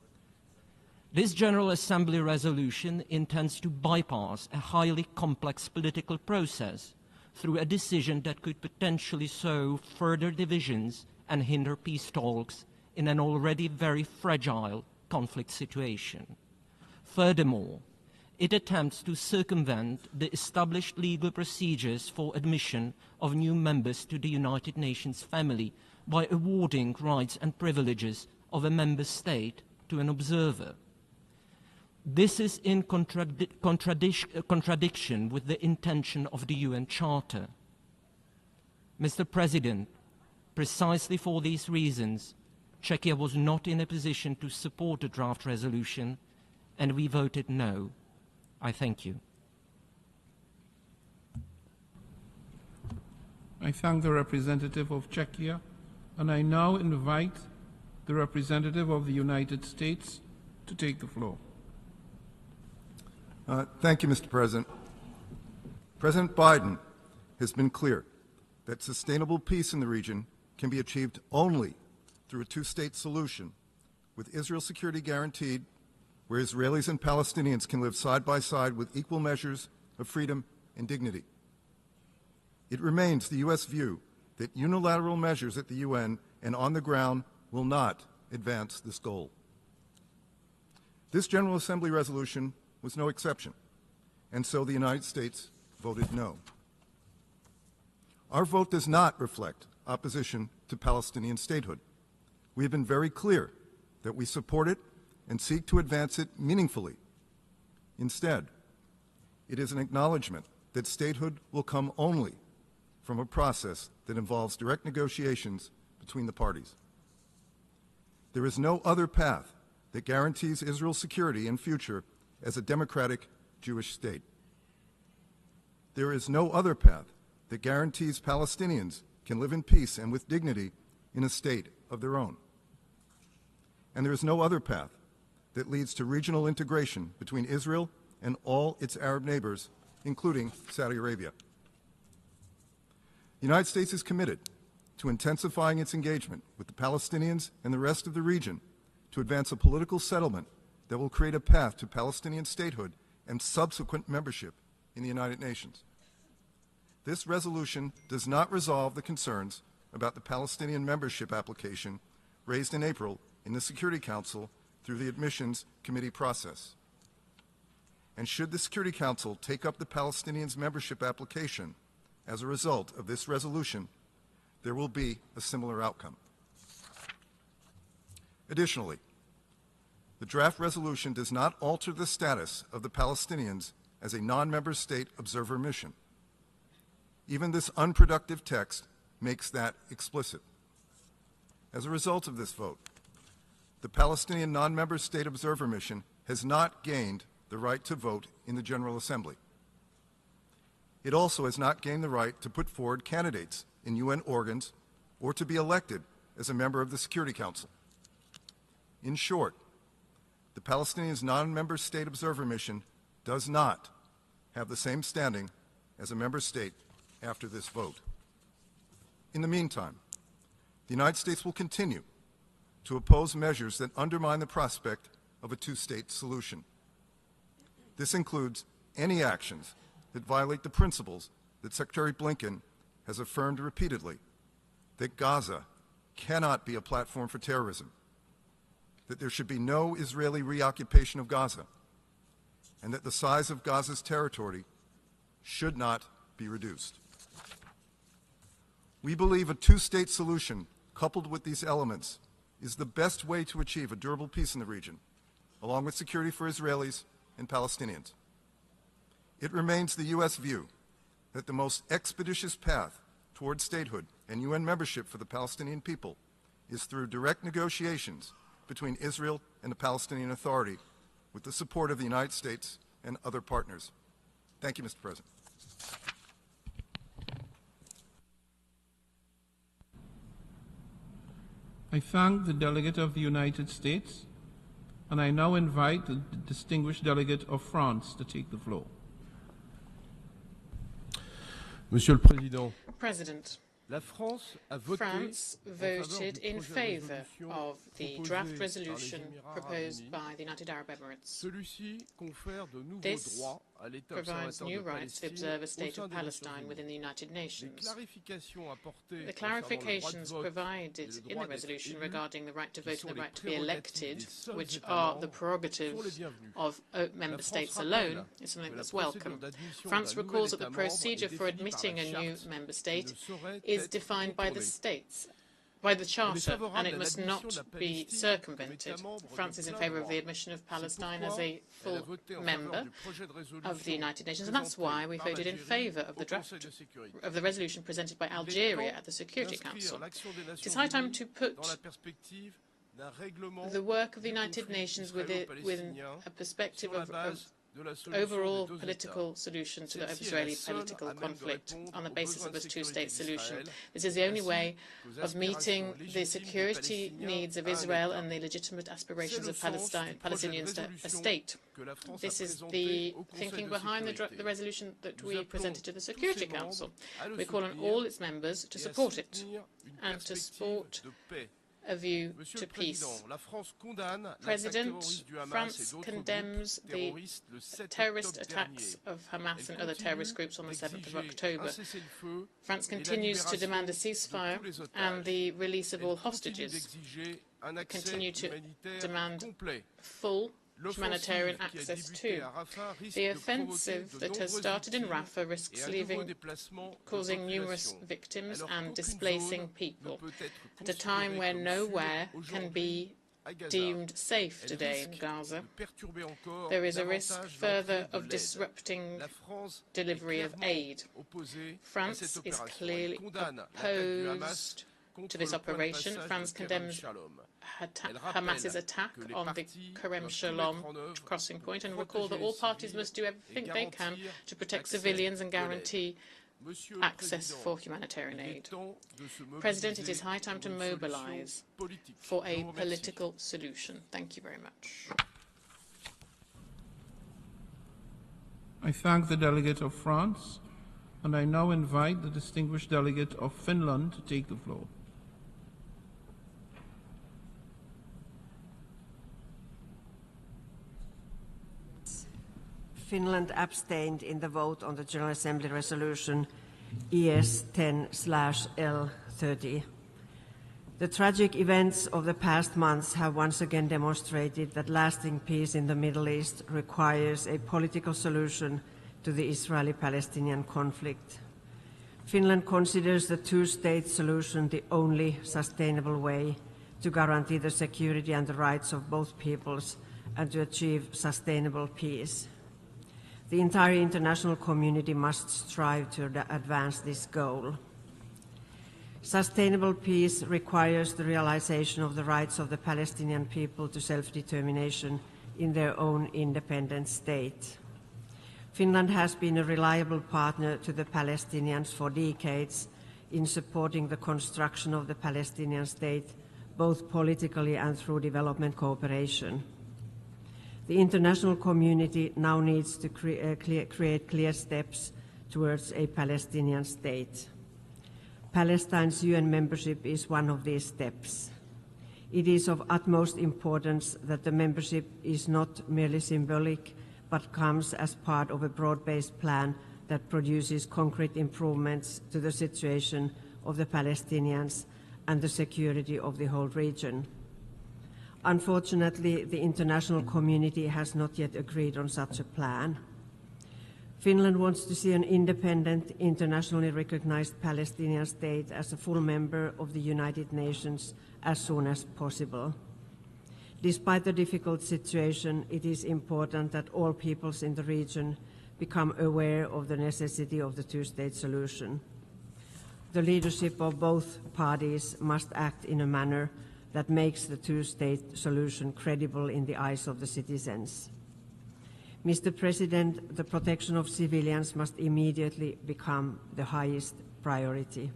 This General Assembly resolution intends to bypass a highly complex political process through a decision that could potentially sow further divisions and hinder peace talks in an already very fragile conflict situation. Furthermore, it attempts to circumvent the established legal procedures for admission of new members to the United Nations family by awarding rights and privileges of a member state to an observer. This is in contradiction with the intention of the UN Charter. Mr. President, precisely for these reasons, Czechia was not in a position to support the draft resolution, and we voted no. I thank you. I thank the representative of Czechia, and I now invite the representative of the United States to take the floor. Thank you, Mr. President. President Biden has been clear that sustainable peace in the region can be achieved only through a two-state solution, with Israel's security guaranteed, where Israelis and Palestinians can live side by side with equal measures of freedom and dignity. It remains the U.S. view that unilateral measures at the UN and on the ground will not advance this goal. This General Assembly resolution was no exception, and so the United States voted no. Our vote does not reflect opposition to Palestinian statehood. We have been very clear that we support it and seek to advance it meaningfully. Instead, it is an acknowledgement that statehood will come only from a process that involves direct negotiations between the parties. There is no other path that guarantees Israel's security and future as a democratic Jewish state. There is no other path that guarantees Palestinians can live in peace and with dignity in a state of their own. And there is no other path that leads to regional integration between Israel and all its Arab neighbors, including Saudi Arabia. The United States is committed to intensifying its engagement with the Palestinians and the rest of the region to advance a political settlement that will create a path to Palestinian statehood and subsequent membership in the United Nations. This resolution does not resolve the concerns about the Palestinian membership application raised in April in the Security Council through the Admissions Committee process. And should the Security Council take up the Palestinians' membership application as a result of this resolution, there will be a similar outcome. Additionally, the draft resolution does not alter the status of the Palestinians as a non-member state observer mission. Even this unproductive text makes that explicit. As a result of this vote, the Palestinian non-member state observer mission has not gained the right to vote in the General Assembly. It also has not gained the right to put forward candidates in UN organs or to be elected as a member of the Security Council. In short, the Palestinians' non-member state observer mission does not have the same standing as a member state after this vote. In the meantime, the United States will continue to oppose measures that undermine the prospect of a two-state solution. This includes any actions that violate the principles that Secretary Blinken has affirmed repeatedly, that Gaza cannot be a platform for terrorism, that there should be no Israeli reoccupation of Gaza, and that the size of Gaza's territory should not be reduced. We believe a two-state solution coupled with these elements is the best way to achieve a durable peace in the region, along with security for Israelis and Palestinians. It remains the U.S. view that the most expeditious path toward statehood and UN membership for the Palestinian people is through direct negotiations between Israel and the Palestinian Authority with the support of the United States and other partners. Thank you, Mr. President. I thank the delegate of the United States, and I now invite the distinguished delegate of France to take the floor. Monsieur le Président, President, France voted in favour of the draft resolution proposed by the United Arab Emirates. This provides new rights to the observer state of Palestine within the United Nations. The clarifications provided in the resolution regarding the right to vote and the right to be elected, which are the prerogative of member states alone, is something that's welcome. France recalls that the procedure for admitting a new member state is defined by the states, by the Charter, and it must not be circumvented. France is in favour of the admission of Palestine as a full member of the United Nations, and that's why we voted in favour of the draft of the resolution presented by Algeria at the Security Council. It is high time to put the work of the United Nations within a perspective of overall political solution to the Israeli political conflict on the basis of this two-state solution. This is the only way of meeting the security needs of Israel and the legitimate aspirations of Palestinians to a state. This is the thinking behind the resolution that we presented to the Security Council. We call on all its members to support it and to support a view to peace. President, France condemns the terrorist attacks of Hamas and other terrorist groups on the 7th of October. France continues to demand a ceasefire and the release of all hostages, continue to demand full humanitarian access too. The offensive that has started in Rafah risks causing numerous victims and displacing people at a time where nowhere can be deemed safe today in Gaza. There is a risk further of disrupting delivery of aid. France is clearly opposed to this operation. France condemns Hamas's attack on the Kerem Shalom crossing point and recall that all parties must do everything they can to protect civilians and guarantee access for humanitarian aid. President, it is high time to mobilize for a political solution. Thank you very much. I thank the delegate of France, and I now invite the distinguished delegate of Finland to take the floor. Finland abstained in the vote on the General Assembly resolution ES 10/L30. The tragic events of the past months have once again demonstrated that lasting peace in the Middle East requires a political solution to the Israeli-Palestinian conflict. Finland considers the two-state solution the only sustainable way to guarantee the security and the rights of both peoples and to achieve sustainable peace. The entire international community must strive to advance this goal. Sustainable peace requires the realization of the rights of the Palestinian people to self-determination in their own independent state. Finland has been a reliable partner to the Palestinians for decades in supporting the construction of the Palestinian state, both politically and through development cooperation. The international community now needs to create clear steps towards a Palestinian state. Palestine's UN membership is one of these steps. It is of utmost importance that the membership is not merely symbolic, but comes as part of a broad-based plan that produces concrete improvements to the situation of the Palestinians and the security of the whole region. Unfortunately, the international community has not yet agreed on such a plan. Finland wants to see an independent, internationally recognized Palestinian state as a full member of the United Nations as soon as possible. Despite the difficult situation, it is important that all peoples in the region become aware of the necessity of the two-state solution. The leadership of both parties must act in a manner that makes the two-state solution credible in the eyes of the citizens. Mr. President, the protection of civilians must immediately become the highest priority.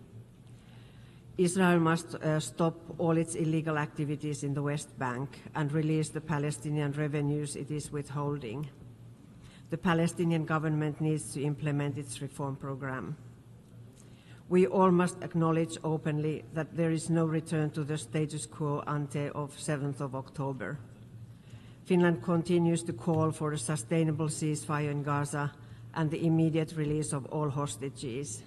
Israel must stop all its illegal activities in the West Bank and release the Palestinian revenues it is withholding. The Palestinian government needs to implement its reform program. We all must acknowledge openly that there is no return to the status quo ante of 7th of October. Finland continues to call for a sustainable ceasefire in Gaza and the immediate release of all hostages.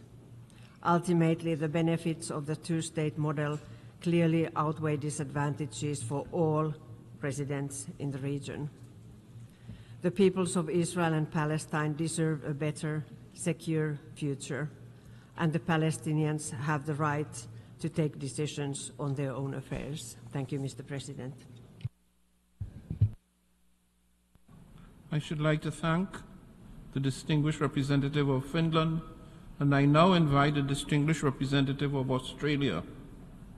Ultimately, the benefits of the two-state model clearly outweigh disadvantages for all residents in the region. The peoples of Israel and Palestine deserve a better, secure future, and the Palestinians have the right to take decisions on their own affairs. Thank you, Mr. President. I should like to thank the distinguished representative of Finland, and I now invite the distinguished representative of Australia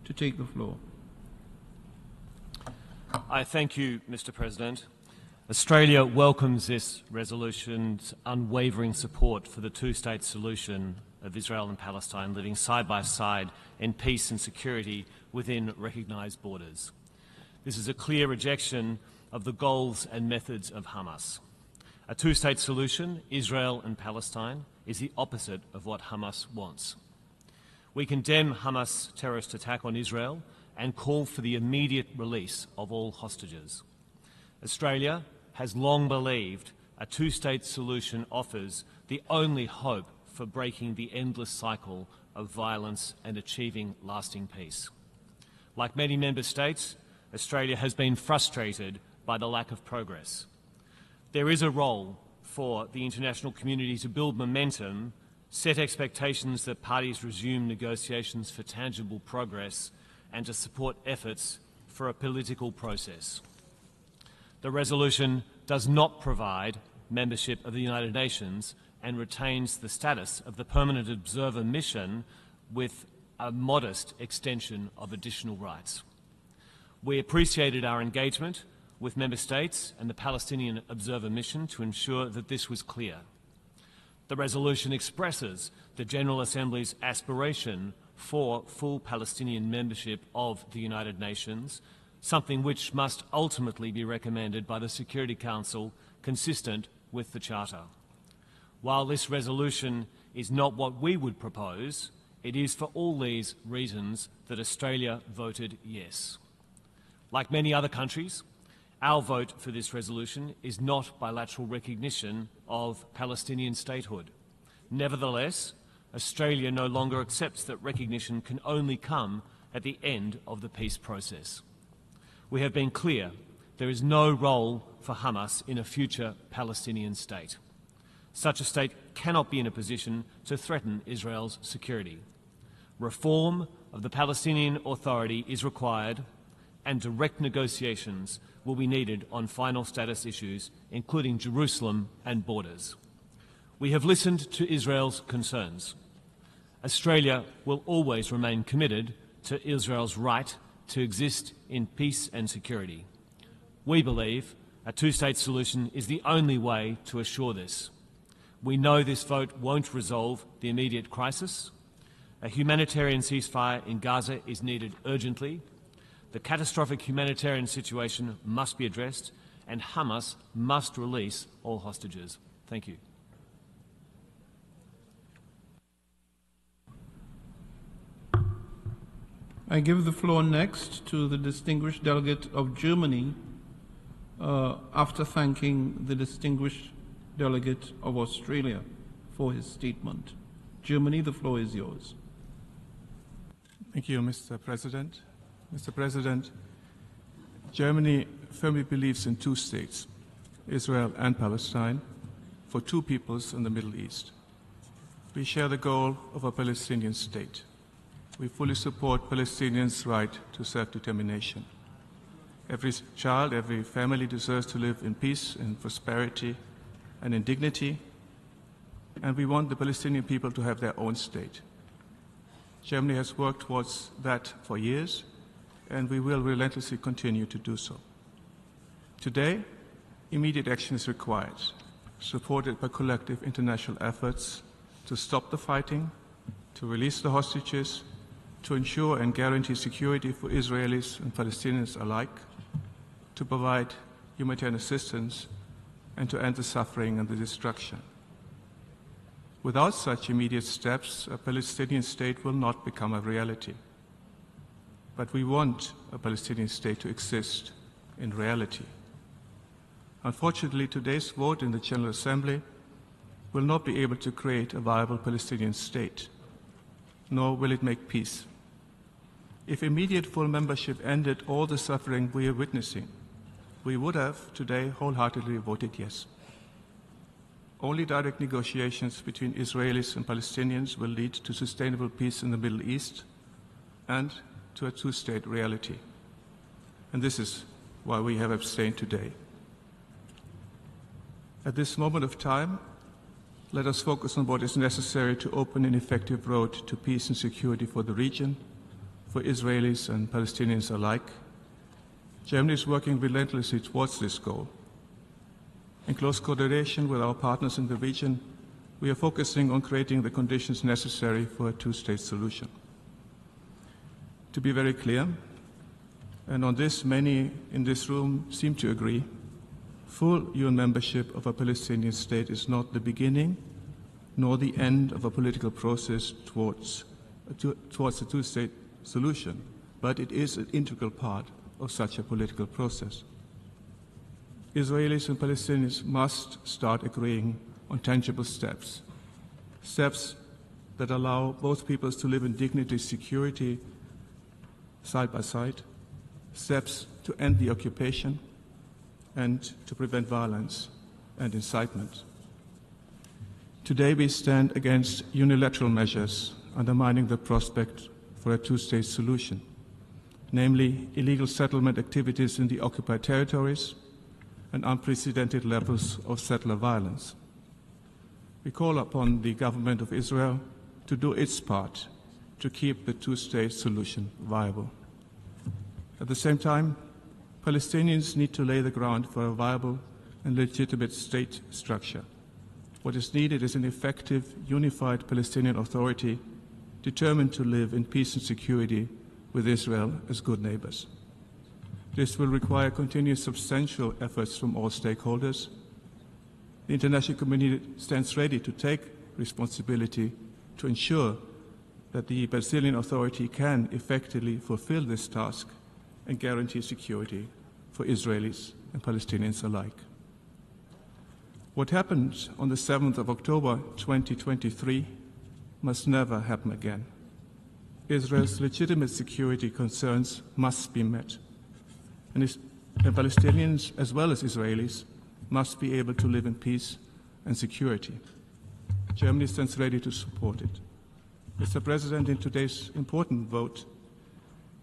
to take the floor. I thank you, Mr. President. Australia welcomes this resolution's unwavering support for the two-state solution of Israel and Palestine living side by side in peace and security within recognised borders. This is a clear rejection of the goals and methods of Hamas. A two-state solution, Israel and Palestine, is the opposite of what Hamas wants. We condemn Hamas' terrorist attack on Israel and call for the immediate release of all hostages. Australia has long believed a two-state solution offers the only hope for breaking the endless cycle of violence and achieving lasting peace. Like many member states, Australia has been frustrated by the lack of progress. There is a role for the international community to build momentum, set expectations that parties resume negotiations for tangible progress, and to support efforts for a political process. The resolution does not provide membership of the United Nations and retains the status of the permanent observer mission with a modest extension of additional rights. We appreciated our engagement with member states and the Palestinian observer mission to ensure that this was clear. The resolution expresses the General Assembly's aspiration for full Palestinian membership of the United Nations, something which must ultimately be recommended by the Security Council consistent with the Charter. While this resolution is not what we would propose, it is for all these reasons that Australia voted yes. Like many other countries, our vote for this resolution is not bilateral recognition of Palestinian statehood. Nevertheless, Australia no longer accepts that recognition can only come at the end of the peace process. We have been clear there is no role for Hamas in a future Palestinian state. Such a state cannot be in a position to threaten Israel's security. Reform of the Palestinian Authority is required, and direct negotiations will be needed on final status issues, including Jerusalem and borders. We have listened to Israel's concerns. Australia will always remain committed to Israel's right to exist in peace and security. We believe a two-state solution is the only way to assure this. We know this vote won't resolve the immediate crisis. A humanitarian ceasefire in Gaza is needed urgently. The catastrophic humanitarian situation must be addressed, and Hamas must release all hostages. Thank you. I give the floor next to the distinguished delegate of Germany, after thanking the distinguished delegate of Australia for his statement. Germany, the floor is yours. Thank you, Mr. President. Mr. President, Germany firmly believes in two states, Israel and Palestine, for two peoples in the Middle East. We share the goal of a Palestinian state. We fully support Palestinians' right to self-determination. Every child, every family deserves to live in peace, in prosperity, and in dignity, and we want the Palestinian people to have their own state. Germany has worked towards that for years, and we will relentlessly continue to do so. Today, immediate action is required, supported by collective international efforts to stop the fighting, to release the hostages, to ensure and guarantee security for Israelis and Palestinians alike, to provide humanitarian assistance, and to end the suffering and the destruction. Without such immediate steps, a Palestinian state will not become a reality. But we want a Palestinian state to exist in reality. Unfortunately, today's vote in the General Assembly will not be able to create a viable Palestinian state, nor will it make peace. If immediate full membership ended all the suffering we are witnessing, we would have today wholeheartedly voted yes. Only direct negotiations between Israelis and Palestinians will lead to sustainable peace in the Middle East and to a two-state reality. And this is why we have abstained today. At this moment of time, let us focus on what is necessary to open an effective road to peace and security for the region, for Israelis and Palestinians alike. Germany is working relentlessly towards this goal. In close coordination with our partners in the region, we are focusing on creating the conditions necessary for a two-state solution. To be very clear, and on this many in this room seem to agree, full UN membership of a Palestinian state is not the beginning nor the end of a political process towards a two-state solution, but it is an integral part of such a political process. Israelis and Palestinians must start agreeing on tangible steps, steps that allow both peoples to live in dignity and security side by side, steps to end the occupation and to prevent violence and incitement. Today we stand against unilateral measures undermining the prospect for a two-state solution, namely illegal settlement activities in the occupied territories and unprecedented levels of settler violence. We call upon the government of Israel to do its part to keep the two-state solution viable. At the same time, Palestinians need to lay the ground for a viable and legitimate state structure. What is needed is an effective, unified Palestinian Authority determined to live in peace and security with Israel as good neighbors. This will require continuous substantial efforts from all stakeholders. The international community stands ready to take responsibility to ensure that the Palestinian Authority can effectively fulfill this task and guarantee security for Israelis and Palestinians alike. What happened on the 7th of October 2023 must never happen again. Israel's legitimate security concerns must be met, and Palestinians as well as Israelis must be able to live in peace and security. Germany stands ready to support it. Mr. President, in today's important vote,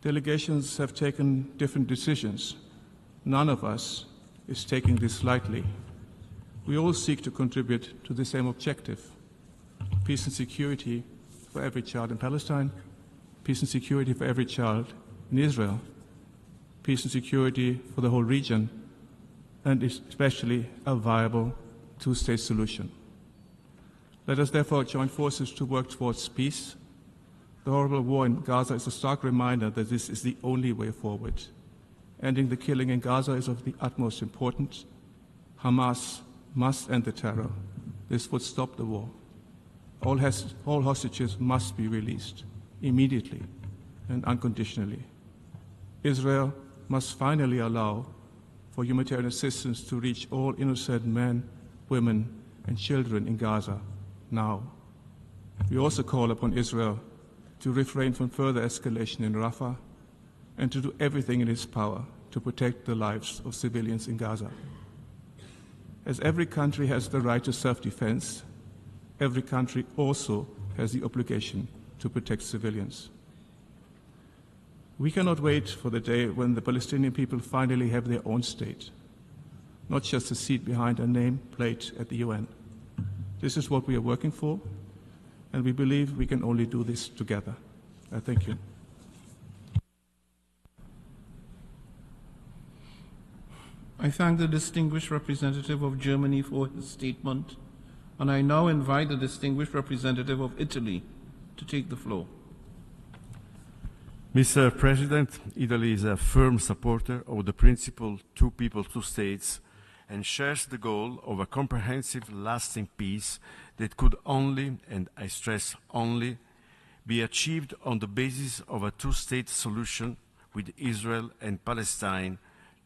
delegations have taken different decisions. None of us is taking this lightly. We all seek to contribute to the same objective: peace and security for every child in Palestine, peace and security for every child in Israel, peace and security for the whole region, and especially a viable two-state solution. Let us therefore join forces to work towards peace. The horrible war in Gaza is a stark reminder that this is the only way forward. Ending the killing in Gaza is of the utmost importance. Hamas must end the terror. This would stop the war. All hostages must be released immediately and unconditionally. Israel must finally allow for humanitarian assistance to reach all innocent men, women, and children in Gaza now. We also call upon Israel to refrain from further escalation in Rafah and to do everything in its power to protect the lives of civilians in Gaza. As every country has the right to self-defense, every country also has the obligation to protect civilians. We cannot wait for the day when the Palestinian people finally have their own state, not just a seat behind a name plate at the UN. This is what we are working for, and we believe we can only do this together. I thank you. I thank the distinguished representative of Germany for his statement, and I now invite the distinguished representative of Italy to take the floor. Mr. President, Italy is a firm supporter of the principle two people, two states, and shares the goal of a comprehensive, lasting peace that could only, and I stress only, be achieved on the basis of a two-state solution with Israel and Palestine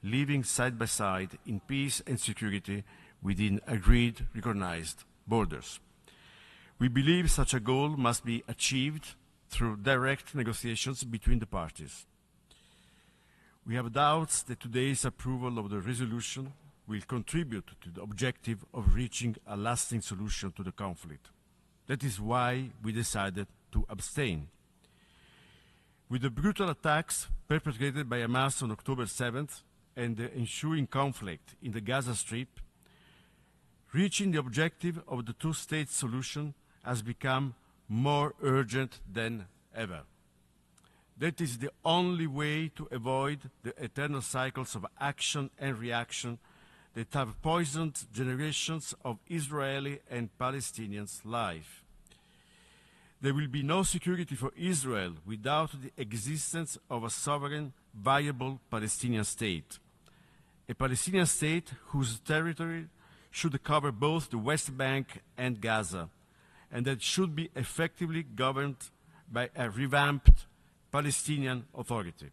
living side by side in peace and security within agreed, recognized borders. We believe such a goal must be achieved through direct negotiations between the parties. We have doubts that today's approval of the resolution will contribute to the objective of reaching a lasting solution to the conflict. That is why we decided to abstain. With the brutal attacks perpetrated by Hamas on October 7th and the ensuing conflict in the Gaza Strip, reaching the objective of the two-state solution has become more urgent than ever. That is the only way to avoid the eternal cycles of action and reaction that have poisoned generations of Israeli and Palestinians' life. There will be no security for Israel without the existence of a sovereign, viable Palestinian state. A Palestinian state whose territory should cover both the West Bank and Gaza, and that should be effectively governed by a revamped Palestinian Authority.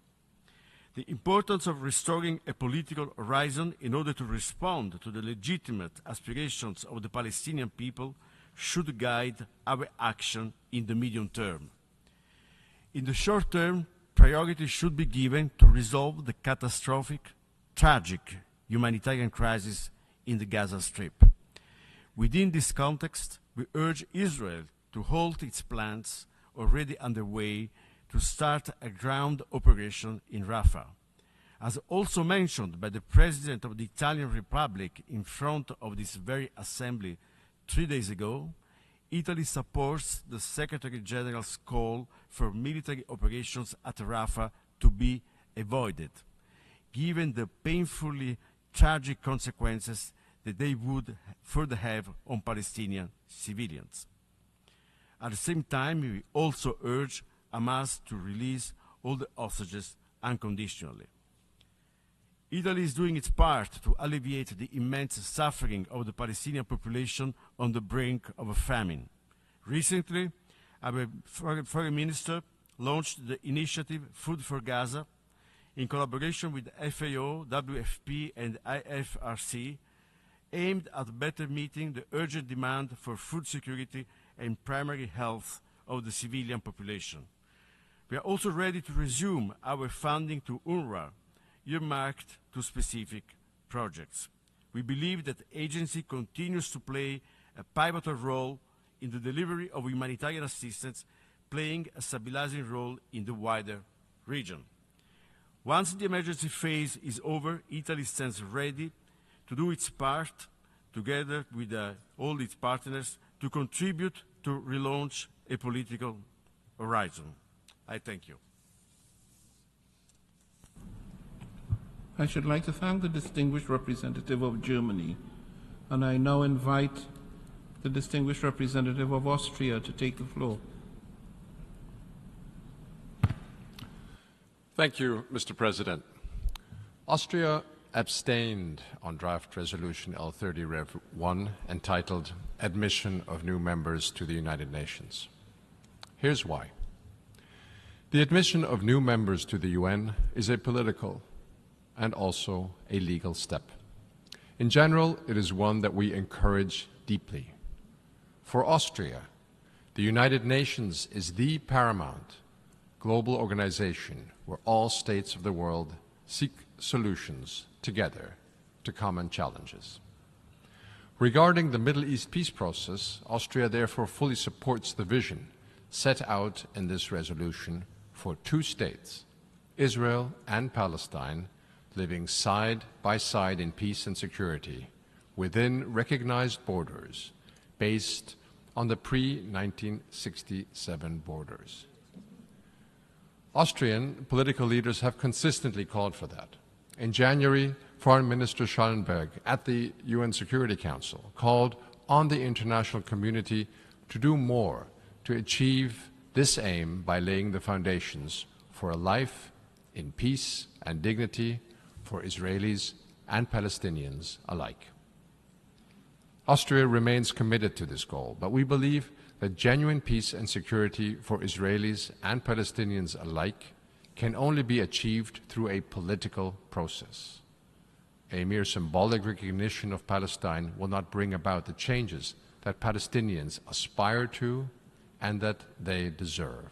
The importance of restoring a political horizon in order to respond to the legitimate aspirations of the Palestinian people should guide our action in the medium term. In the short term, priority should be given to resolve the catastrophic, tragic humanitarian crisis in the Gaza Strip. Within this context, we urge Israel to halt its plans already underway to start a ground operation in Rafah. As also mentioned by the President of the Italian Republic in front of this very assembly 3 days ago, Italy supports the Secretary General's call for military operations at Rafah to be avoided, given the painfully tragic consequences that they would further have on Palestinian civilians. At the same time, we also urge Hamas to release all the hostages unconditionally. Italy is doing its part to alleviate the immense suffering of the Palestinian population on the brink of a famine. Recently, our Foreign Minister launched the initiative Food for Gaza in collaboration with FAO, WFP, and IFRC, aimed at better meeting the urgent demand for food security and primary health of the civilian population. We are also ready to resume our funding to UNRWA, earmarked to specific projects. We believe that the agency continues to play a pivotal role in the delivery of humanitarian assistance, playing a stabilizing role in the wider region. Once the emergency phase is over, Italy stands ready to do its part, together with all its partners, to contribute to relaunch a political horizon. I thank you. I should like to thank the distinguished representative of Germany, and I now invite the distinguished representative of Austria to take the floor. Thank you, Mr. President. Austria abstained on draft resolution L30 Rev 1 entitled Admission of New Members to the United Nations. Here's why. The admission of new members to the UN is a political and also a legal step. In general, it is one that we encourage deeply. For Austria, the United Nations is the paramount global organization where all states of the world seek solutions together to common challenges. Regarding the Middle East peace process, Austria therefore fully supports the vision set out in this resolution for two states, Israel and Palestine, living side by side in peace and security within recognized borders based on the pre-1967 borders. Austrian political leaders have consistently called for that. In January, Foreign Minister Schallenberg at the UN Security Council called on the international community to do more to achieve this aim by laying the foundations for a life in peace and dignity for Israelis and Palestinians alike. Austria remains committed to this goal, but we believe that genuine peace and security for Israelis and Palestinians alike can only be achieved through a political process. A mere symbolic recognition of Palestine will not bring about the changes that Palestinians aspire to and that they deserve.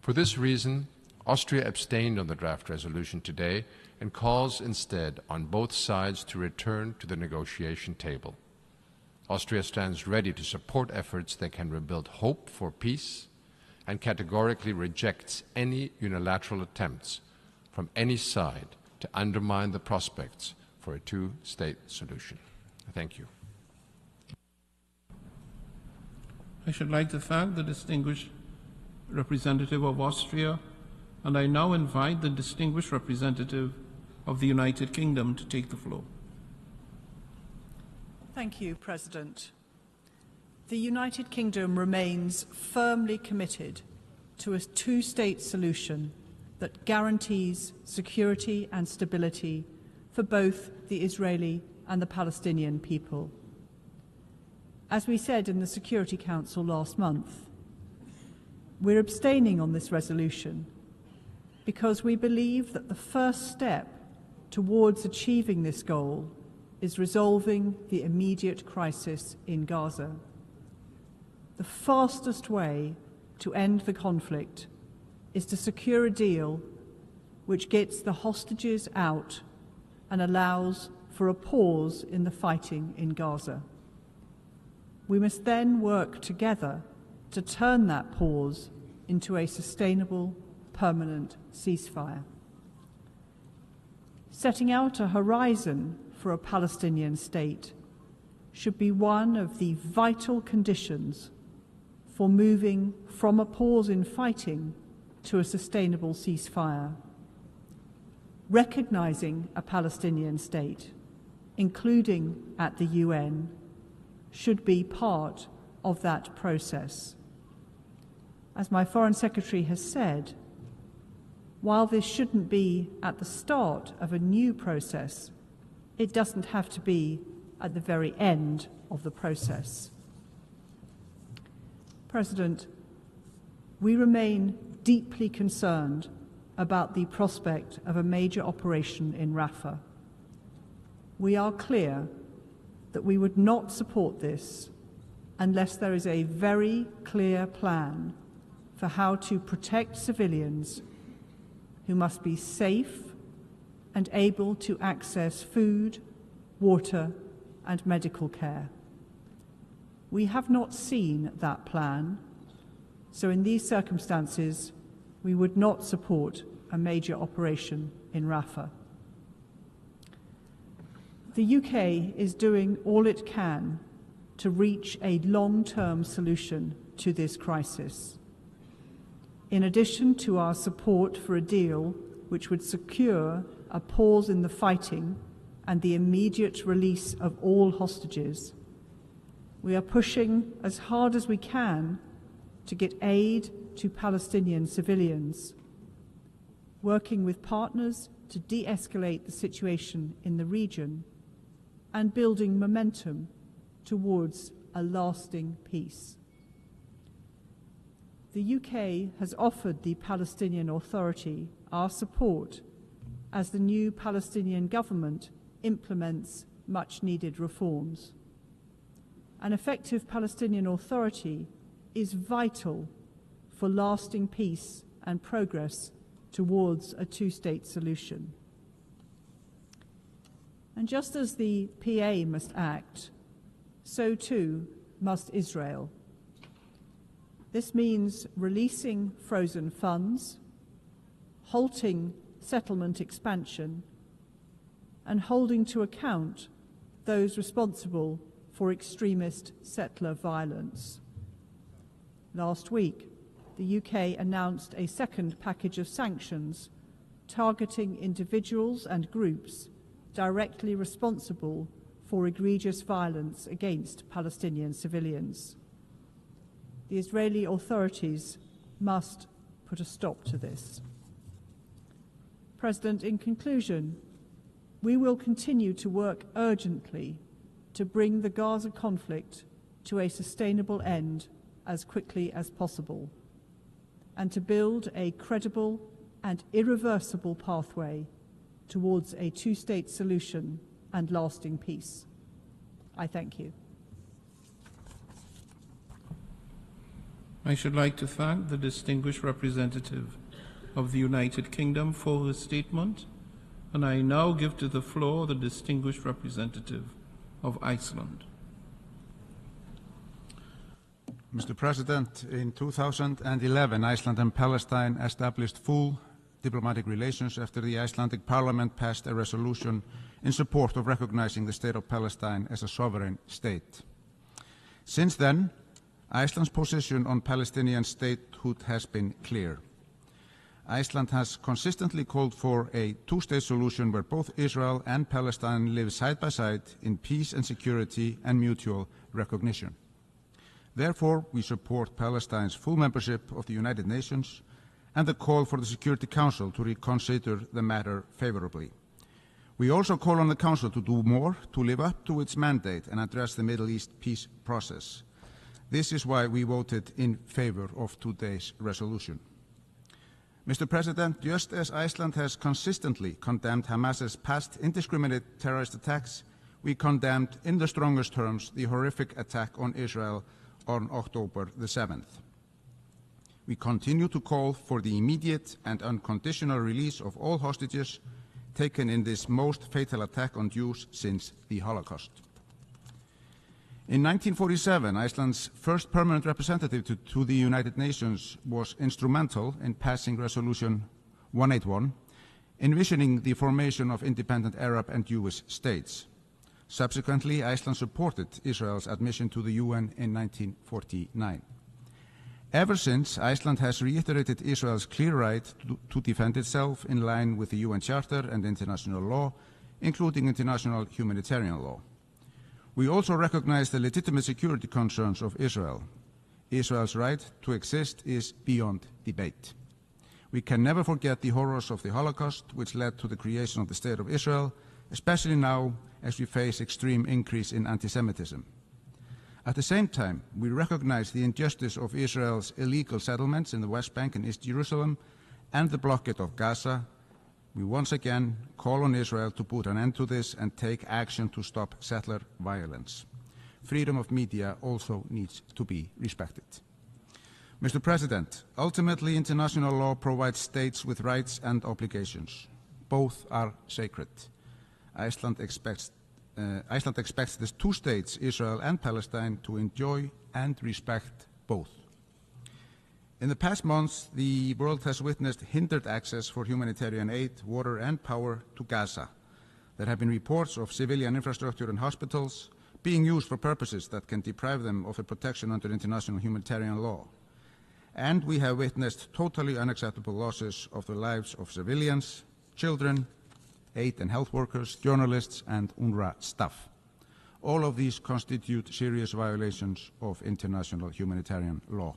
For this reason, Austria abstained on the draft resolution today and calls instead on both sides to return to the negotiation table. Austria stands ready to support efforts that can rebuild hope for peace and categorically rejects any unilateral attempts from any side to undermine the prospects for a two-state solution. Thank you. I should like to thank the distinguished representative of Austria, and I now invite the distinguished representative of the United Kingdom to take the floor. Thank you, President. The United Kingdom remains firmly committed to a two-state solution that guarantees security and stability for both the Israeli and the Palestinian people. As we said in the Security Council last month, we're abstaining on this resolution because we believe that the first step towards achieving this goal is resolving the immediate crisis in Gaza. The fastest way to end the conflict is to secure a deal which gets the hostages out and allows for a pause in the fighting in Gaza. We must then work together to turn that pause into a sustainable, permanent ceasefire. Setting out a horizon for a Palestinian state should be one of the vital conditions for moving from a pause in fighting to a sustainable ceasefire. Recognizing a Palestinian state including at the UN, should be part of that process. As my Foreign Secretary has said, while this shouldn't be at the start of a new process, it doesn't have to be at the very end of the process. President, we remain deeply concerned about the prospect of a major operation in Rafah. We are clear that we would not support this unless there is a very clear plan for how to protect civilians who must be safe and able to access food, water, and medical care. We have not seen that plan, so in these circumstances, we would not support a major operation in Rafah. The UK is doing all it can to reach a long-term solution to this crisis. In addition to our support for a deal which would secure a pause in the fighting and the immediate release of all hostages, we are pushing as hard as we can to get aid to Palestinian civilians, working with partners to de-escalate the situation in the region, and building momentum towards a lasting peace. The UK has offered the Palestinian Authority our support as the new Palestinian government implements much-needed reforms. An effective Palestinian Authority is vital for lasting peace and progress towards a two-state solution. And just as the PA must act, so too must Israel. This means releasing frozen funds, halting settlement expansion, and holding to account those responsible for extremist settler violence. Last week, the UK announced a second package of sanctions targeting individuals and groups directly responsible for egregious violence against Palestinian civilians. The Israeli authorities must put a stop to this. President, in conclusion, we will continue to work urgently to bring the Gaza conflict to a sustainable end as quickly as possible, and to build a credible and irreversible pathway towards a two-state solution and lasting peace. I thank you. I should like to thank the distinguished representative of the United Kingdom for her statement, and I now give to the floor the distinguished representative of Iceland. Mr. President, in 2011, Iceland and Palestine established full diplomatic relations after the Icelandic Parliament passed a resolution in support of recognizing the State of Palestine as a sovereign state. Since then, Iceland's position on Palestinian statehood has been clear. Iceland has consistently called for a two-state solution where both Israel and Palestine live side by side in peace and security and mutual recognition. Therefore, we support Palestine's full membership of the United Nations and the call for the Security Council to reconsider the matter favorably. We also call on the Council to do more to live up to its mandate and address the Middle East peace process. This is why we voted in favor of today's resolution. Mr. President, just as Iceland has consistently condemned Hamas's past indiscriminate terrorist attacks, we condemned in the strongest terms the horrific attack on Israel on October the 7th. We continue to call for the immediate and unconditional release of all hostages taken in this most fatal attack on Jews since the Holocaust. In 1947, Iceland's first permanent representative to the United Nations was instrumental in passing Resolution 181, envisioning the formation of independent Arab and Jewish states. Subsequently, Iceland supported Israel's admission to the UN in 1949. Ever since, Iceland has reiterated Israel's clear right to defend itself in line with the UN Charter and international law, including international humanitarian law. We also recognize the legitimate security concerns of Israel. Israel's right to exist is beyond debate. We can never forget the horrors of the Holocaust, which led to the creation of the State of Israel, especially now as we face extreme increase in anti-Semitism. At the same time, we recognize the injustice of Israel's illegal settlements in the West Bank and East Jerusalem and the blockade of Gaza. We once again call on Israel to put an end to this and take action to stop settler violence. Freedom of media also needs to be respected. Mr. President, ultimately international law provides states with rights and obligations. Both are sacred. Iceland expects the two states, Israel and Palestine, to enjoy and respect both. In the past months, the world has witnessed hindered access for humanitarian aid, water and power to Gaza. There have been reports of civilian infrastructure and hospitals being used for purposes that can deprive them of the protection under international humanitarian law. And we have witnessed totally unacceptable losses of the lives of civilians, children, aid and health workers, journalists and UNRWA staff. All of these constitute serious violations of international humanitarian law.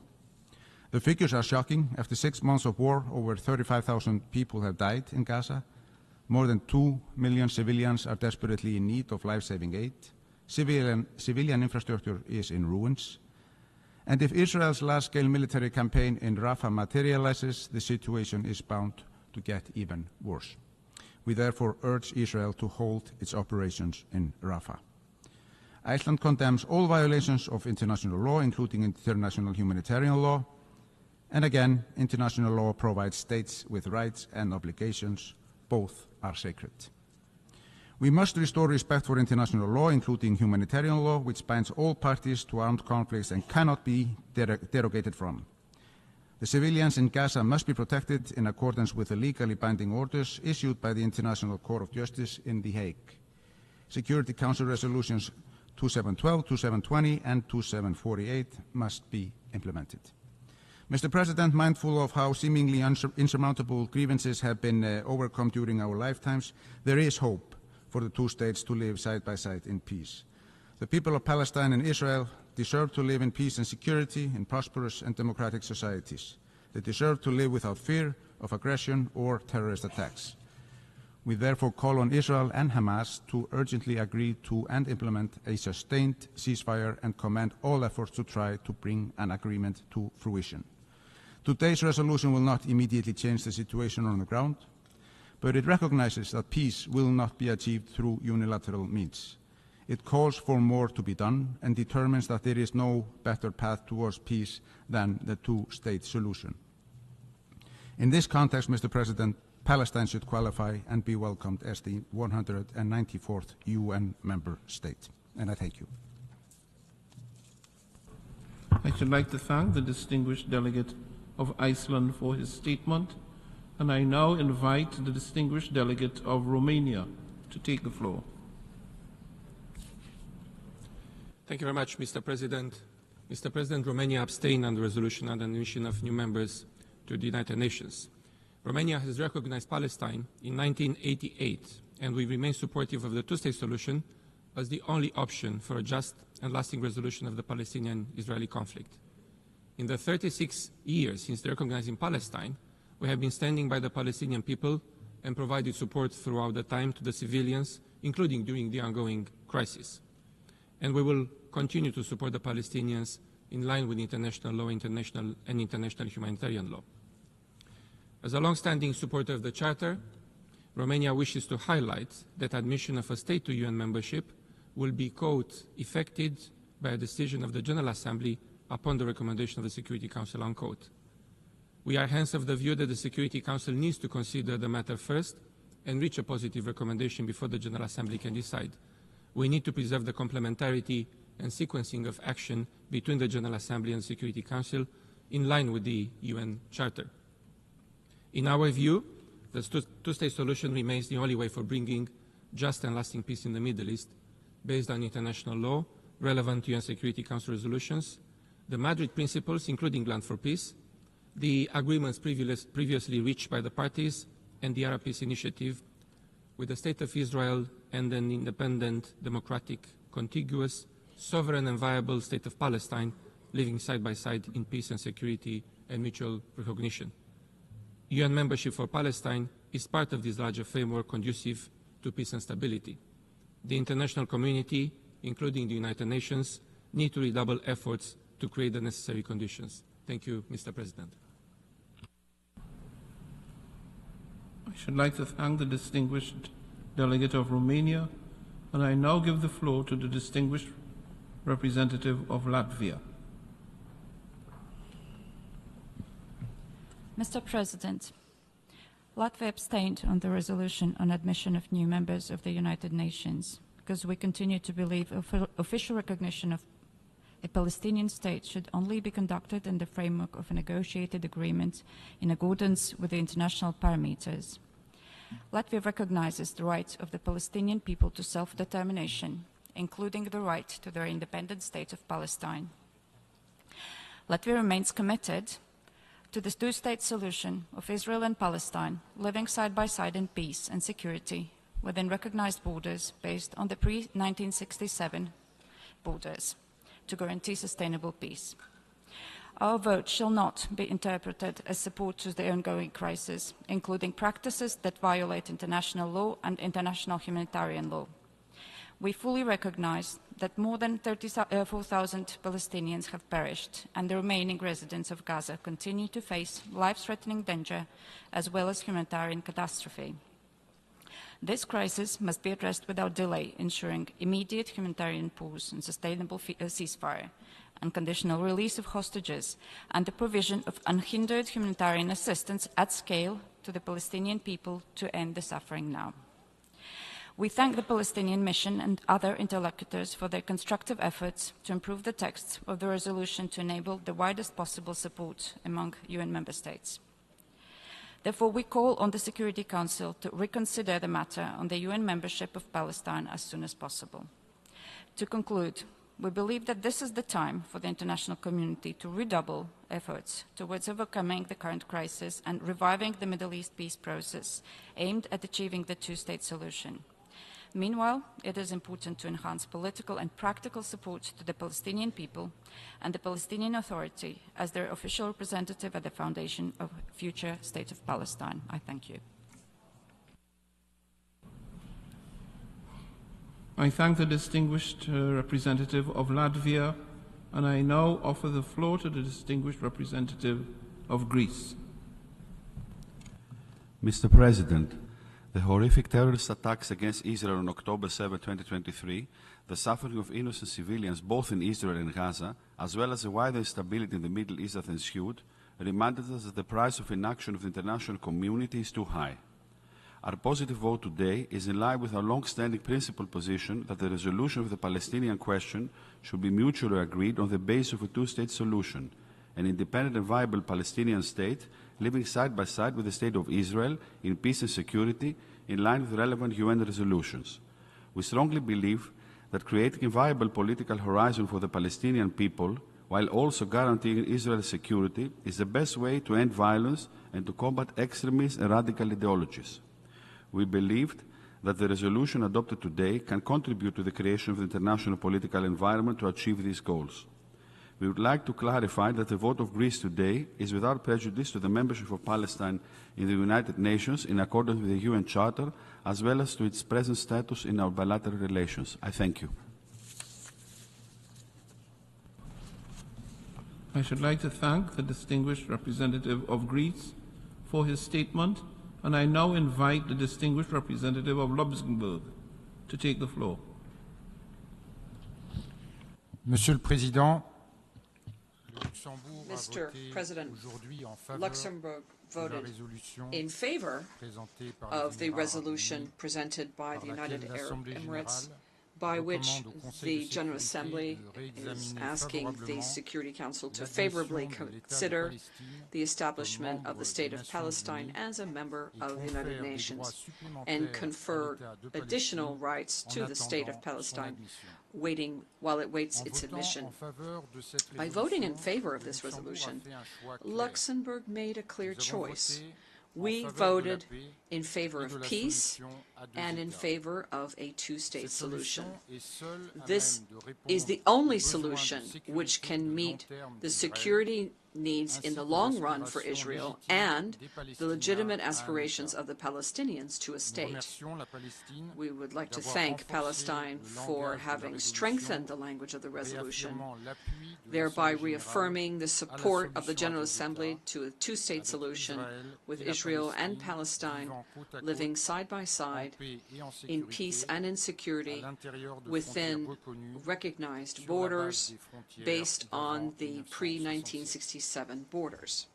The figures are shocking. After 6 months of war, over 35,000 people have died in Gaza. More than 2 million civilians are desperately in need of life-saving aid. Civilian infrastructure is in ruins. And if Israel's large-scale military campaign in Rafah materializes, the situation is bound to get even worse. We therefore urge Israel to hold its operations in Rafah. Iceland condemns all violations of international law, including international humanitarian law. And again, international law provides states with rights and obligations. Both are sacred. We must restore respect for international law, including humanitarian law, which binds all parties to armed conflicts and cannot be derogated from. The civilians in Gaza must be protected in accordance with the legally binding orders issued by the International Court of Justice in The Hague. Security Council resolutions 2712, 2720, and 2748 must be implemented. Mr. President, mindful of how seemingly insurmountable grievances have been overcome during our lifetimes, there is hope for the two states to live side by side in peace. The people of Palestine and Israel deserve to live in peace and security in prosperous and democratic societies. They deserve to live without fear of aggression or terrorist attacks. We therefore call on Israel and Hamas to urgently agree to and implement a sustained ceasefire and commend all efforts to try to bring an agreement to fruition. Today's resolution will not immediately change the situation on the ground, but it recognizes that peace will not be achieved through unilateral means. It calls for more to be done and determines that there is no better path towards peace than the two-state solution. In this context, Mr. President, Palestine should qualify and be welcomed as the 194th UN member state. And I thank you. I should like to thank the distinguished delegate of Iceland for his statement, and I now invite the distinguished delegate of Romania to take the floor. Thank you very much, Mr. President. Mr. President, Romania abstained on the resolution on the admission of new members to the United Nations. Romania has recognized Palestine in 1988, and we remain supportive of the two-state solution as the only option for a just and lasting resolution of the Palestinian-Israeli conflict. In the 36 years since recognizing Palestine, we have been standing by the Palestinian people and provided support throughout the time to the civilians, including during the ongoing crisis. And we will continue to support the Palestinians in line with international law, international humanitarian law. As a long-standing supporter of the Charter, Romania wishes to highlight that admission of a state to UN membership will be, quote, effected by a decision of the General Assembly upon the recommendation of the Security Council, unquote. We are hence of the view that the Security Council needs to consider the matter first and reach a positive recommendation before the General Assembly can decide. We need to preserve the complementarity and sequencing of action between the General Assembly and the Security Council in line with the UN Charter. In our view, the two-state solution remains the only way for bringing just and lasting peace in the Middle East, based on international law, relevant UN Security Council resolutions, the Madrid principles, including Land for Peace, the agreements previously reached by the parties, and the Arab Peace Initiative, with the State of Israel and an independent, democratic, contiguous, sovereign and viable State of Palestine living side by side in peace and security and mutual recognition. UN membership for Palestine is part of this larger framework conducive to peace and stability. The international community, including the United Nations, need to redouble efforts to create the necessary conditions. Thank you, Mr. President. I should like to thank the distinguished delegate of Romania, and I now give the floor to the distinguished representative of Latvia. Mr. President, Latvia abstained on the resolution on admission of new members of the United Nations because we continue to believe official recognition of a Palestinian state should only be conducted in the framework of a negotiated agreement in accordance with the international parameters. Latvia recognizes the right of the Palestinian people to self-determination, including the right to their independent state of Palestine. Latvia remains committed to the two-state solution of Israel and Palestine living side by side in peace and security within recognized borders based on the pre-1967 borders to guarantee sustainable peace. Our vote shall not be interpreted as support to the ongoing crisis, including practices that violate international law and international humanitarian law. We fully recognize that more than 34,000 Palestinians have perished, and the remaining residents of Gaza continue to face life-threatening danger as well as humanitarian catastrophe. This crisis must be addressed without delay, ensuring immediate humanitarian pause and sustainable ceasefire, unconditional release of hostages, and the provision of unhindered humanitarian assistance at scale to the Palestinian people to end the suffering now. We thank the Palestinian Mission and other interlocutors for their constructive efforts to improve the text of the resolution to enable the widest possible support among UN member states. Therefore, we call on the Security Council to reconsider the matter on the UN membership of Palestine as soon as possible. To conclude, we believe that this is the time for the international community to redouble efforts towards overcoming the current crisis and reviving the Middle East peace process aimed at achieving the two-state solution. Meanwhile, it is important to enhance political and practical support to the Palestinian people and the Palestinian Authority as their official representative at the foundation of a future state of Palestine. I thank you. I thank the distinguished representative of Latvia, and I now offer the floor to the distinguished representative of Greece. Mr. President, the horrific terrorist attacks against Israel on October 7, 2023, the suffering of innocent civilians both in Israel and Gaza, as well as the wider instability in the Middle East that ensued, reminded us that the price of inaction of the international community is too high. Our positive vote today is in line with our long-standing principled position that the resolution of the Palestinian question should be mutually agreed on the basis of a two-state solution, an independent and viable Palestinian state living side by side with the State of Israel in peace and security in line with relevant UN resolutions. We strongly believe that creating a viable political horizon for the Palestinian people, while also guaranteeing Israel's security, is the best way to end violence and to combat extremist and radical ideologies. We believed that the resolution adopted today can contribute to the creation of the international political environment to achieve these goals. We would like to clarify that the vote of Greece today is without prejudice to the membership of Palestine in the United Nations in accordance with the UN Charter, as well as to its present status in our bilateral relations. I thank you. I should like to thank the distinguished representative of Greece for his statement, and I now invite the distinguished representative of Luxembourg to take the floor. Monsieur le Président, Mr. President, Luxembourg voted in favor of the resolution presented by the United Arab Emirates, by which the General Assembly is asking the Security Council to favorably consider the establishment of the State of Palestine as a member of the United Nations and confer additional rights to the State of Palestine, while it waits its admission. By voting in favor of this resolution, Luxembourg made a clear choice. We voted in favor of peace and in favor of a two-state solution. This is the only solution which can meet the security needs in the long run for Israel and the legitimate aspirations of the Palestinians to a state. We would like to thank Palestine for having strengthened the language of the resolution, thereby reaffirming the support of the General Assembly to a two-state solution with Israel and Palestine living side by side in peace and in security within recognized borders based on the pre-1967 borders.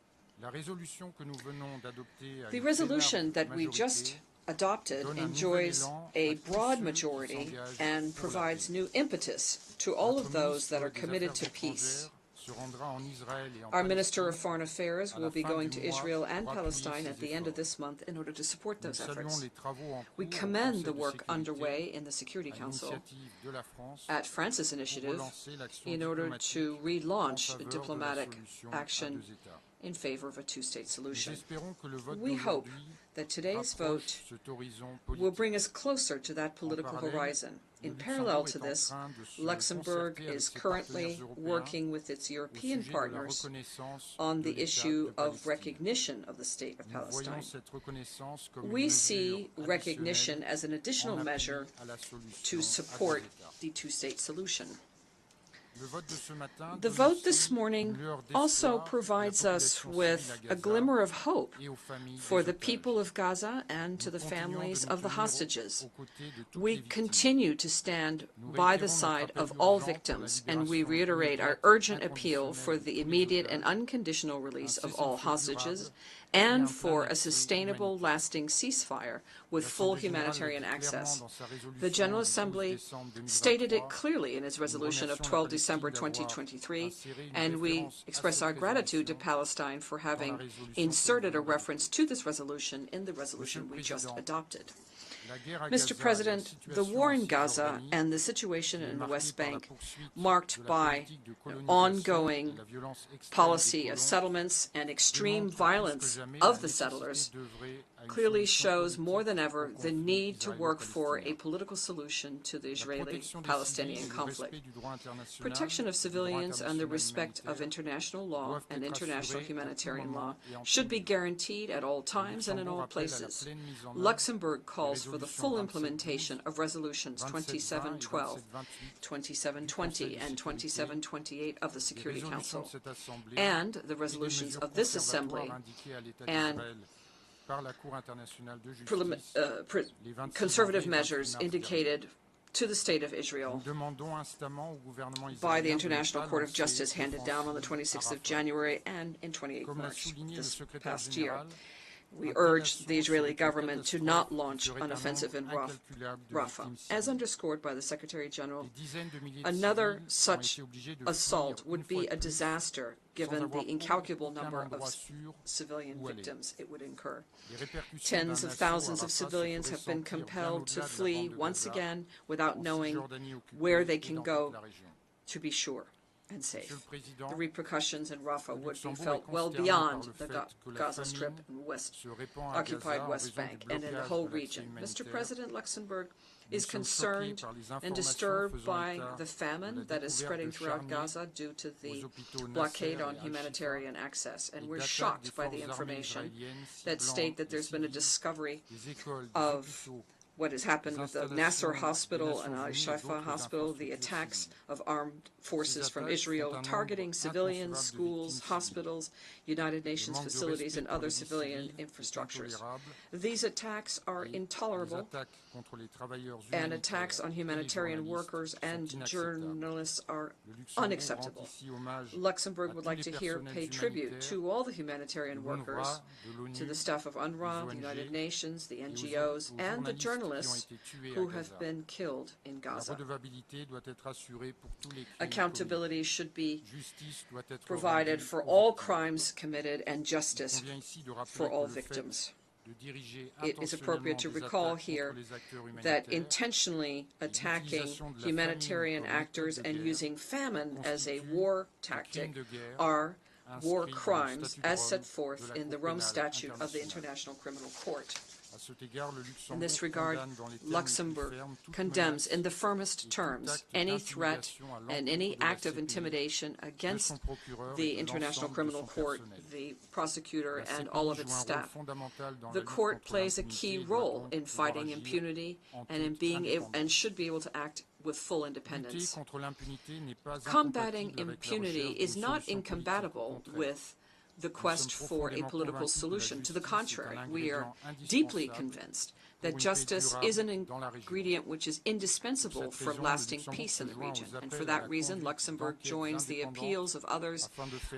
The resolution that we just adopted enjoys a broad majority and provides new impetus to all of those that are committed to peace. Our Minister of Foreign Affairs will be going to Israel and Palestine at the end of this month in order to support those efforts. We commend the work underway in the Security Council at France's initiative in order to relaunch diplomatic action in favor of a two-state solution. We hope that today's vote will bring us closer to that political horizon. In parallel to this, Luxembourg is currently working with its European partners on the issue of recognition of the State of Palestine. We see recognition as an additional measure to support the two-state solution. The vote this morning also provides us with a glimmer of hope for the people of Gaza and to the families of the hostages. We continue to stand by the side of all victims, and we reiterate our urgent appeal for the immediate and unconditional release of all hostages and for a sustainable, lasting ceasefire with full humanitarian access. The General Assembly stated it clearly in its resolution of 12 December 2023, and we express our gratitude to Palestine for having inserted a reference to this resolution in the resolution we just adopted. Mr. President, the war in Gaza and the situation in the West Bank, marked by an ongoing policy of settlements and extreme violence of the settlers, clearly shows more than ever the need to work for a political solution to the Israeli-Palestinian conflict. Protection of civilians and the respect of international law and international humanitarian law should be guaranteed at all times and in all places. Luxembourg calls for the full implementation of resolutions 2712, 2720, and 2728 of the Security Council, and the resolutions of this Assembly and conservative measures indicated to the State of Israel by the International Court of Justice handed down on the 26th of January and in 28 March this past year. We urge the Israeli government to not launch an offensive in Rafah. As underscored by the Secretary General, another such assault would be a disaster given the incalculable number of civilian victims it would incur. Tens of thousands of civilians have been compelled to flee once again without knowing where they can go to be sure and safe. The repercussions in Rafah would be felt well beyond the Gaza Strip and occupied West Bank and in the whole region. Mr. President, Luxembourg is concerned and disturbed by the famine that is spreading throughout Gaza due to the blockade on humanitarian access. And we're shocked by the information that state that there's been a discovery of what has happened with the Nasser Hospital and Al-Shifa Hospital, the attacks of armed forces from Israel targeting civilians, schools, hospitals, United Nations facilities, and other civilian infrastructures. These attacks are intolerable, and attacks on humanitarian workers and journalists are unacceptable. Luxembourg would like to pay tribute to all the humanitarian workers, to the staff of UNRWA, the United Nations, the NGOs, and the journalists who have been killed in Gaza. Accountability should be provided for all crimes committed and justice for all victims. It is appropriate to recall here that intentionally attacking humanitarian actors and using famine as a war tactic are war crimes as set forth in the Rome Statute of the International Criminal Court. In this regard, Luxembourg condemns in the firmest terms any threat and any act of intimidation against the International Criminal Court, the prosecutor, and all of its staff. The court plays a key role in fighting impunity and in being able, and should be able to act with full independence. Combating impunity is not incompatible with the quest for a political solution. To the contrary, we are deeply convinced that justice is an ingredient which is indispensable for lasting peace in the region. And for that reason, Luxembourg joins the appeals of others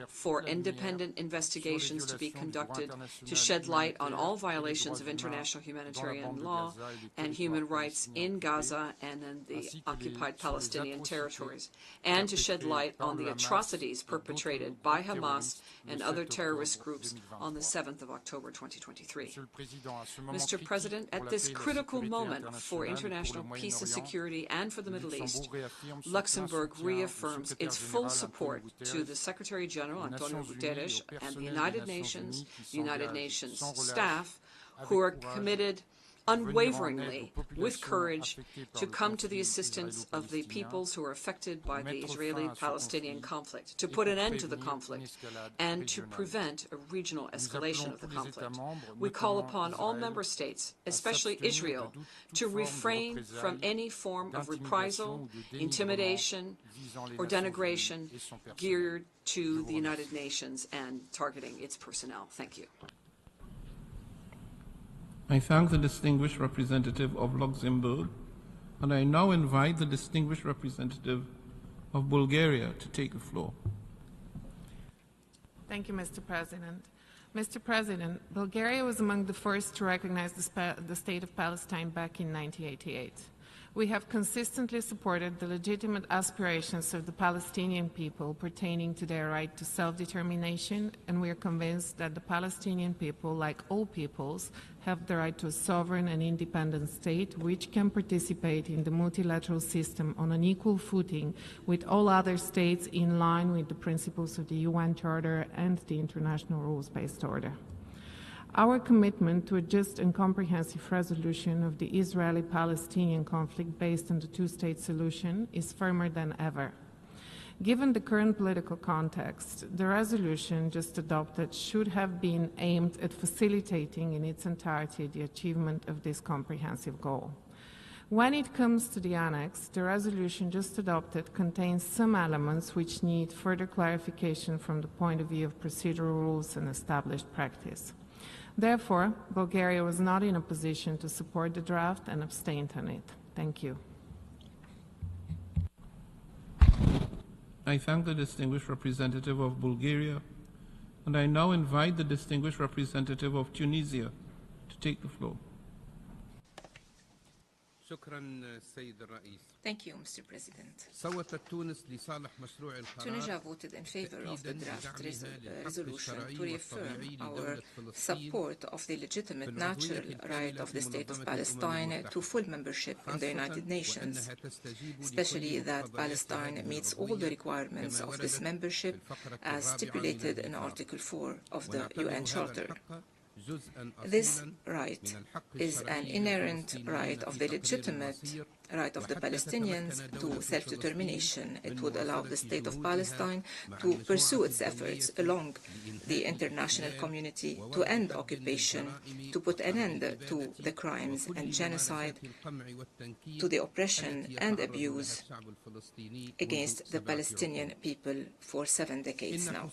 for independent investigations to be conducted to shed light on all violations of international humanitarian law and human rights in Gaza and in the occupied Palestinian territories, and to shed light on the atrocities perpetrated by Hamas and other terrorist groups on the 7th of October 2023. Mr. President, at this critical moment for international peace and security and for the Middle East, Luxembourg reaffirms its full support to the Secretary General, Antonio Guterres, and the United Nations staff, who are committed unwaveringly, with courage, to come to the assistance of the peoples who are affected by the Israeli-Palestinian conflict, to put an end to the conflict, and to prevent a regional escalation of the conflict. We call upon all member states, especially Israel, to refrain from any form of reprisal, intimidation, or denigration geared to the United Nations and targeting its personnel. Thank you. I thank the distinguished representative of Luxembourg, and I now invite the distinguished representative of Bulgaria to take the floor. Thank you, Mr. President. Mr. President, Bulgaria was among the first to recognize the State of Palestine back in 1988. We have consistently supported the legitimate aspirations of the Palestinian people pertaining to their right to self-determination, and we are convinced that the Palestinian people, like all peoples, have the right to a sovereign and independent state which can participate in the multilateral system on an equal footing with all other states in line with the principles of the UN Charter and the international rules-based order. Our commitment to a just and comprehensive resolution of the Israeli-Palestinian conflict based on the two-state solution is firmer than ever. Given the current political context, the resolution just adopted should have been aimed at facilitating in its entirety the achievement of this comprehensive goal. When it comes to the annex, the resolution just adopted contains some elements which need further clarification from the point of view of procedural rules and established practice. Therefore, Bulgaria was not in a position to support the draft and abstained on it. Thank you. I thank the distinguished representative of Bulgaria, and I now invite the distinguished representative of Tunisia to take the floor. Thank you, Mr. President. Tunisia voted in favor of the draft resolution to reaffirm our support of the legitimate natural right of the State of Palestine to full membership in the United Nations, especially that Palestine meets all the requirements of this membership as stipulated in Article 4 of the UN Charter. This right is an inherent right of the legitimate right of the Palestinians to self-determination. It would allow the State of Palestine to pursue its efforts along the international community to end occupation, to put an end to the crimes and genocide, to the oppression and abuse against the Palestinian people for 7 decades now.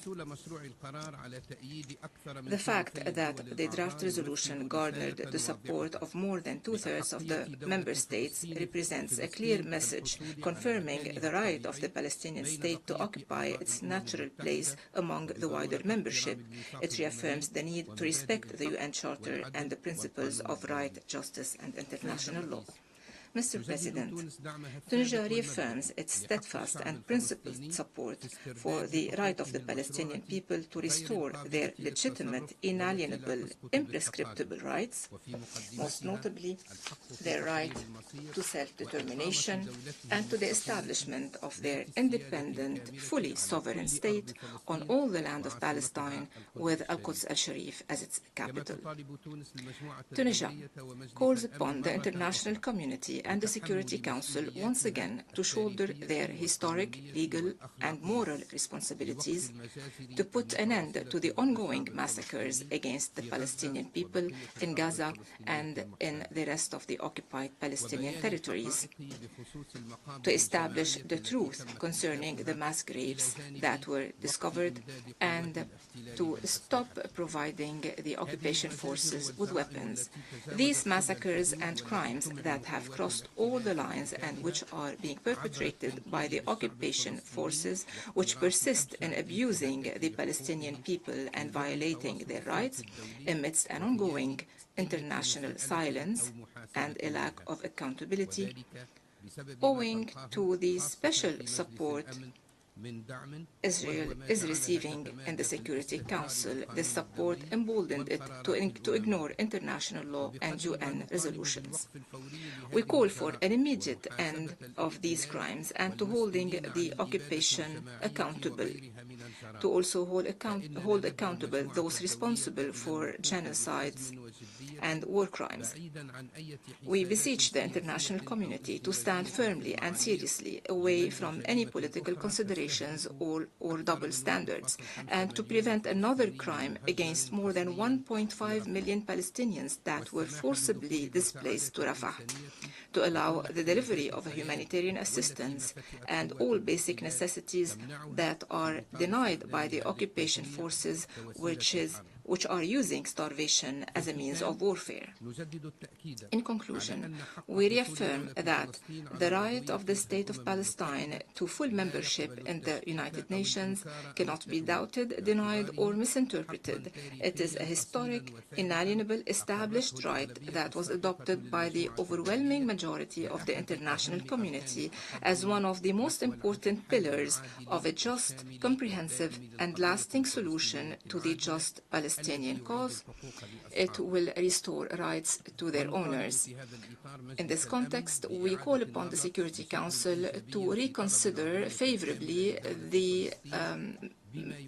The fact that the draft resolution garnered the support of more than 2/3 of the member states represents a clear message confirming the right of the Palestinian state to occupy its natural place among the wider membership. It reaffirms the need to respect the UN Charter and the principles of right, justice, and international law. Mr. President, Tunisia reaffirms its steadfast and principled support for the right of the Palestinian people to restore their legitimate, inalienable, imprescriptible rights, most notably their right to self-determination and to the establishment of their independent, fully sovereign state on all the land of Palestine with Al-Quds al-Sharif as its capital. Tunisia calls upon the international community and the Security Council once again to shoulder their historic, legal and moral responsibilities to put an end to the ongoing massacres against the Palestinian people in Gaza and in the rest of the occupied Palestinian territories, to establish the truth concerning the mass graves that were discovered, and to stop providing the occupation forces with weapons. These massacres and crimes that have crossed all the lines and which are being perpetrated by the occupation forces, which persist in abusing the Palestinian people and violating their rights amidst an ongoing international silence and a lack of accountability, owing to the special support Israel is receiving in the Security Council. This support emboldened it to ignore international law and UN resolutions. We call for an immediate end of these crimes and to holding the occupation accountable, to also hold accountable those responsible for genocides and war crimes. We beseech the international community to stand firmly and seriously away from any political considerations or double standards, and to prevent another crime against more than 1.5 million Palestinians that were forcibly displaced to Rafah, to allow the delivery of humanitarian assistance and all basic necessities that are denied by the occupation forces, which are using starvation as a means of warfare. In conclusion, we reaffirm that the right of the State of Palestine to full membership in the United Nations cannot be doubted, denied, or misinterpreted. It is a historic, inalienable, established right that was adopted by the overwhelming majority of the international community as one of the most important pillars of a just, comprehensive, and lasting solution to the just Palestinian cause. It will restore rights to their owners. In this context, we call upon the Security Council to reconsider favorably the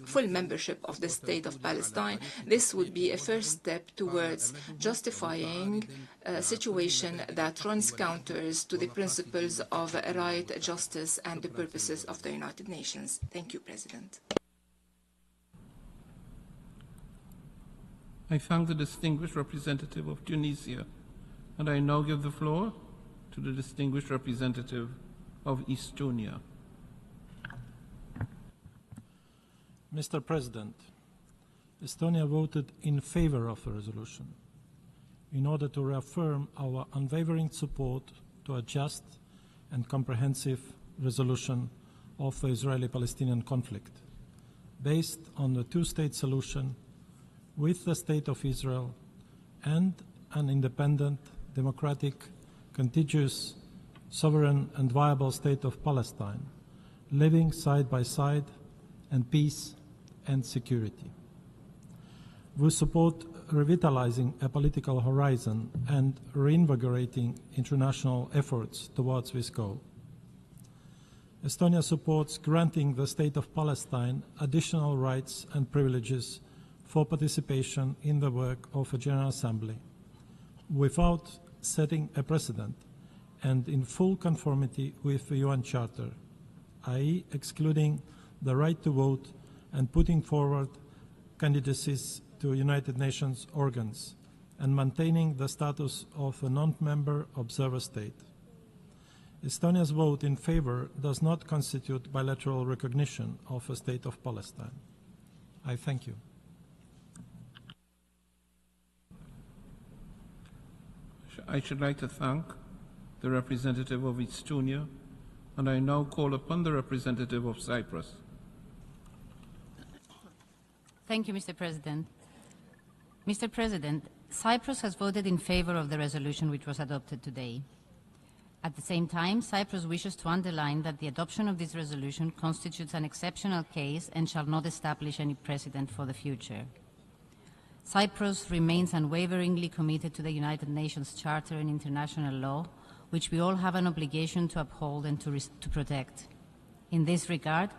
full membership of the State of Palestine. This would be a first step towards justifying a situation that runs counters to the principles of right, justice, and the purposes of the United Nations. Thank you, President. I thank the distinguished representative of Tunisia, and I now give the floor to the distinguished representative of Estonia. Mr. President, Estonia voted in favor of the resolution in order to reaffirm our unwavering support to a just and comprehensive resolution of the Israeli-Palestinian conflict based on the two-state solution with the State of Israel and an independent, democratic, contiguous, sovereign and viable State of Palestine, living side by side in peace and security. We support revitalizing a political horizon and reinvigorating international efforts towards this goal. Estonia supports granting the State of Palestine additional rights and privileges for participation in the work of a General Assembly without setting a precedent and in full conformity with the UN Charter, i.e. excluding the right to vote and putting forward candidacies to United Nations organs and maintaining the status of a non-member observer state. Estonia's vote in favor does not constitute bilateral recognition of a State of Palestine. I thank you. I should like to thank the representative of Estonia, and I now call upon the representative of Cyprus. Thank you, Mr. President. Mr. President, Cyprus has voted in favor of the resolution which was adopted today. At the same time, Cyprus wishes to underline that the adoption of this resolution constitutes an exceptional case and shall not establish any precedent for the future. Cyprus remains unwaveringly committed to the United Nations Charter and international law, which we all have an obligation to uphold and to protect. In this regard,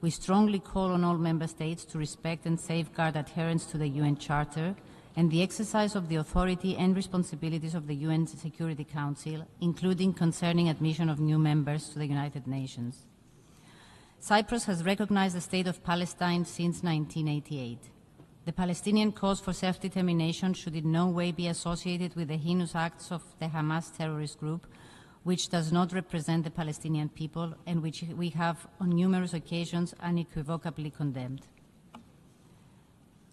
we strongly call on all member states to respect and safeguard adherence to the UN Charter and the exercise of the authority and responsibilities of the UN Security Council, including concerning admission of new members to the United Nations. Cyprus has recognized the State of Palestine since 1988. The Palestinian cause for self-determination should in no way be associated with the heinous acts of the Hamas terrorist group, which does not represent the Palestinian people and which we have on numerous occasions unequivocally condemned.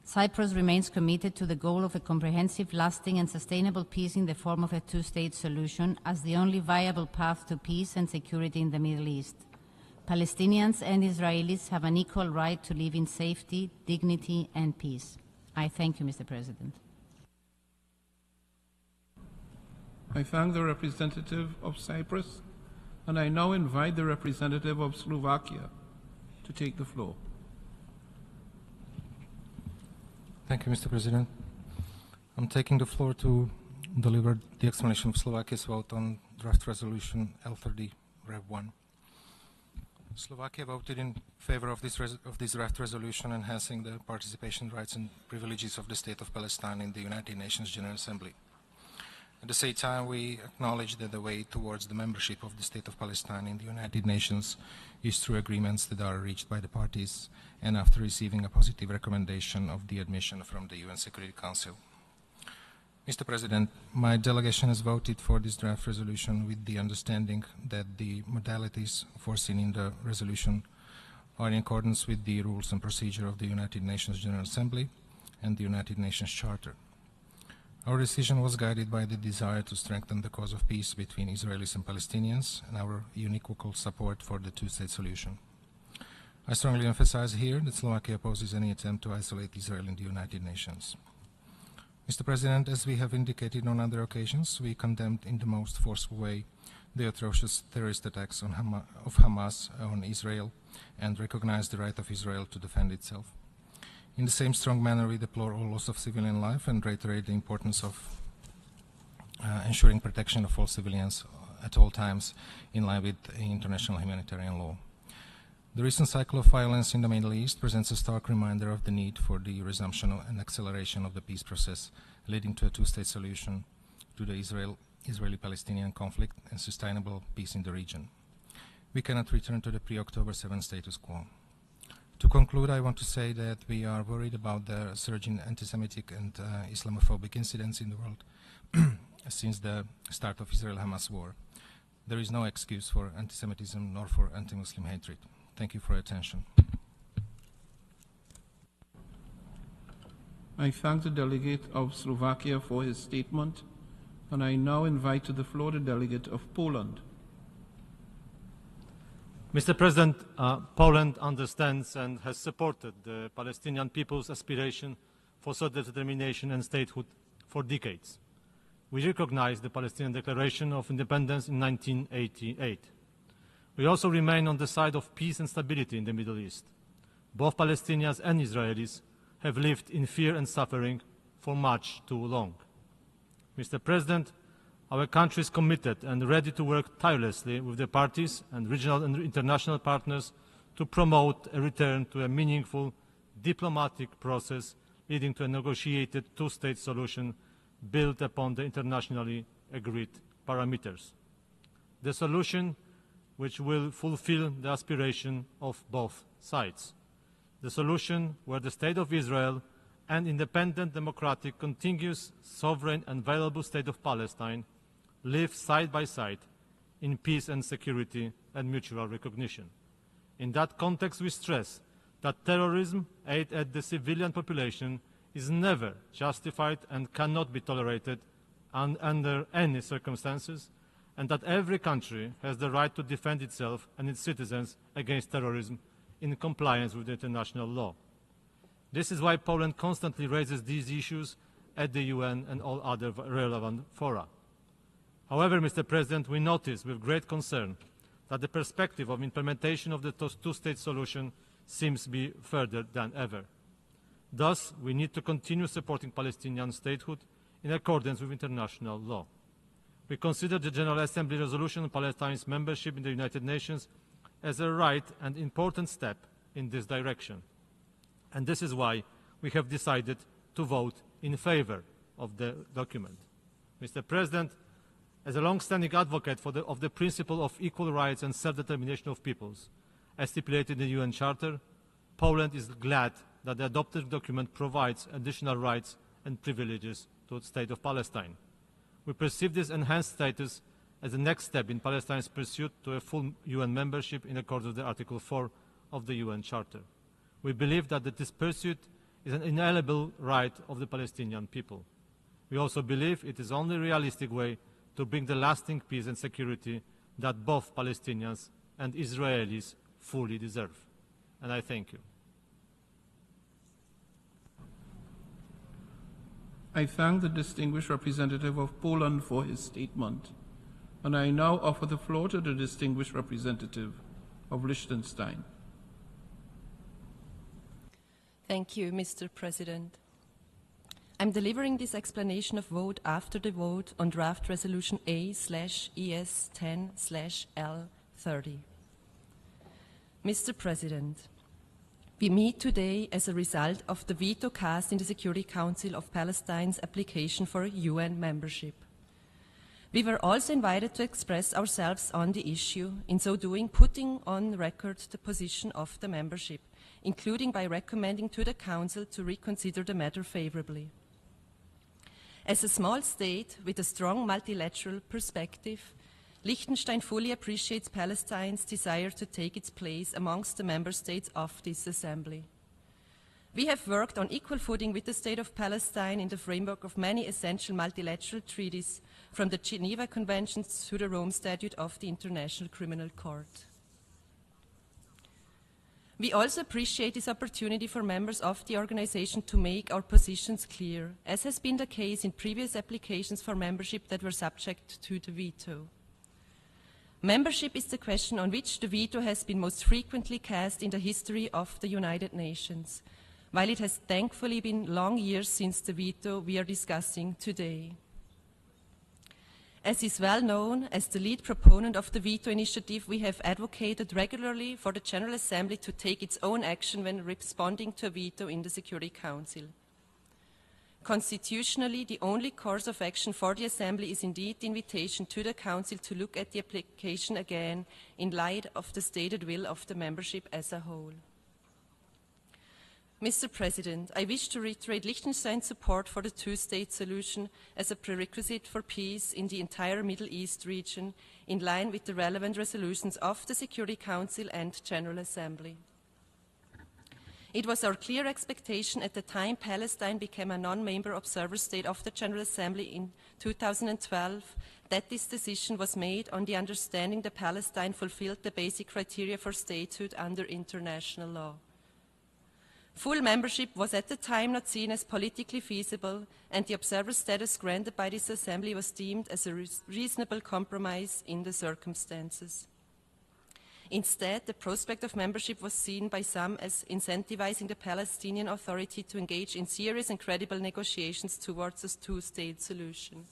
Cyprus remains committed to the goal of a comprehensive, lasting and sustainable peace in the form of a two-state solution as the only viable path to peace and security in the Middle East. Palestinians and Israelis have an equal right to live in safety, dignity and peace. I thank you, Mr. President. I thank the representative of Cyprus, and I now invite the representative of Slovakia to take the floor. Thank you, Mr. President. I'm taking the floor to deliver the explanation of Slovakia's vote on draft resolution L30 Rev 1. Slovakia voted in favor of this draft resolution enhancing the participation rights and privileges of the State of Palestine in the United Nations General Assembly. At the same time, we acknowledge that the way towards the membership of the State of Palestine in the United Nations is through agreements that are reached by the parties and after receiving a positive recommendation of the admission from the UN Security Council. Mr. President, my delegation has voted for this draft resolution with the understanding that the modalities foreseen in the resolution are in accordance with the rules and procedure of the United Nations General Assembly and the United Nations Charter. Our decision was guided by the desire to strengthen the cause of peace between Israelis and Palestinians and our unequivocal support for the two-state solution. I strongly emphasize here that Slovakia opposes any attempt to isolate Israel in the United Nations. Mr. President, as we have indicated on other occasions, we condemned in the most forceful way the atrocious terrorist attacks of Hamas on Israel and recognized the right of Israel to defend itself. In the same strong manner, we deplore all loss of civilian life and reiterate the importance of ensuring protection of all civilians at all times in line with international humanitarian law. The recent cycle of violence in the Middle East presents a stark reminder of the need for the resumption and acceleration of the peace process leading to a two-state solution to the Israeli-Palestinian conflict and sustainable peace in the region. We cannot return to the pre-October 7 status quo. To conclude, I want to say that we are worried about the surge in anti-Semitic and Islamophobic incidents in the world since the start of Israel-Hamas war. There is no excuse for anti-Semitism nor for anti-Muslim hatred. Thank you for your attention. I thank the delegate of Slovakia for his statement, and I now invite to the floor the delegate of Poland. Mr. President, Poland understands and has supported the Palestinian people's aspiration for self-determination and statehood for decades. We recognize the Palestinian Declaration of Independence in 1988. We also remain on the side of peace and stability in the Middle East. Both Palestinians and Israelis have lived in fear and suffering for much too long. Mr. President, our country is committed and ready to work tirelessly with the parties and regional and international partners to promote a return to a meaningful diplomatic process leading to a negotiated two-state solution built upon the internationally agreed parameters. The solution which will fulfill the aspiration of both sides. The solution where the State of Israel and independent, democratic, contiguous, sovereign and viable State of Palestine live side by side in peace and security and mutual recognition. In that context, we stress that terrorism aimed at the civilian population is never justified and cannot be tolerated under any circumstances, and that every country has the right to defend itself and its citizens against terrorism in compliance with international law. This is why Poland constantly raises these issues at the UN and all other relevant fora. However, Mr. President, we notice with great concern that the perspective of implementation of the two-state solution seems to be further than ever. Thus, we need to continue supporting Palestinian statehood in accordance with international law. We consider the General Assembly resolution on Palestine's membership in the United Nations as a right and important step in this direction. And this is why we have decided to vote in favor of the document. Mr. President, as a long-standing advocate of the principle of equal rights and self-determination of peoples, as stipulated in the UN Charter, Poland is glad that the adopted document provides additional rights and privileges to the State of Palestine. We perceive this enhanced status as the next step in Palestine's pursuit to a full UN membership in accordance with Article 4 of the UN Charter. We believe that this pursuit is an inalienable right of the Palestinian people. We also believe it is the only realistic way to bring the lasting peace and security that both Palestinians and Israelis fully deserve. And I thank you. I thank the distinguished representative of Poland for his statement, and I now offer the floor to the distinguished representative of Liechtenstein. Thank you, Mr. President. I'm delivering this explanation of vote after the vote on draft resolution A/ES10/L30. Mr. President, we meet today as a result of the veto cast in the Security Council of Palestine's application for UN membership. We were also invited to express ourselves on the issue, in so doing putting on record the position of the membership, including by recommending to the Council to reconsider the matter favorably. As a small state with a strong multilateral perspective, Liechtenstein fully appreciates Palestine's desire to take its place amongst the member states of this assembly. We have worked on equal footing with the State of Palestine in the framework of many essential multilateral treaties, from the Geneva Conventions to the Rome Statute of the International Criminal Court. We also appreciate this opportunity for members of the organization to make our positions clear, as has been the case in previous applications for membership that were subject to the veto. Membership is the question on which the veto has been most frequently cast in the history of the United Nations, while it has thankfully been long years since the veto we are discussing today. As is well known, as the lead proponent of the veto initiative, we have advocated regularly for the General Assembly to take its own action when responding to a veto in the Security Council. Constitutionally, the only course of action for the Assembly is indeed the invitation to the Council to look at the application again in light of the stated will of the membership as a whole. Mr. President, I wish to reiterate Liechtenstein's support for the two-state solution as a prerequisite for peace in the entire Middle East region, in line with the relevant resolutions of the Security Council and General Assembly. It was our clear expectation at the time Palestine became a non-member observer state of the General Assembly in 2012 that this decision was made on the understanding that Palestine fulfilled the basic criteria for statehood under international law. Full membership was at the time not seen as politically feasible, and the observer status granted by this assembly was deemed as a reasonable compromise in the circumstances. Instead, the prospect of membership was seen by some as incentivizing the Palestinian Authority to engage in serious and credible negotiations towards a two-state solution.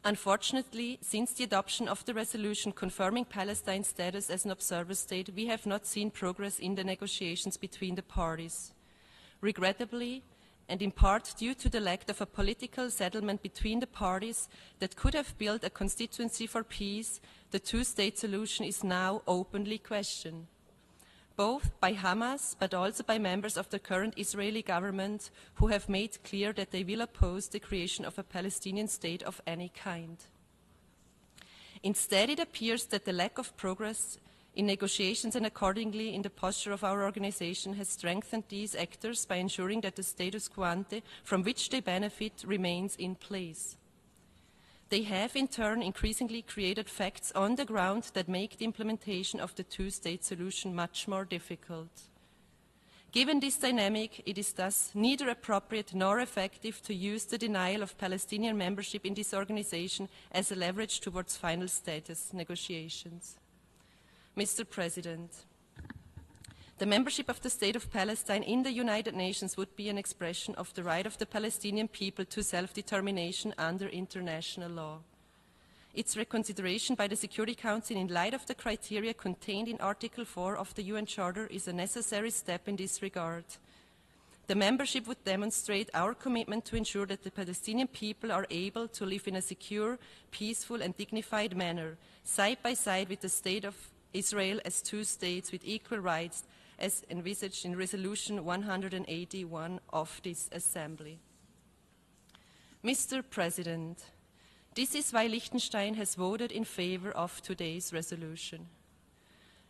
Unfortunately, since the adoption of the resolution confirming Palestine's status as an observer state, we have not seen progress in the negotiations between the parties. Regrettably, and in part due to the lack of a political settlement between the parties that could have built a constituency for peace, the two-state solution is now openly questioned, both by Hamas but also by members of the current Israeli government who have made clear that they will oppose the creation of a Palestinian state of any kind. Instead, it appears that the lack of progress in negotiations and accordingly in the posture of our organization has strengthened these actors by ensuring that the status quo ante from which they benefit remains in place. They have in turn increasingly created facts on the ground that make the implementation of the two-state solution much more difficult. Given this dynamic, it is thus neither appropriate nor effective to use the denial of Palestinian membership in this organization as a leverage towards final status negotiations. Mr. President, the membership of the State of Palestine in the United Nations would be an expression of the right of the Palestinian people to self-determination under international law. Its reconsideration by the Security Council in light of the criteria contained in Article 4 of the UN Charter is a necessary step in this regard. The membership would demonstrate our commitment to ensure that the Palestinian people are able to live in a secure, peaceful and dignified manner, side by side with the State of Israel as two states with equal rights as envisaged in Resolution 181 of this Assembly. Mr. President, this is why Liechtenstein has voted in favor of today's resolution.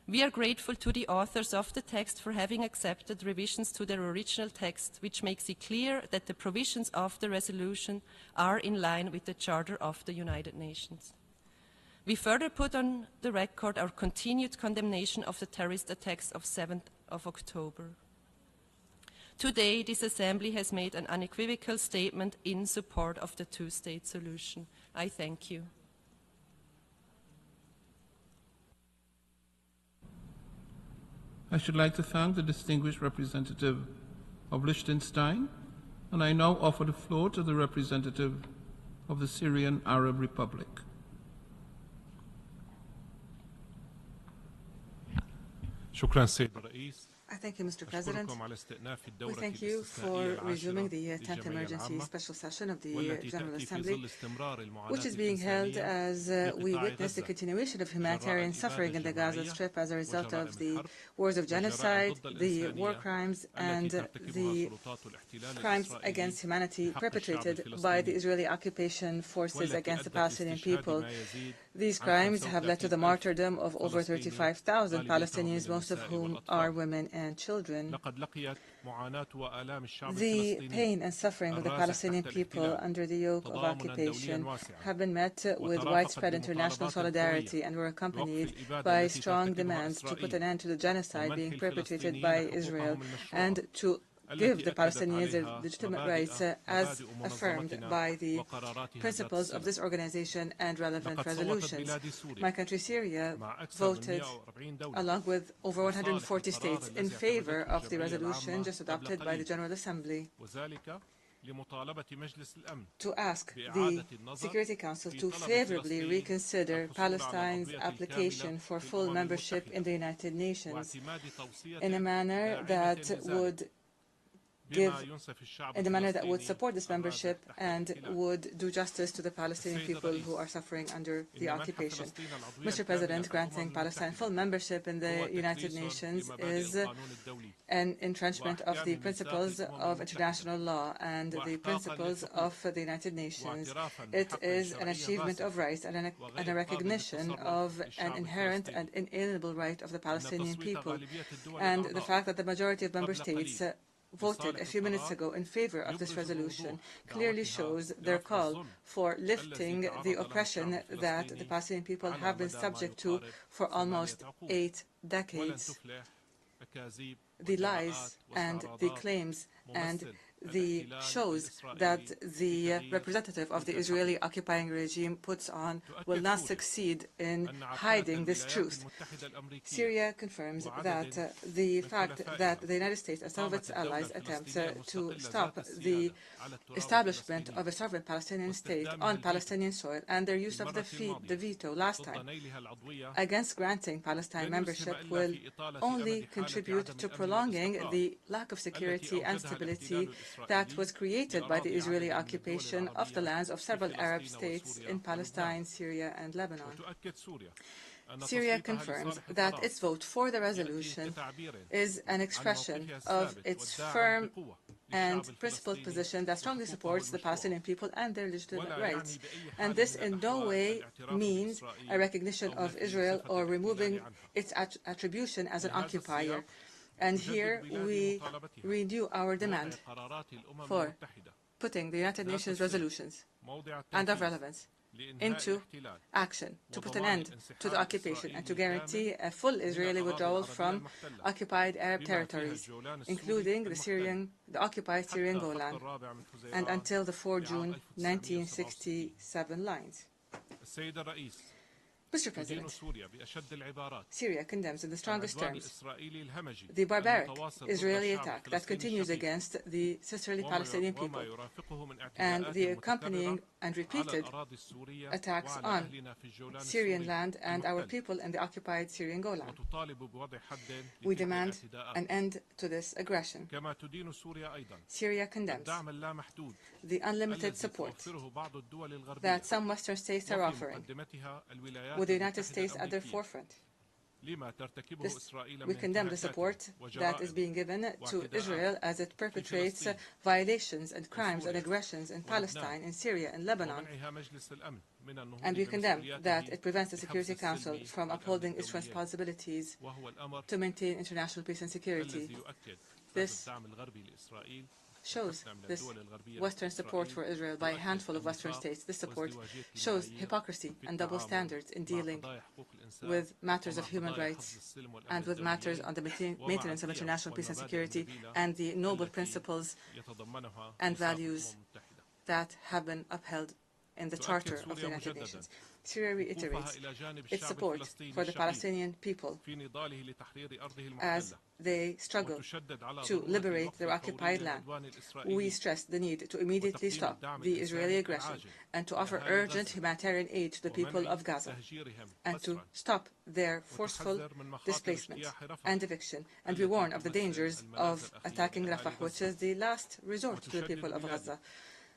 We are grateful to the authors of the text for having accepted revisions to their original text, which makes it clear that the provisions of the resolution are in line with the Charter of the United Nations. We further put on the record our continued condemnation of the terrorist attacks of 7th of October. Today, this Assembly has made an unequivocal statement in support of the two-state solution. I thank you. I should like to thank the distinguished representative of Liechtenstein, and I now offer the floor to the representative of the Syrian Arab Republic. I thank you, Mr. President. We thank you for resuming the 10th emergency special session of the General Assembly, which is being held as we witness the continuation of humanitarian suffering in the Gaza Strip as a result of the wars of genocide, the war crimes, and the crimes against humanity perpetrated by the Israeli occupation forces against the Palestinian people. These crimes have led to the martyrdom of over 35,000 Palestinians, most of whom are women and children. The pain and suffering of the Palestinian people under the yoke of occupation have been met with widespread international solidarity and were accompanied by strong demands to put an end to the genocide being perpetrated by Israel and to give the Palestinians their legitimate rights as affirmed by the principles of this organization and relevant resolutions. My country, Syria, voted, along with over 140 states, in favor of the resolution just adopted by the General Assembly to ask the Security Council to favorably reconsider Palestine's application for full membership in the United Nations in a manner that would support this membership and would do justice to the Palestinian people who are suffering under the occupation. Mr. President, granting Palestine full membership in the United Nations is an entrenchment of the principles of international law and the principles of the United Nations. It is an achievement of rights and a recognition of an inherent and inalienable right of the Palestinian people. And the fact that the majority of member states voted a few minutes ago in favor of this resolution clearly shows their call for lifting the oppression that the Palestinian people have been subject to for almost 8 decades. The lies and the claims and the shows that the representative of the Israeli occupying regime puts on will not succeed in hiding this truth. Syria confirms that the fact that the United States and some of its allies attempt to stop the establishment of a sovereign Palestinian state on Palestinian soil and their use of the veto last time against granting Palestine membership will only contribute to prolonging the lack of security and stability that was created by the Israeli occupation of the lands of several Arab states in Palestine, Syria, and Lebanon. Syria confirms that its vote for the resolution is an expression of its firm and principled position that strongly supports the Palestinian people and their legitimate rights. And this in no way means a recognition of Israel or removing its attribution as an occupier. And here we renew our demand for putting the United Nations resolutions and of relevance into action to put an end to the occupation and to guarantee a full Israeli withdrawal from occupied Arab territories, including the occupied Syrian Golan, and until the 4 June 1967 lines. Mr. President, Syria condemns in the strongest terms the barbaric Israeli attack that continues against the sisterly Palestinian people and the accompanying and repeated attacks on Syrian land and our people in the occupied Syrian Golan. We demand an end to this aggression. Syria condemns the unlimited support that some Western states are offering, with the United States at their forefront. We condemn the support that is being given to Israel as it perpetrates violations and crimes and aggressions in Palestine, in Syria, and Lebanon. And we condemn that it prevents the Security Council from upholding its responsibilities to maintain international peace and security. This shows this Western support for Israel by a handful of Western states. This support shows hypocrisy and double standards in dealing with matters of human rights and with matters on the maintenance of international peace and security and the noble principles and values that have been upheld in the Charter of the United Nations. Syria reiterates its support for the Palestinian people as they struggle to liberate their occupied land. We stress the need to immediately stop the Israeli aggression and to offer urgent humanitarian aid to the people of Gaza and to stop their forceful displacement and eviction. And we warn of the dangers of attacking Rafah, which is the last resort to the people of Gaza.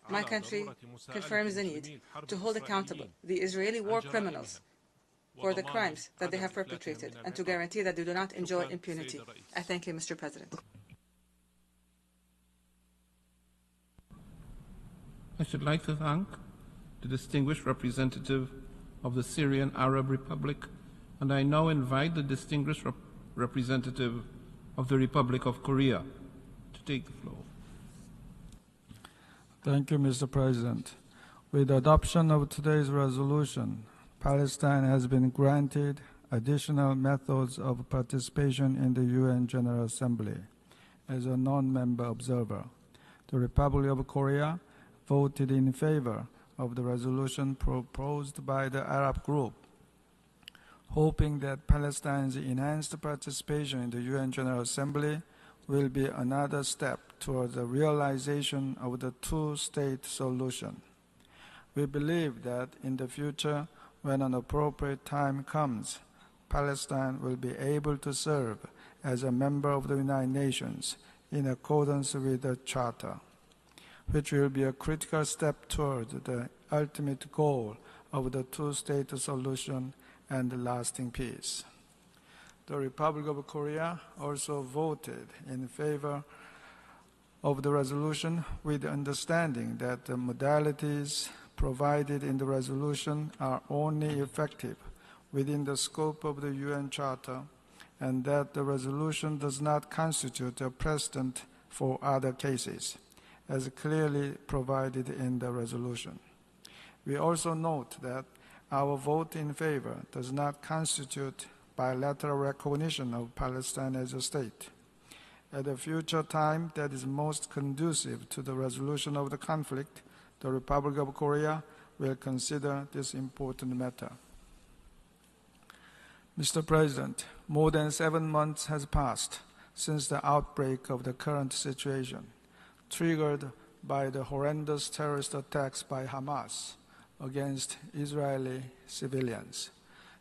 My country confirms the need to hold accountable the Israeli war criminals for the crimes that they have perpetrated and to guarantee that they do not enjoy impunity. I thank you, Mr. President. I should like to thank the distinguished representative of the Syrian Arab Republic, and I now invite the distinguished representative of the Republic of Korea to take the floor. Thank you, Mr. President. With the adoption of today's resolution, Palestine has been granted additional methods of participation in the UN General Assembly as a non-member observer. The Republic of Korea voted in favor of the resolution proposed by the Arab group, hoping that Palestine's enhanced participation in the UN General Assembly will be another step towards the realization of the two-state solution. We believe that in the future, when an appropriate time comes, Palestine will be able to serve as a member of the United Nations in accordance with the Charter, which will be a critical step towards the ultimate goal of the two-state solution and lasting peace. The Republic of Korea also voted in favor of the resolution with the understanding that the modalities provided in the resolution are only effective within the scope of the UN Charter and that the resolution does not constitute a precedent for other cases, as clearly provided in the resolution. We also note that our vote in favor does not constitute bilateral recognition of Palestine as a state. At a future time that is most conducive to the resolution of the conflict, the Republic of Korea will consider this important matter. Mr. President, more than 7 months has passed since the outbreak of the current situation, triggered by the horrendous terrorist attacks by Hamas against Israeli civilians.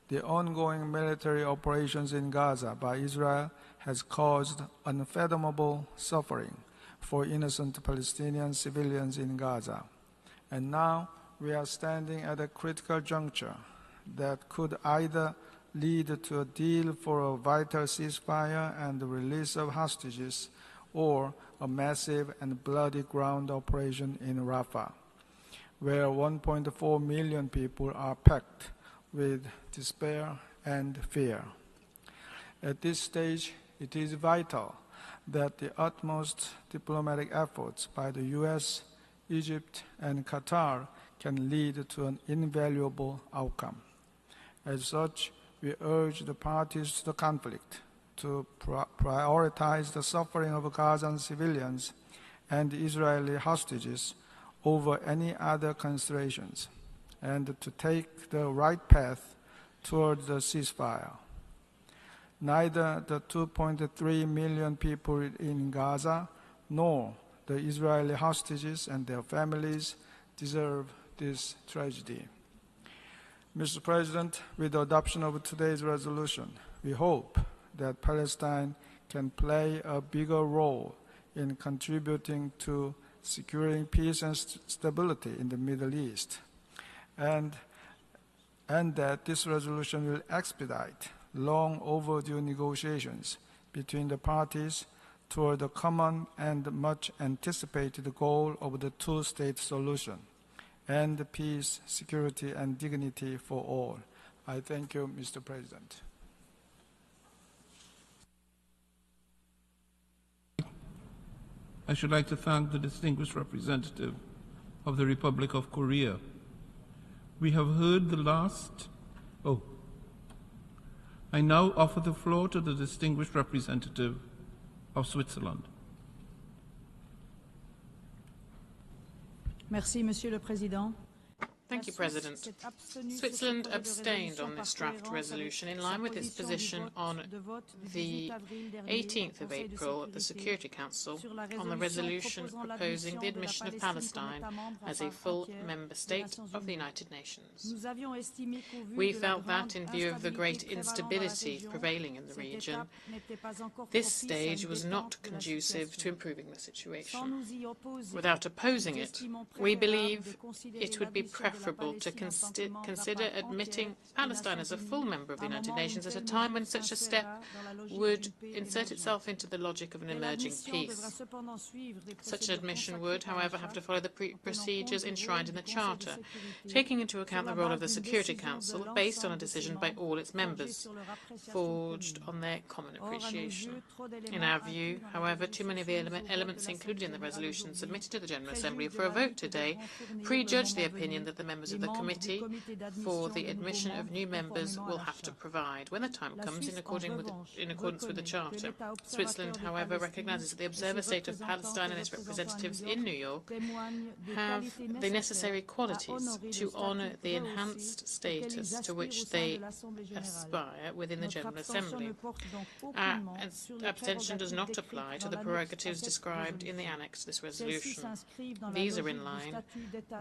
The ongoing military operations in Gaza by Israel has caused unfathomable suffering for innocent Palestinian civilians in Gaza. And now we are standing at a critical juncture that could either lead to a deal for a vital ceasefire and the release of hostages, or a massive and bloody ground operation in Rafah, where 1.4 million people are packed with despair and fear. At this stage, it is vital that the utmost diplomatic efforts by the US, Egypt, and Qatar can lead to an invaluable outcome. As such, we urge the parties to the conflict to prioritize the suffering of Gazan civilians and Israeli hostages over any other considerations, and to take the right path towards the ceasefire. Neither the 2.3 million people in Gaza nor the Israeli hostages and their families deserve this tragedy. Mr. President, with the adoption of today's resolution, we hope that Palestine can play a bigger role in contributing to securing peace and stability in the Middle East, and that this resolution will expedite long overdue negotiations between the parties toward the common and much anticipated goal of the two-state solution and peace, security, and dignity for all. I thank you, Mr. President. I should like to thank the distinguished representative of the Republic of Korea. We have heard the last... I now offer the floor to the distinguished representative of Switzerland. Merci, Monsieur le Président. Thank you, President. Switzerland abstained on this draft resolution in line with its position on the 18th of April at the Security Council on the resolution proposing the admission of Palestine as a full member state of the United Nations. We felt that, in view of the great instability prevailing in the region, this stage was not conducive to improving the situation. Without opposing it, we believe it would be preferable to consider admitting Palestine as a full member of the United Nations at a time when such a step would insert itself into the logic of an emerging peace. Such an admission would, however, have to follow the procedures enshrined in the Charter, taking into account the role of the Security Council based on a decision by all its members, forged on their common appreciation. In our view, however, too many of the elements included in the resolution submitted to the General Assembly for a vote today prejudge the opinion that the members of the Committee for the admission of new members will have to provide when the time comes in accordance with the Charter. Switzerland, however, recognises that the observer state of Palestine and its representatives in New York have the necessary qualities to honour the enhanced status to which they aspire within the General Assembly. Our abstention does not apply to the prerogatives described in the annex to this resolution. These are in line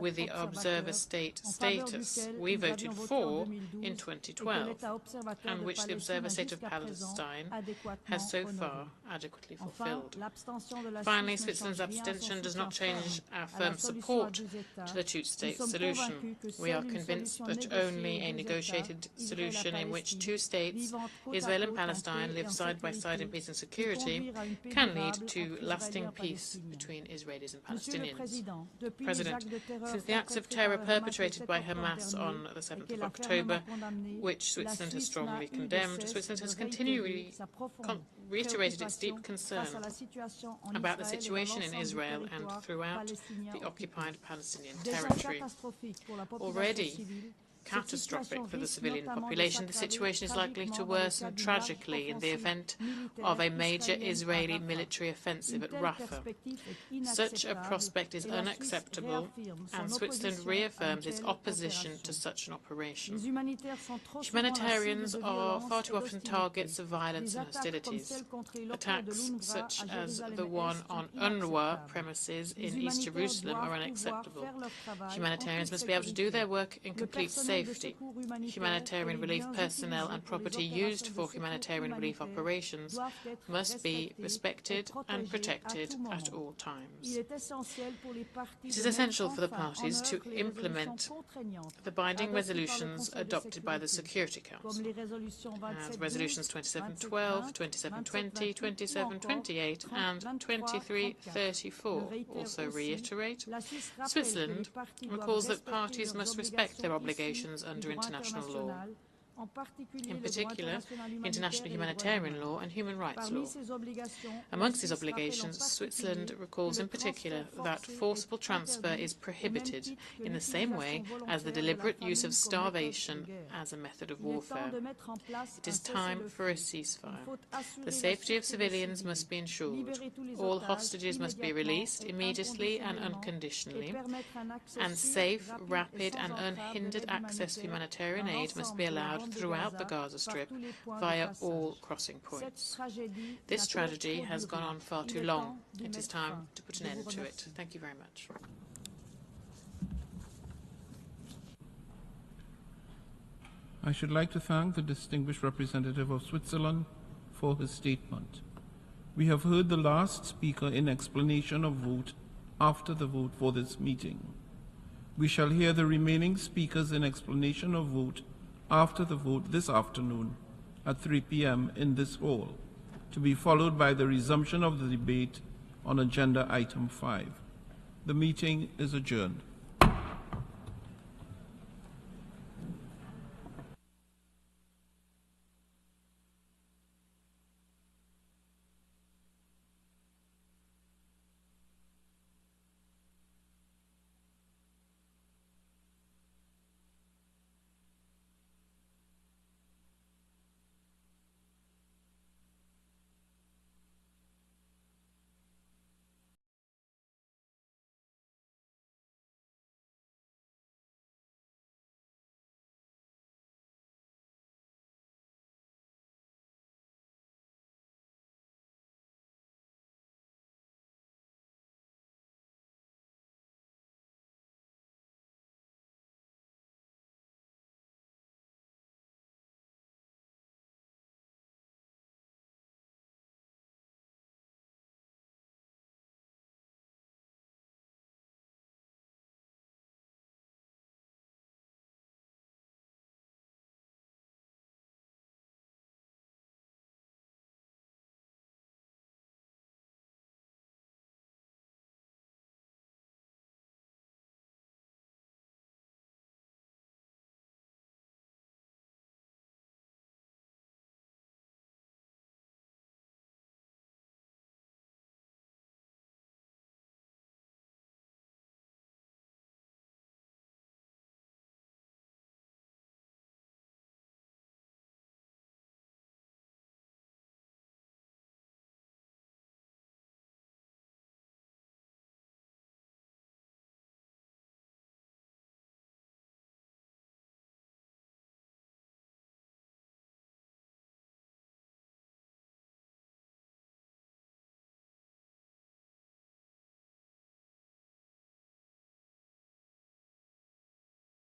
with the observer state status we voted for in 2012, and which the observer state of Palestine has so far adequately fulfilled. Finally, Switzerland's abstention does not change our firm support to the two-state solution. We are convinced that only a negotiated solution in which two states, Israel and Palestine, live side by side in peace and security, can lead to lasting peace between Israelis and Palestinians. President, since the acts of terror perpetrated by Hamas on the 7th of October, which Switzerland has strongly condemned, Switzerland has continually reiterated its deep concern about the situation in Israel and throughout the occupied Palestinian territory. Already catastrophic for the civilian population, the situation is likely to worsen tragically in the event of a major Israeli military offensive at Rafah. Such a prospect is unacceptable, and Switzerland reaffirms its opposition to such an operation. Humanitarians are far too often targets of violence and hostilities. Attacks such as the one on UNRWA premises in East Jerusalem are unacceptable. Humanitarians must be able to do their work in complete safety. Humanitarian relief personnel and property used for humanitarian relief operations must be respected and protected at all times. It is essential for the parties to implement the binding resolutions adopted by the Security Council, as resolutions 2712, 2720, 2728 and 2334 also reiterate. Switzerland recalls that parties must respect their obligations under international law. in particular international humanitarian law and human rights law. Amongst these obligations, Switzerland recalls in particular that forcible transfer is prohibited in the same way as the deliberate use of starvation as a method of warfare. It is time for a ceasefire. The safety of civilians must be ensured. All hostages must be released immediately and unconditionally, and safe, rapid and unhindered access to humanitarian aid must be allowed throughout the Gaza Strip via all crossing points. This tragedy has gone on far too long. It is time to put an end to it. Thank you very much. I should like to thank the distinguished representative of Switzerland for his statement. We have heard the last speaker in explanation of vote after the vote for this meeting. We shall hear the remaining speakers in explanation of vote after the vote this afternoon at 3 p.m. in this hall, to be followed by the resumption of the debate on agenda item 5. The meeting is adjourned.